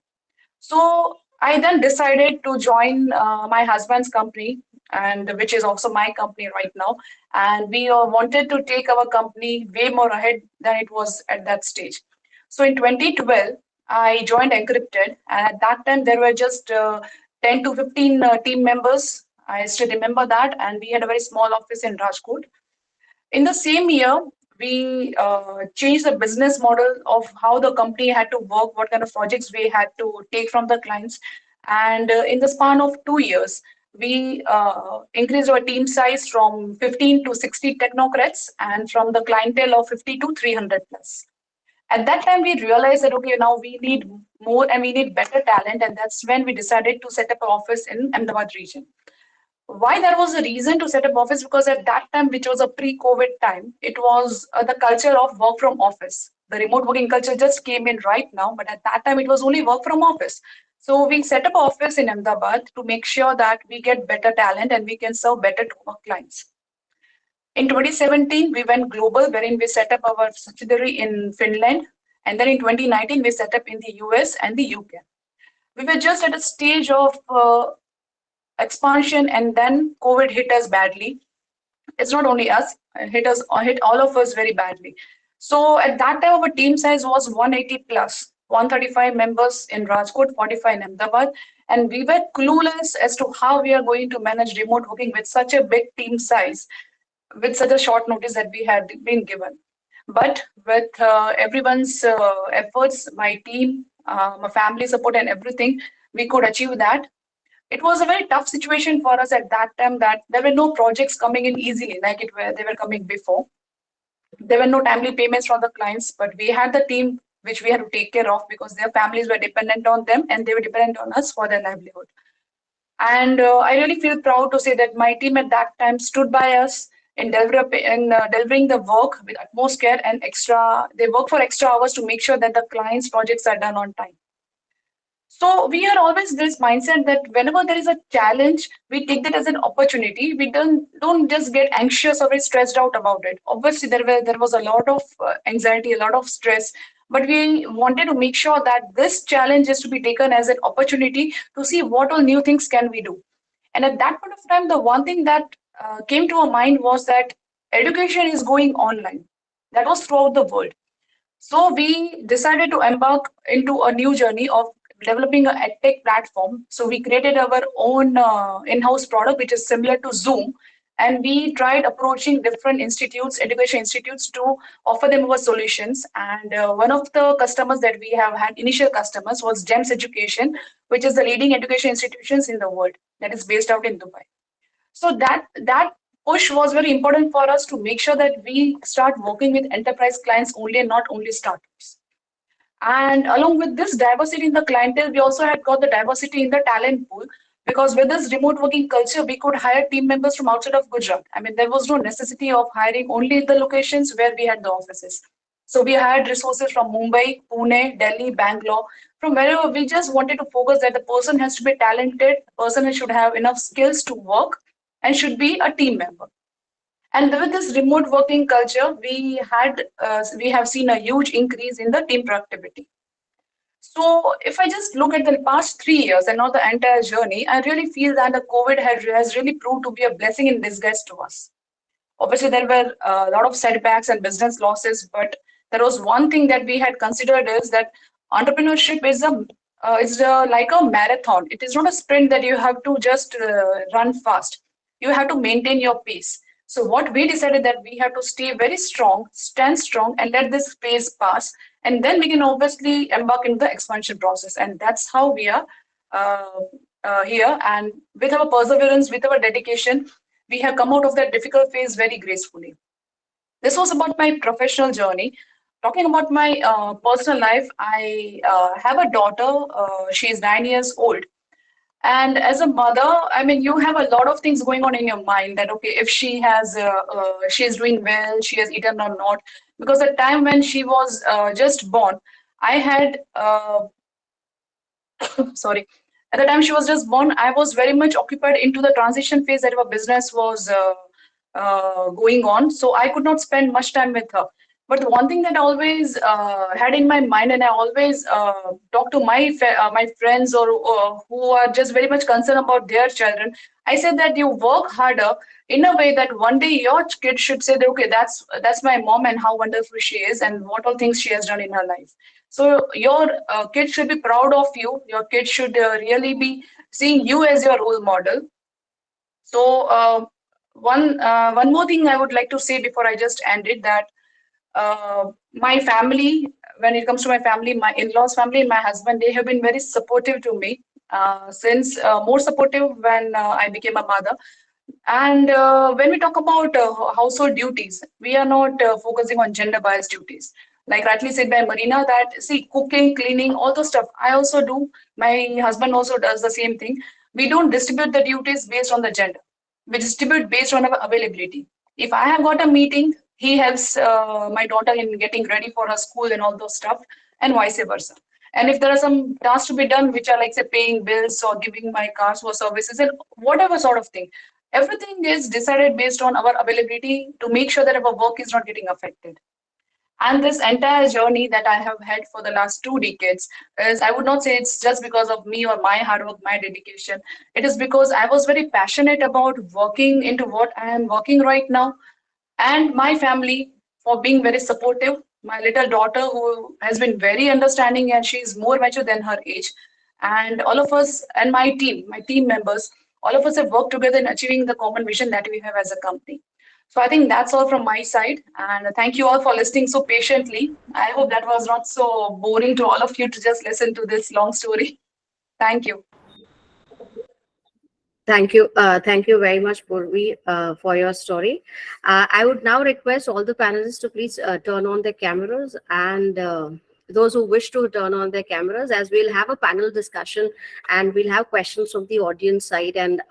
So I then decided to join my husband's company, and which is also my company right now. And we wanted to take our company way more ahead than it was at that stage. So in 2012, I joined Encrypted, and at that time there were just 10 to 15 team members. I still remember that, and we had a very small office in Rajkot. In the same year, we changed the business model of how the company had to work, what kind of projects we had to take from the clients. And in the span of 2 years, we increased our team size from 15 to 60 technocrats, and from the clientele of 50 to 300 plus. At that time, we realized that, okay, now we need more and we need better talent. And that's when we decided to set up an office in Ahmedabad region. Why there was a reason to set up office? Because at that time, which was a pre-COVID time, it was the culture of work from office. The remote working culture just came in right now, but at that time it was only work from office. So we set up office in Ahmedabad to make sure that we get better talent and we can serve better to our clients. In 2017, we went global, wherein we set up our subsidiary in Finland, and then in 2019 we set up in the US and the UK. We were just at a stage of expansion, and then COVID hit us badly. It's not only us, it hit all of us very badly. So at that time, our team size was 180 plus, 135 members in Rajkot, 45 in Ahmedabad, and we were clueless as to how we are going to manage remote working with such a big team size, with such a short notice that we had been given. But with everyone's efforts, my team, my family support and everything, we could achieve that. It was a very tough situation for us at that time, that there were no projects coming in easily like they were coming before. There were no timely payments from the clients, but we had the team which we had to take care of, because their families were dependent on them and they were dependent on us for their livelihood. And I really feel proud to say that my team at that time stood by us in delivering the work with utmost care and they work for extra hours to make sure that the clients' projects are done on time. So we are always this mindset that whenever there is a challenge, we take that as an opportunity. We don't just get anxious or very stressed out about it. Obviously, there was a lot of anxiety, a lot of stress, but we wanted to make sure that this challenge is to be taken as an opportunity to see what all new things can we do. And at that point of time, the one thing that came to our mind was that education is going online. That was throughout the world. So we decided to embark into a new journey of developing a edtech platform. So we created our own in-house product, which is similar to Zoom. And we tried approaching different institutes, education institutes, to offer them our solutions. And one of the customers that we have had, initial customers, was GEMS Education, which is the leading education institutions in the world, that is based out in Dubai. So that push was very important for us to make sure that we start working with enterprise clients only and not only startups. And along with this diversity in the clientele, we also had got the diversity in the talent pool, because with this remote working culture, we could hire team members from outside of Gujarat. I mean, there was no necessity of hiring only the locations where we had the offices. So we had resources from Mumbai, Pune, Delhi, Bangalore, from wherever. We just wanted to focus that the person has to be talented, person should have enough skills to work, and should be a team member. And with this remote working culture, we have seen a huge increase in the team productivity. So if I just look at the past 3 years and not the entire journey, I really feel that the COVID has really proved to be a blessing in disguise to us. Obviously, there were a lot of setbacks and business losses, but there was one thing that we had considered is that entrepreneurship is like a marathon. It is not a sprint that you have to just run fast. You have to maintain your pace. So what we decided that we have to stay very strong, stand strong, and let this phase pass, and then we can obviously embark in the expansion process. And that's how we are uh, here. And with our perseverance, with our dedication, we have come out of that difficult phase very gracefully. This was about my professional journey. Talking about my personal life, I have a daughter. She is 9 years old. And as a mother, I mean, you have a lot of things going on in your mind that, okay, if she is doing well, she has eaten or not. Because the time when she was just born, I had sorry, at the time she was just born, I was very much occupied into the transition phase that our business was going on, so I could not spend much time with her. But the one thing that I always had in my mind, and I always talk to my friends or who are just very much concerned about their children, I said that you work harder in a way that one day your kid should say that, okay, that's my mom and how wonderful she is and what all things she has done in her life. So your kid should be proud of you. Your kid should really be seeing you as your role model. So one more thing I would like to say before I just end it, that my family, when it comes to my family, my in-laws family and my husband, they have been very supportive to me since more supportive when I became a mother. And when we talk about household duties, we are not focusing on gender biased duties. Like rightly said by Marina, that see, cooking, cleaning, all those stuff, I also do. My husband also does the same thing. We don't distribute the duties based on the gender. We distribute based on our availability. If I have got a meeting, he helps my daughter in getting ready for her school and all those stuff, and vice versa. And if there are some tasks to be done, which are like say paying bills or giving my cars for services and whatever sort of thing, everything is decided based on our availability to make sure that our work is not getting affected. And this entire journey that I have had for the last 2 decades is, I would not say it's just because of me or my hard work, my dedication. It is because I was very passionate about working into what I am working right now, and my family for being very supportive. My little daughter, who has been very understanding and she's more mature than her age. And all of us and my team members, all of us have worked together in achieving the common vision that we have as a company. So I think that's all from my side. And thank you all for listening so patiently. I hope that was not so boring to all of you to just listen to this long story. Thank you. Thank you very much, Purvi, for your story. I would now request all the panelists to please turn on their cameras, and those who wish to turn on their cameras, as we'll have a panel discussion and we'll have questions from the audience side, and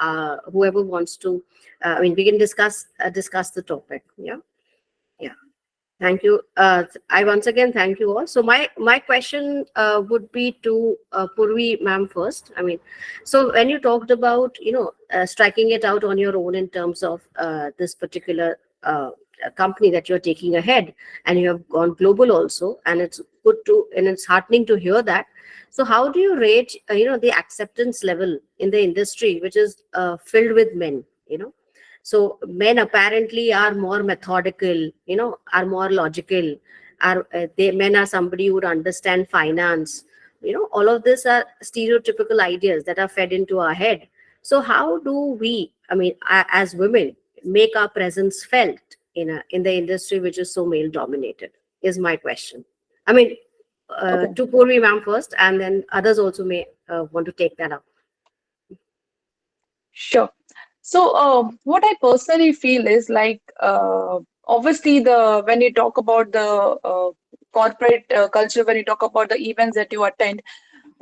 whoever wants to, I mean, we can discuss the topic. Yeah, yeah. Thank you. I once again thank you all. So my question would be to Purvi ma'am first. I mean, so when you talked about striking it out on your own in terms of this particular company that you're taking ahead, and you have gone global also, and it's good to, and it's heartening to hear that. So how do you rate the acceptance level in the industry, which is filled with men? So men apparently are more methodical, are more logical. Men are somebody who would understand finance. All of this are stereotypical ideas that are fed into our head. So how do we, I mean, as women, make our presence felt in the industry which is so male dominated? Is my question. I mean, Okay. to Purvi ma'am first, and then others also may want to take that up. Sure. So, what I personally feel is like, obviously, the when you talk about the corporate culture, when you talk about the events that you attend,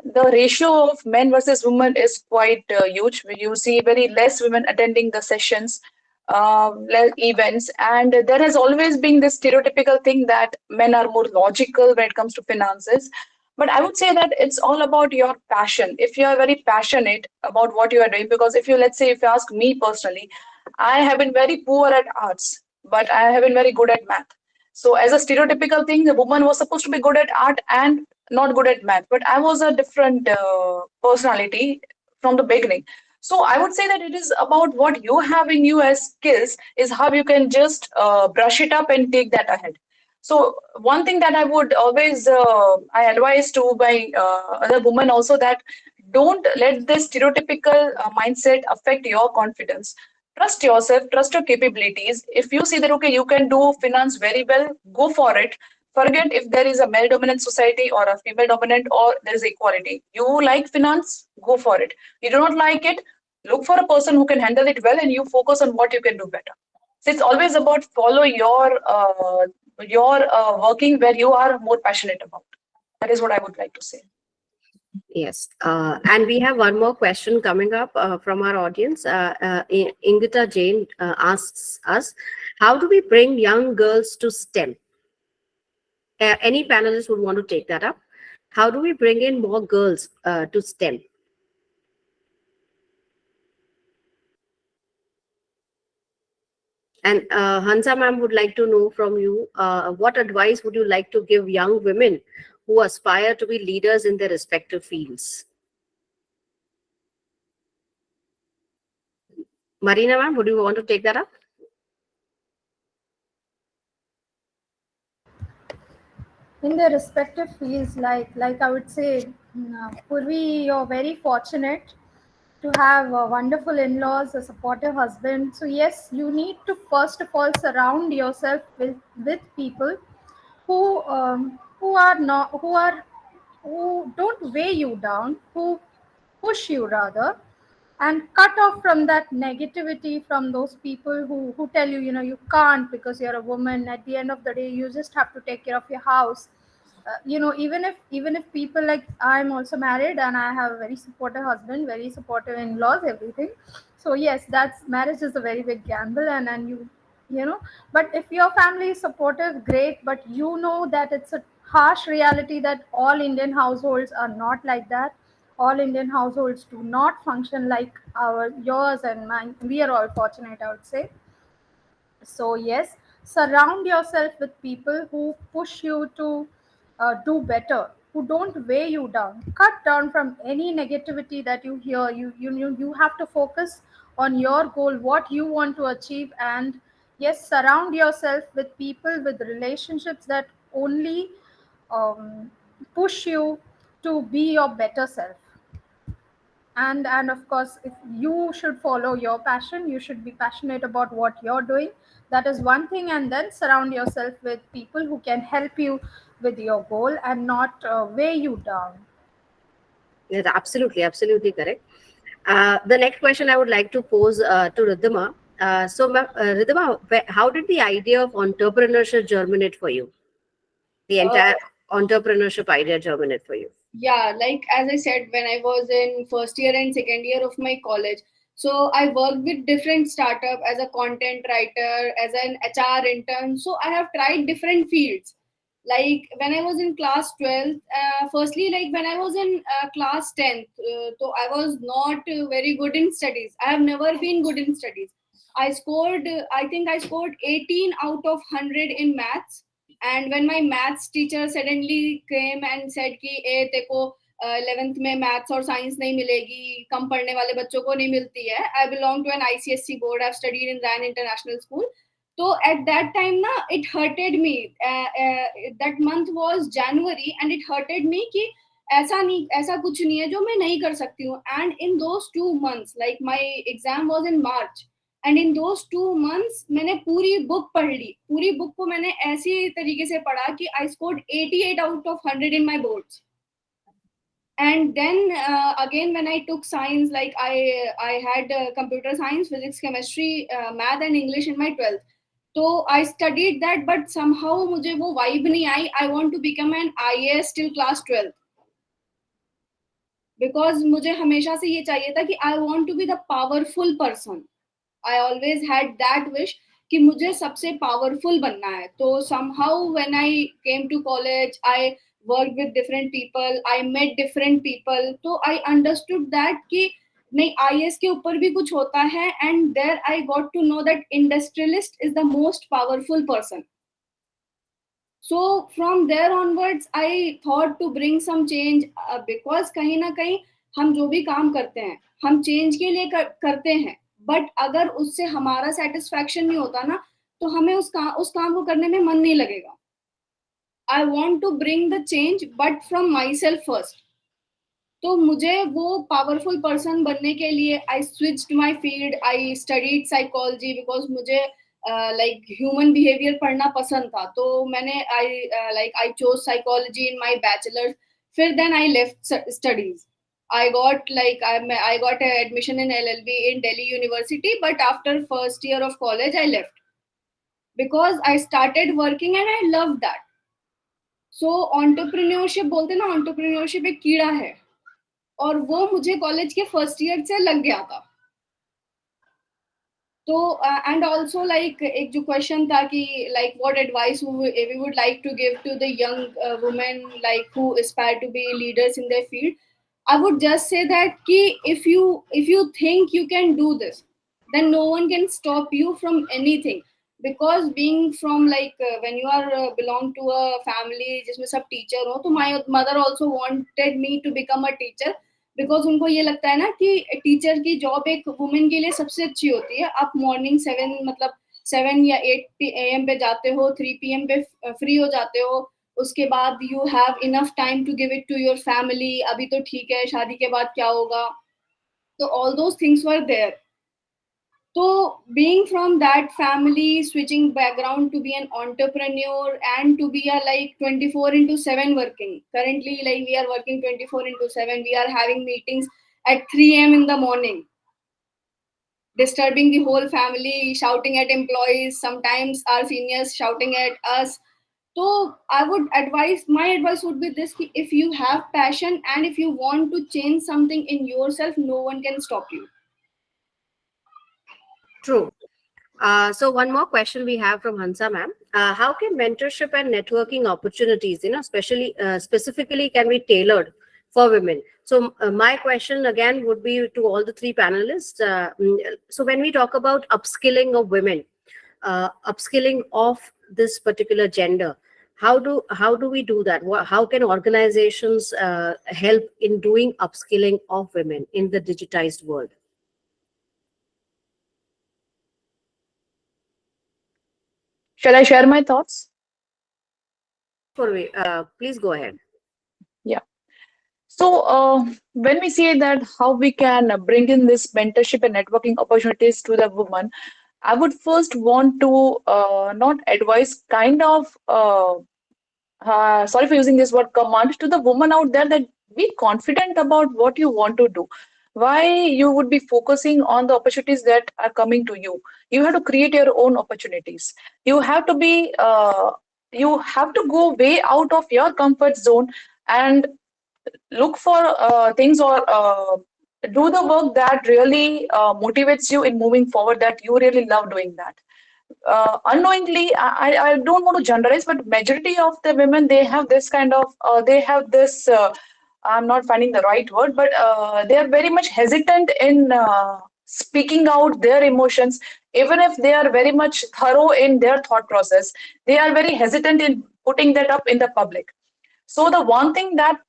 the ratio of men versus women is quite huge. You see very less women attending the sessions. events, and there has always been this stereotypical thing that men are more logical when it comes to finances. But I would say that it's all about your passion. If you are very passionate about what you are doing, because if you, let's say, if you ask me personally, I have been very poor at arts, but I have been very good at math. So, as a stereotypical thing, the woman was supposed to be good at art and not good at math. But I was a different personality from the beginning. So, I would say that it is about what you have in you as skills, is how you can just brush it up and take that ahead. So, one thing that I would always I advise to my other women also, that don't let this stereotypical mindset affect your confidence. Trust yourself, trust your capabilities. If you see that okay, you can do finance very well, go for it. Forget if there is a male dominant society or a female dominant, or there is equality. You like finance, go for it. You do not like it, look for a person who can handle it well, and you focus on what you can do better. So it's always about follow your working where you are more passionate about. That is what I would like to say. Yes, and we have one more question coming up from our audience. Ingita Jain asks us, how do we bring young girls to STEM? Any panelists would want to take that up? How do we bring in more girls to STEM? And Hansa ma'am would like to know from you, what advice would you like to give young women who aspire to be leaders in their respective fields? Marina ma'am, would you want to take that up? In their respective fields, like I would say, Purvi, you're very fortunate to have wonderful in-laws, a supportive husband. So yes, you need to first of all surround yourself with people who are not who don't weigh you down, who push you rather, and cut off from that negativity from those people who tell you, you can't because you're a woman. At the end of the day, you just have to take care of your house. Even if people, like, I'm also married and I have a very supportive husband, very supportive in-laws, everything. So yes, that's marriage is a very big gamble, and you know but if your family is supportive, great. But you know that it's a harsh reality that all Indian households are not like that. All Indian households do not function like yours and mine. We are all fortunate, I would say. So yes, surround yourself with people who push you to do better, who don't weigh you down. Cut down from any negativity that you hear. You have to focus on your goal, what you want to achieve. And yes, surround yourself with people, with relationships that only push you to be your better self. And of course, if you should follow your passion, you should be passionate about what you're doing. That is one thing. And then surround yourself with people who can help you with your goal and not weigh you down. Yes, absolutely correct. The next question I would like to pose to Ridhima. Ridhima, how did the idea of entrepreneurship germinate for you? The entire entrepreneurship idea germinate for you? Yeah, like as I said, when I was in first year and second year of my college, so I worked with different startup as a content writer, as an HR intern. So I have tried different fields. Like when I was in class 12th, firstly, like when I was in class 10th, so I was not very good in studies. I have never been good in studies. I think I scored 18 out of 100 in maths. And when my maths teacher suddenly came and said कि ए तेको 11th में maths और science नहीं मिलेगी, कम पढ़ने वाले बच्चों को नहीं मिलती है. I belong to an ICSC board. I've studied in Ryan International School. So at that time na, it hurted me. That month was January and it hurted me कि ऐसा कुछ नहीं है जो मैं नहीं कर सकती हूँ. And in those 2 months, like my exam was in March. And in those 2 months मैंने पूरी बुक पढ़ ली. पूरी बुक को मैंने ऐसी तरीके से पढ़ा कि I scored 88 out of 100 in my boards. And then again when I took science, like I had computer science, physics, chemistry, math and English in my 12th. So I studied that, but somehow मुझे वो vibe नहीं आई. I want to become an IAS till class 12th. Because मुझे हमेशा से ये चाहिए था कि I want to be the powerful person. I always had that wish कि मुझे सबसे powerful बनना है. तो somehow when I came to college, I worked with different people, I met different people. तो I understood that कि नहीं, IAS के ऊपर भी कुछ होता है, and there I got to know that industrialist is the most powerful person. So from there onwards, I thought to bring some change because कहीं ना कहीं हम जो भी काम करते हैं, हम change के लिए करते हैं, but अगर उससे हमारा satisfaction नहीं होता ना, तो हमें उस काम को करने में मन नहीं लगेगा. I want to bring the change, but from myself first. तो मुझे वो पावरफुल पर्सन बनने के लिए I switched my field, I studied psychology because मुझे लाइक ह्यूमन बिहेवियर पढ़ना पसंद था. तो मैंने I chose psychology in my bachelors. फिर then I left studies. I got admission in LLB in Delhi University, but after first year of college I left because I started working and I loved that. So entrepreneurship बोलते हैं ना, entrepreneurship एक कीड़ा है, और वो मुझे college के फर्स्ट ईयर से लग गया था. तो एंड ऑल्सो लाइक एक जो क्वेश्चन था कि like what advice we would like to give to the young women like who aspire to be leaders in their field, I would just say that कि if you think you can do this, then no one can stop you from anything. Because being from like when you are belong to a family जिसमें सब teacher हो, तो my mother also wanted me to become a teacher because उनको ये लगता है ना कि टीचर की जॉब एक वुमेन के लिए सबसे अच्छी होती है. आप मॉर्निंग 7 या 8 AM पे जाते हो, 3 PM पे फ्री हो जाते हो, उसके बाद you have enough time to give it to your family. अभी तो ठीक है, शादी के बाद क्या होगा. तो all those things were there. तो being from that family, switching background to be an entrepreneur and to be a like 24/7 working. Currently like we are working 24/7. We are having meetings at 3 AM in the morning, disturbing the whole family, shouting at employees, sometimes our seniors shouting at us. So my advice would be this: if you have passion and if you want to change something in yourself, no one can stop you. True. So one more question we have from Hansa ma'am. How can mentorship and networking opportunities, specifically can be tailored for women? So my question again would be to all the three panelists. So when we talk about upskilling of women, upskilling of this particular gender, how do we do that? How can organizations help in doing upskilling of women in the digitized world? Shall I share my thoughts? Please go ahead. Yeah. So when we say that how we can bring in this mentorship and networking opportunities to the woman, I would first want to not advise, kind of sorry for using this word, command to the woman out there that be confident about what you want to do. Why you would be focusing on the opportunities that are coming to you? You have to create your own opportunities. You have to be you have to go way out of your comfort zone and look for things, or do the work that really motivates you in moving forward, that you really love doing that. Unknowingly, I don't want to generalize, but majority of the women, they have this kind of I'm not finding the right word, but they are very much hesitant in speaking out their emotions. Even if they are very much thorough in their thought process, they are very hesitant in putting that up in the public. So the one thing that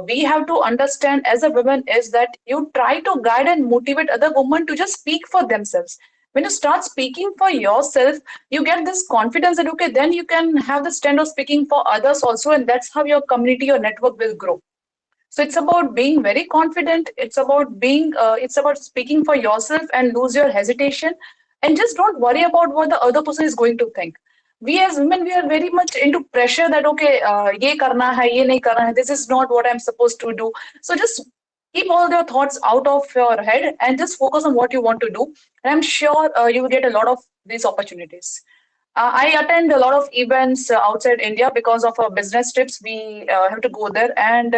we have to understand as a woman is that you try to guide and motivate other women to just speak for themselves. When you start speaking for yourself, you get this confidence that, okay, then you can have the strength of speaking for others also, and that's how your community or network will grow. So it's about being very confident. It's about speaking for yourself and lose your hesitation, and just don't worry about what the other person is going to think. We as women, we are very much into pressure that, okay, ye karna hai, ye nahi karna hai, this is not what I'm supposed to do. So just keep all your thoughts out of your head and just focus on what you want to do. And I'm sure you will get a lot of these opportunities. I attend a lot of events outside India because of our business trips. We have to go there, and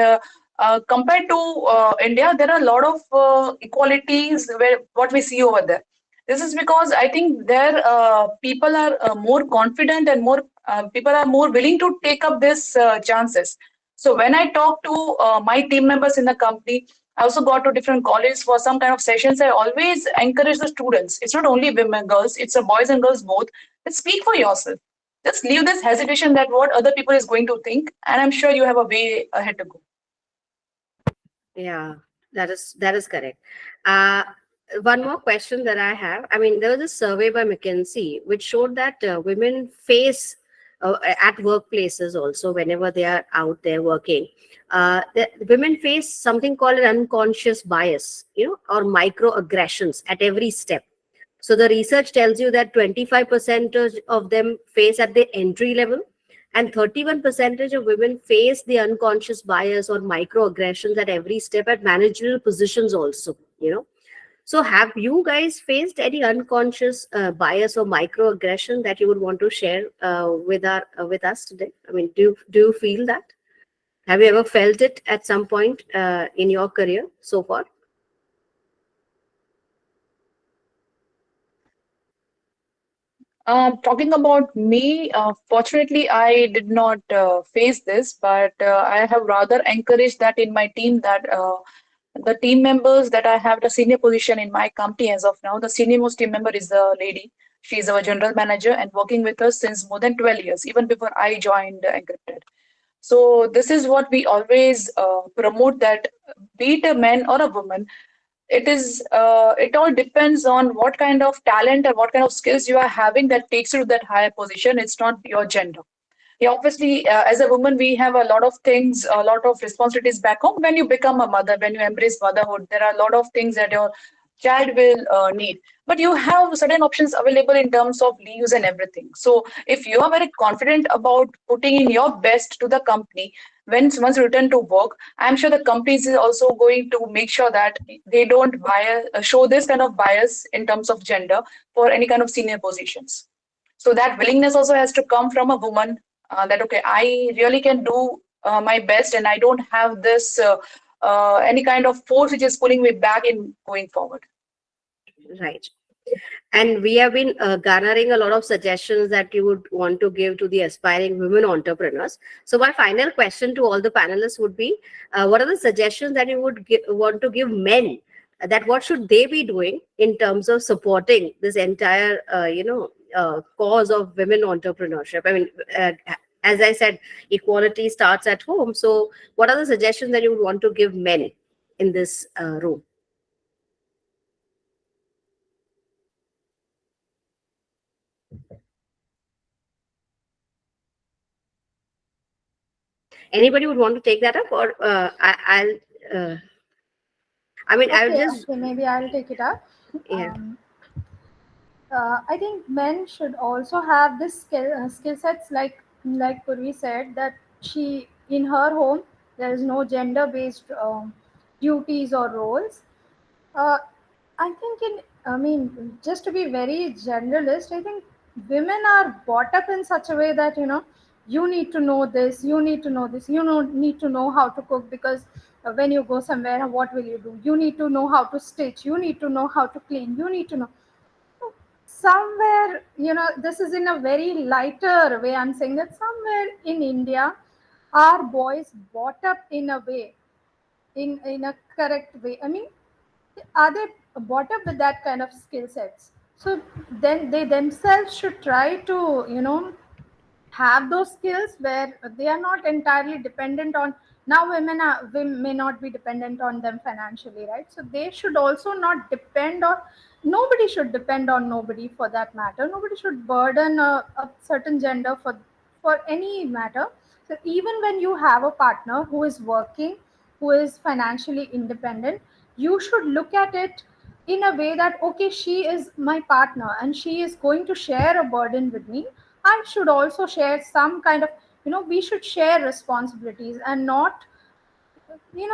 compared to India, there are a lot of equalities where what we see over there. This is because I think there people are more confident and more people are more willing to take up these chances. So when I talk to my team members in the company, I also got to different colleges for some kind of sessions. I always encourage the students. It's not only women, girls. It's a boys and girls both. But speak for yourself. Just leave this hesitation that what other people is going to think, and I'm sure you have a way ahead to go. Yeah, that is correct. Uh, One more question that I have. I mean, there was a survey by McKinsey which showed that women face at workplaces also whenever they are out there working. The women face something called an unconscious bias, or microaggressions at every step. So the research tells you that 25% of them face at the entry level, and 31% of women face the unconscious bias or microaggressions at every step at managerial positions also. So have you guys faced any unconscious bias or microaggression that you would want to share with us today? I mean, do you feel that? Have you ever felt it at some point in your career so far? Talking about me, fortunately, I did not face this, but I have rather encouraged that in my team that the team members that I have the senior position in my company as of now, the senior most team member is a lady. She is our general manager and working with us since more than 12 years, even before I joined Encrypted. So this is what we always promote that be it a man or a woman, it all depends on what kind of talent and what kind of skills you are having that takes you to that higher position. It's not your gender. Yeah, obviously, as a woman, we have a lot of things, a lot of responsibilities back home. When you become a mother, when you embrace motherhood, there are a lot of things that your child will need. But you have certain options available in terms of leaves and everything. So, if you are very confident about putting in your best to the company, once you return to work, I'm sure the companies is also going to make sure that they don't show this kind of bias in terms of gender for any kind of senior positions. So that willingness also has to come from a woman that okay, I really can do my best and I don't have this any kind of force which is pulling me back in going forward. Right. And we have been garnering a lot of suggestions that you would want to give to the aspiring women entrepreneurs. So my final question to all the panelists would be, what are the suggestions that you would want to give men, that what should they be doing in terms of supporting this entire, cause of women entrepreneurship? I mean, as I said, equality starts at home. So what are the suggestions that you would want to give men in this room? Anybody would want to take that up, or I'll I mean, I'll Okay, just, okay, maybe I'll take it up. yeah. I think men should also have this skill sets like Purvi said that she in her home there is no gender based duties or roles. Uh, I think I mean just to be very generalist, I think women are brought up in such a way that you need to know this, you need to know this, need to know how to cook because when you go somewhere, what will you do? You need to know how to stitch, you need to know how to clean, you need to know somewhere this is in a very lighter way. I'm saying that somewhere in India our boys brought up in a way in a correct way. I mean, are they brought up with that kind of skill sets? So then they themselves should try to have those skills where they are not entirely dependent on. Now women may not be dependent on them financially, right? So they should also not depend on, nobody should depend on nobody for that matter. Nobody should burden a certain gender for any matter. So even when you have a partner who is working, who is financially independent, you should look at it in a way that okay, she is my partner and she is going to share a burden with me. I should also share some kind of, we should share responsibilities and not,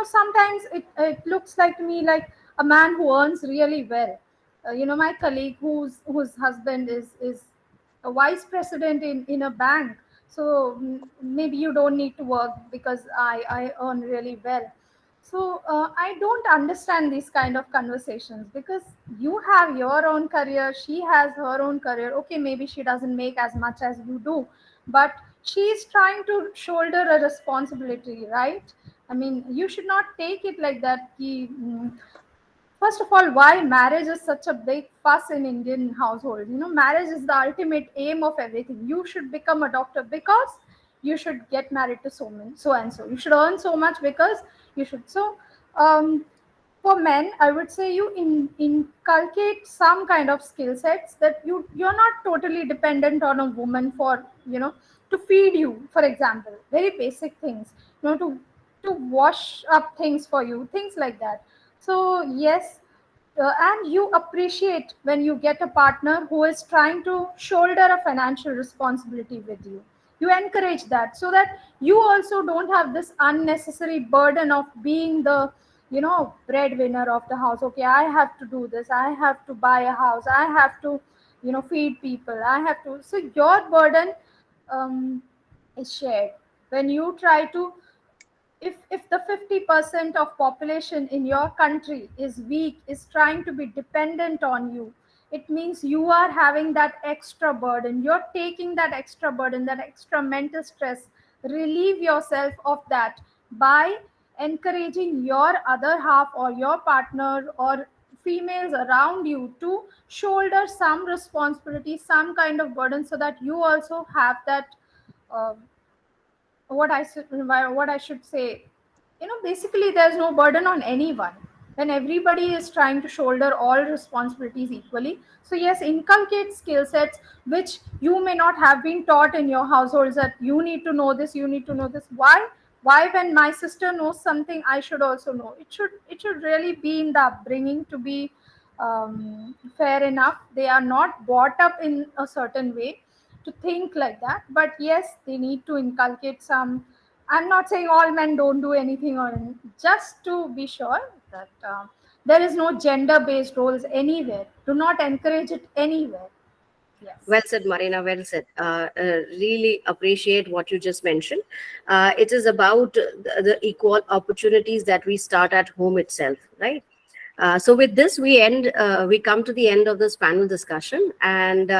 sometimes it looks like to me like a man who earns really well. My colleague whose husband is a vice president in a bank. So maybe you don't need to work because I earn really well. So I don't understand these kind of conversations, because you have your own career, she has her own career. Okay, maybe she doesn't make as much as you do, but she is trying to shoulder a responsibility, right? I mean, you should not take it like that. First of all, why marriage is such a big fuss in Indian household? Marriage is the ultimate aim of everything. You should become a doctor because you should get married to so and so. You should earn so much because you should. So, for men, I would say you inculcate some kind of skill sets, that you're not totally dependent on a woman for to feed you, for example, very basic things, to wash up things for you, things like that. So yes, and you appreciate when you get a partner who is trying to shoulder a financial responsibility with you. You encourage that, so that you also don't have this unnecessary burden of being the breadwinner of the house. Okay, I have to do this, I have to buy a house, I have to feed people, I have to. So your burden um, is shared. When you try to, if the 50% of population in your country is weak, is trying to be dependent on you, it means you are having that extra burden, you're taking that extra burden, that extra mental stress. Relieve yourself of that by encouraging your other half or your partner or females around you to shoulder some responsibility, some kind of burden, so that you also have that uh, what I should say, basically there's no burden on anyone when everybody is trying to shoulder all responsibilities equally. So yes, inculcate skill sets which you may not have been taught in your households, that you need to know this, you need to know this. Why when my sister knows something, I should also know? It should really be in the upbringing to be fair enough. They are not brought up in a certain way to think like that, but yes, they need to inculcate some. I'm not saying all men don't do anything, or just to be sure that there is no gender based roles anywhere. Do not encourage it anywhere. Yes. Well said, Marina. Well said. Really appreciate what you just mentioned. It is about the equal opportunities that we start at home itself, right? So with this, we come to the end of this panel discussion. And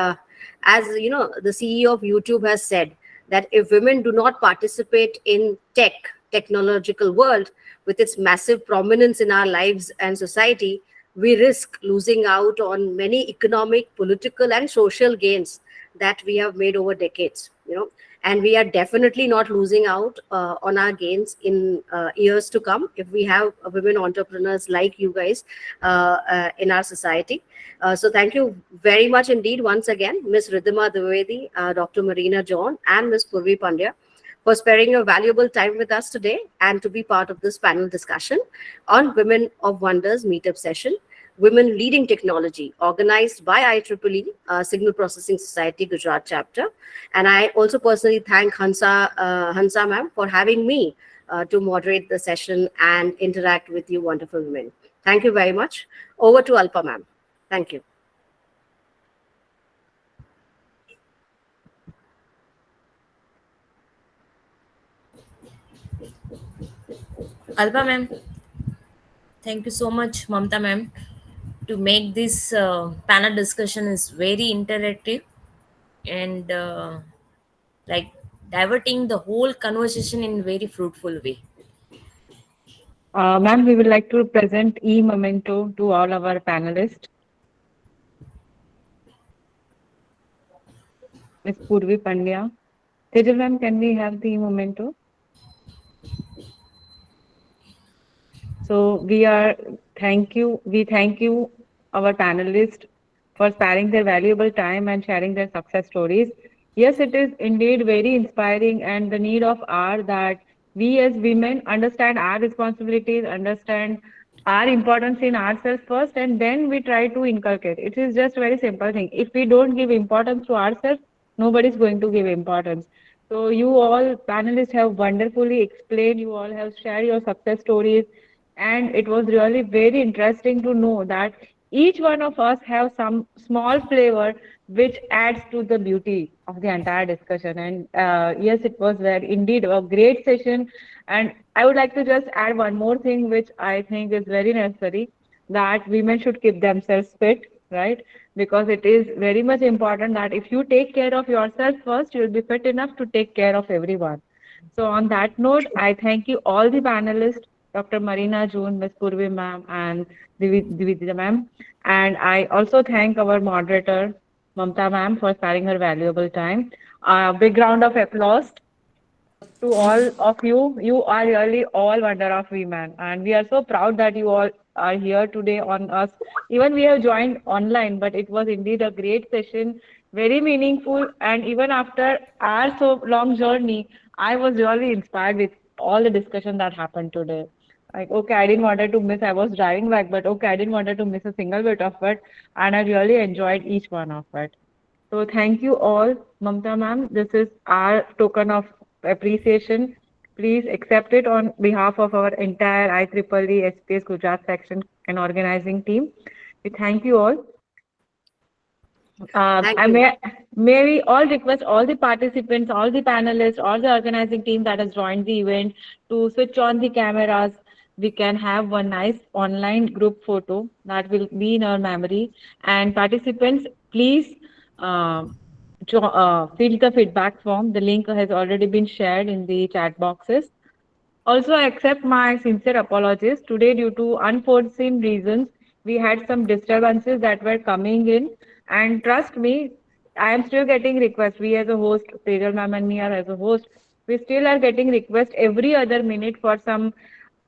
as you know, the CEO of YouTube has said that if women do not participate in technological world with its massive prominence in our lives and society, we risk losing out on many economic, political, and social gains that we have made over decades. And we are definitely not losing out on our gains in years to come if we have women entrepreneurs like you guys in our society. So thank you very much indeed once again, Ms. Ridhima Dwivedi, Dr. Marina John, and Ms. Purvi Pandya, for sparing your valuable time with us today and to be part of this panel discussion on Women of Wonders Meetup session, Women Leading Technology, organized by IEEE, Signal Processing Society Gujarat chapter. And I also personally thank Hansa ma'am for having me to moderate the session and interact with you wonderful women. Thank you very much. Over to Alpa ma'am. Thank you. Alba ma'am, thank you so much, Mamta ma'am, to make this panel discussion is very interactive and like diverting the whole conversation in very fruitful way. Ma'am, we would like to present e-memento to all our panelists. Ms. Purvi Pandya. Tejal ma'am, can we have the e-memento? So we thank you, our panelists, for sparing their valuable time and sharing their success stories. Yes, it is indeed very inspiring, and the need of our that we as women understand our responsibilities, understand our importance in ourselves first, and then we try to inculcate. It is just a very simple thing. If we don't give importance to ourselves, nobody is going to give importance. So you all panelists have wonderfully explained, you all have shared your success stories, and it was really very interesting to know that each one of us have some small flavor which adds to the beauty of the entire discussion. And yes, it was very indeed a great session. And I would like to just add one more thing which I think is very necessary, that women should keep themselves fit, right? Because it is very much important that if you take care of yourself first, you'll be fit enough to take care of everyone. So on that note, I thank you all the panelists, Dr. Marina June, Ms. Purvi ma'am, and Dividya ma'am. And I also thank our moderator, Mamta ma'am, for sparing her valuable time. A big round of applause to all of you. You are really all wonder of women, and we are so proud that you all are here today on us. Even we have joined online, but it was indeed a great session, very meaningful. And even after our so long journey, I was really inspired with all the discussion that happened today. Like, okay, I didn't wanted to miss. I was driving back, but okay, I didn't wanted to miss a single bit of it, and I really enjoyed each one of it. So thank you all, Mamta ma'am. This is our token of appreciation. Please accept it on behalf of our entire IEEE SPS Gujarat section and organizing team. We thank you all. Thank I you. may we all request all the participants, all the panelists, all the organizing team that has joined the event to switch on the cameras. We can have one nice online group photo that will be in our memory. And participants, please fill the feedback form. The link has already been shared in the chat boxes. Also, I accept my sincere apologies. Today, due to unforeseen reasons, we had some disturbances that were coming in. And trust me, I am still getting requests. We as a host, Sejal ma'am and me are as a host, we still are getting requests every other minute for some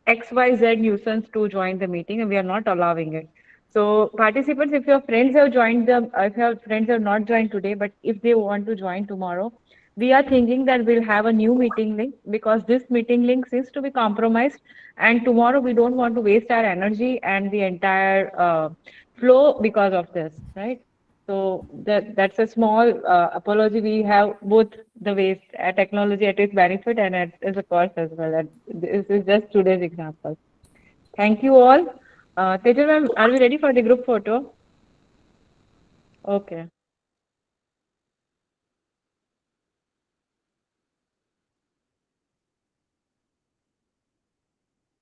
XYZ nuisance to join the meeting, and we are not allowing it. So participants, if your friends have joined if your friends have not joined today, but if they want to join tomorrow, we are thinking that we'll have a new meeting link, because this meeting link seems to be compromised, and tomorrow we don't want to waste our energy and the entire flow because of this, right? So that's a small apology. We have both the ways, technology at its benefit and at its a cost as well. And this is just today's example. Thank you all. Tejal ma'am, are we ready for the group photo? Okay.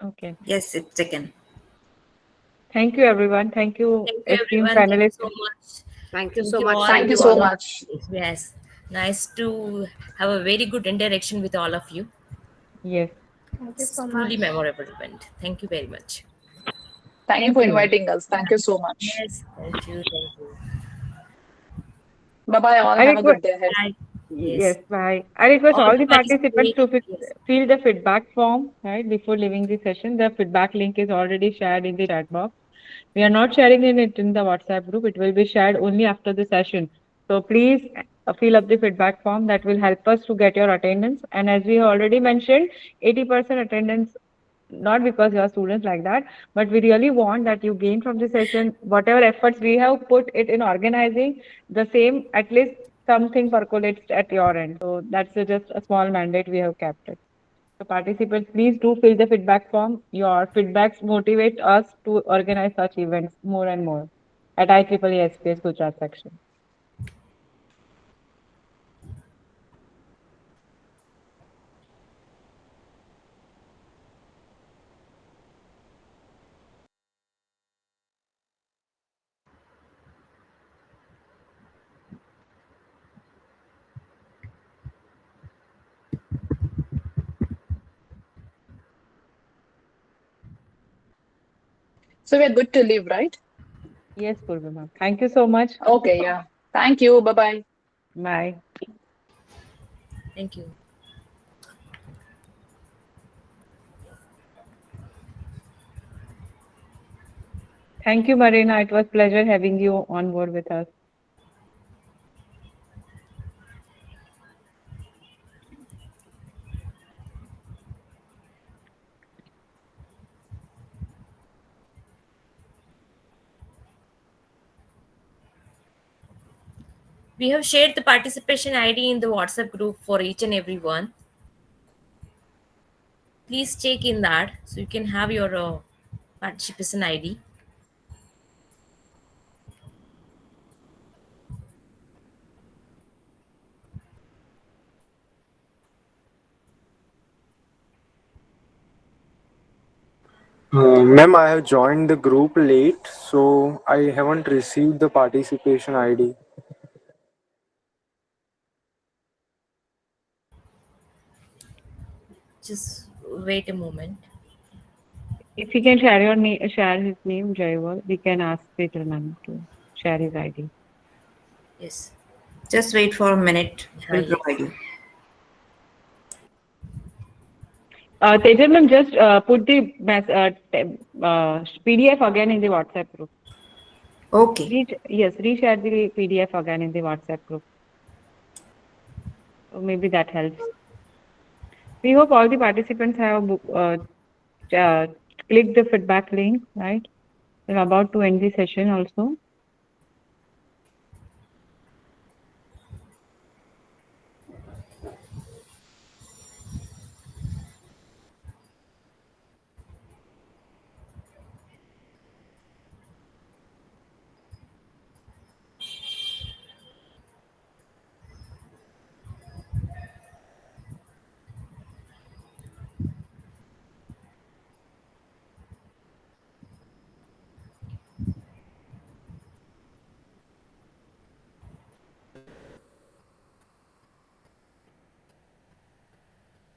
Okay. Yes, it's taken. Thank you, everyone. Thank you, Thank you, esteemed everyone. Thank you panelists. so much. Thank you so much. all. Thank you so much. Yes, nice to have a very good interaction with all of you. Yes. Thank you It's so truly much. memorable event. Thank you very much. Thank you Thank for you. inviting us. Thank you so much. Yes, thank you. Thank you. Bye bye, all. I Have a request. good day ahead. Bye. Yes, Yes. bye. I request All all the the participants participants. to Yes. fill the feedback form, right, before leaving the session. The feedback link is already shared in the chat box. We are not sharing it in the WhatsApp group. It will be shared only after the session. So please fill up the feedback form. That will help us to get your attendance. And as we have already mentioned, 80% attendance, not because you are students like that, but we really want that you gain from the session whatever efforts we have put it in organizing the same, at least something percolates at your end. So that's just a small mandate we have kept it. So participants, please do fill the feedback form. Your feedbacks motivate us to organize such events more and more at IEEE SPS Gujarat section. So we're good to leave, right? Yes, Purva ma'am. Thank you so much. Okay, yeah. Thank you. Bye bye. Bye. Thank you. Thank you, Marina. It was pleasure having you on board with us. We have shared the participation ID in the WhatsApp group for each and every one. Please check in that so you can have your participation ID. Ma'am, I have joined the group late, so I haven't received the participation ID. Just wait a moment. If he can share your name, share his name, Jaiva, we can ask the gentleman to share his ID. Yes. Just wait for a minute. We'll Yes. provide you. Tejal ma'am, just put the PDF again in the WhatsApp group. Okay. Yes, reshare the PDF again in the WhatsApp group. So maybe that helps. We hope all the participants have clicked the feedback link, right? We're about to end the session also.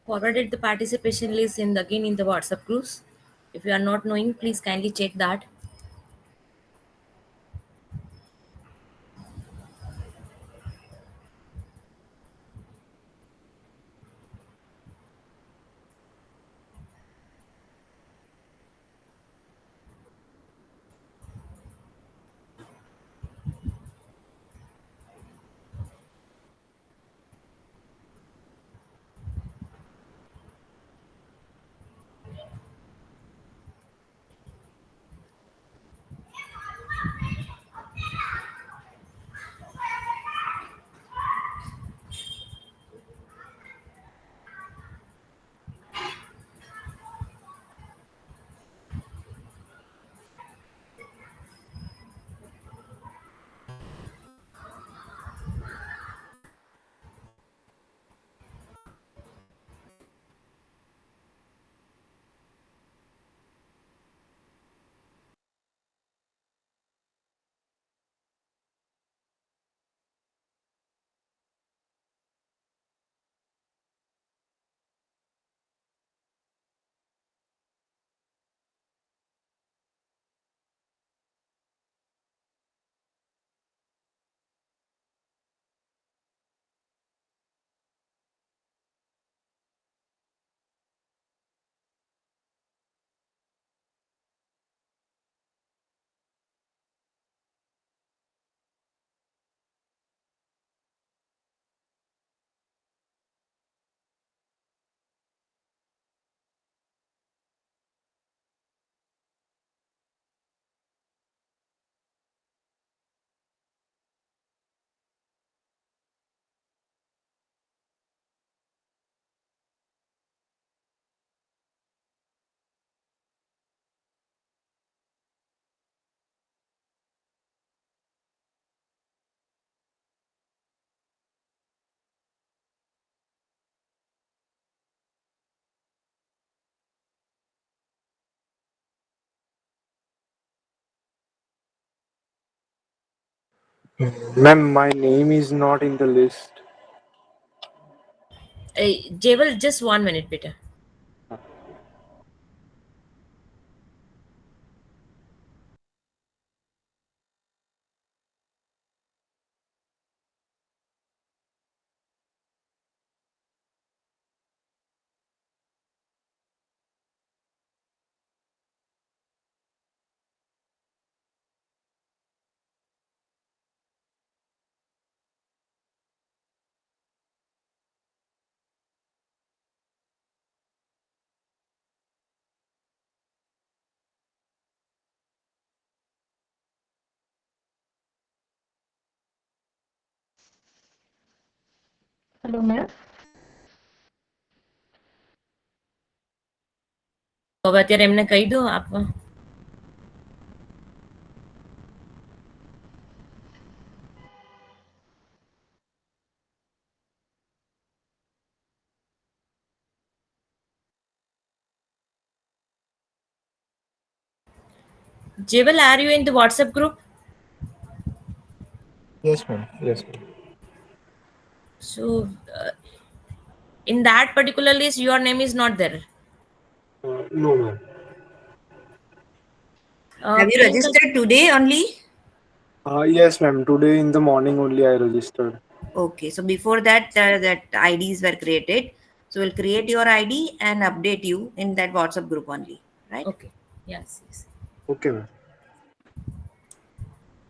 Forwarded the participation list again in the WhatsApp groups. If you are not knowing, please kindly check that. Ma'am, my name is not in the list. Jewel, just 1 minute, Peter. Hello, ma'am. તો હવે અત્યારે એમને કહી દો આપ. Jewel, are you in the WhatsApp group? Yes, ma'am. Yes, ma'am. So, in that particular list, your name is not there. No, ma'am. Have you Priyanka, registered today only? Yes, ma'am. Today in the morning only I registered. Okay, so before that, that IDs were created. So we'll create your ID and update you in that WhatsApp group only, right? okay. Yes, yes. Okay, ma'am.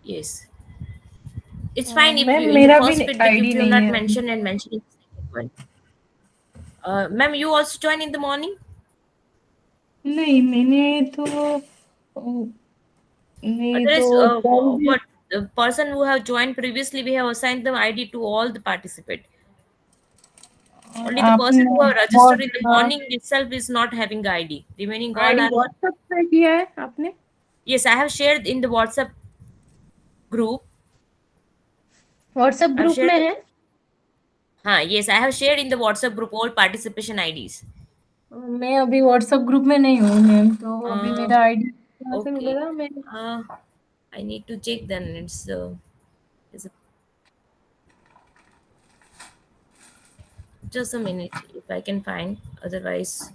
Yes. It's fine if you ma'am in the मेरा भी first feedback ID if you're नहीं not है अभी। mentioned and mentioning the second one. Ma'am, you also join in the morning? नहीं मैंने तो नहीं तो Otherwise, कल भी what the person who have joined previously, we have assigned the ID to all the participants. Only the person आपने who have registered in the बहुत morning itself is not having ID. Remaining all ID are. WhatsApp पे किया है आपने Yes, I have shared in the WhatsApp group. WhatsApp I've group shared. में है Yes, I have shared in the WhatsApp group all participation IDs. मैं अभी WhatsApp group में नहीं हूँ मैम तो अभी Uh, मेरा आईडी कहाँ से okay. मिलेगा मैं I need to check then. It's a, just a minute if I can find. Otherwise,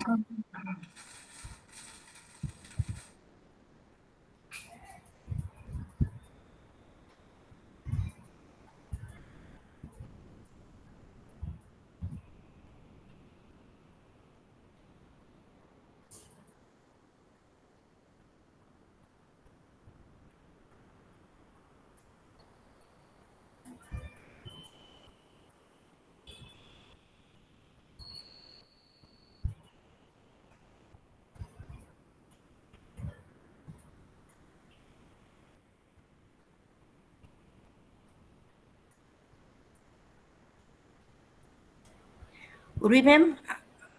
Urvi ma'am,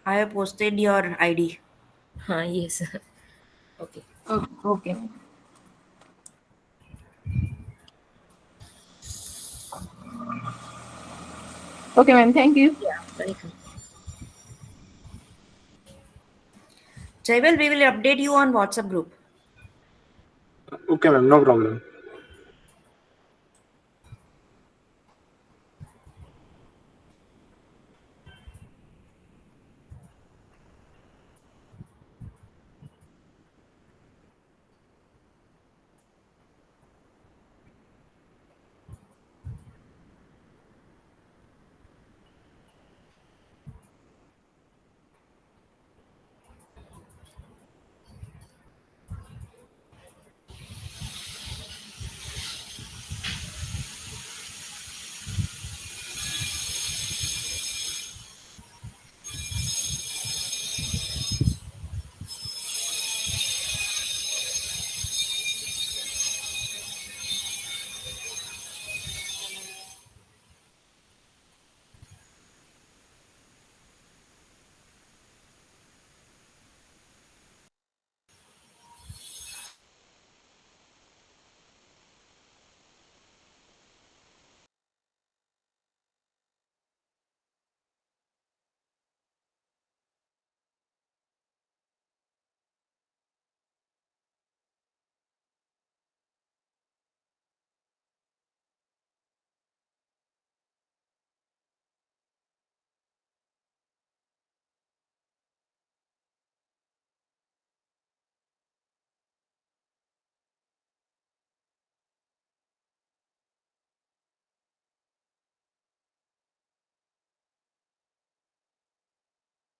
I have posted your ID. yes. Okay. Okay okay ma'am thank you Yeah, welcome. Jaivel, we will update you on WhatsApp group. Okay, ma'am. No problem.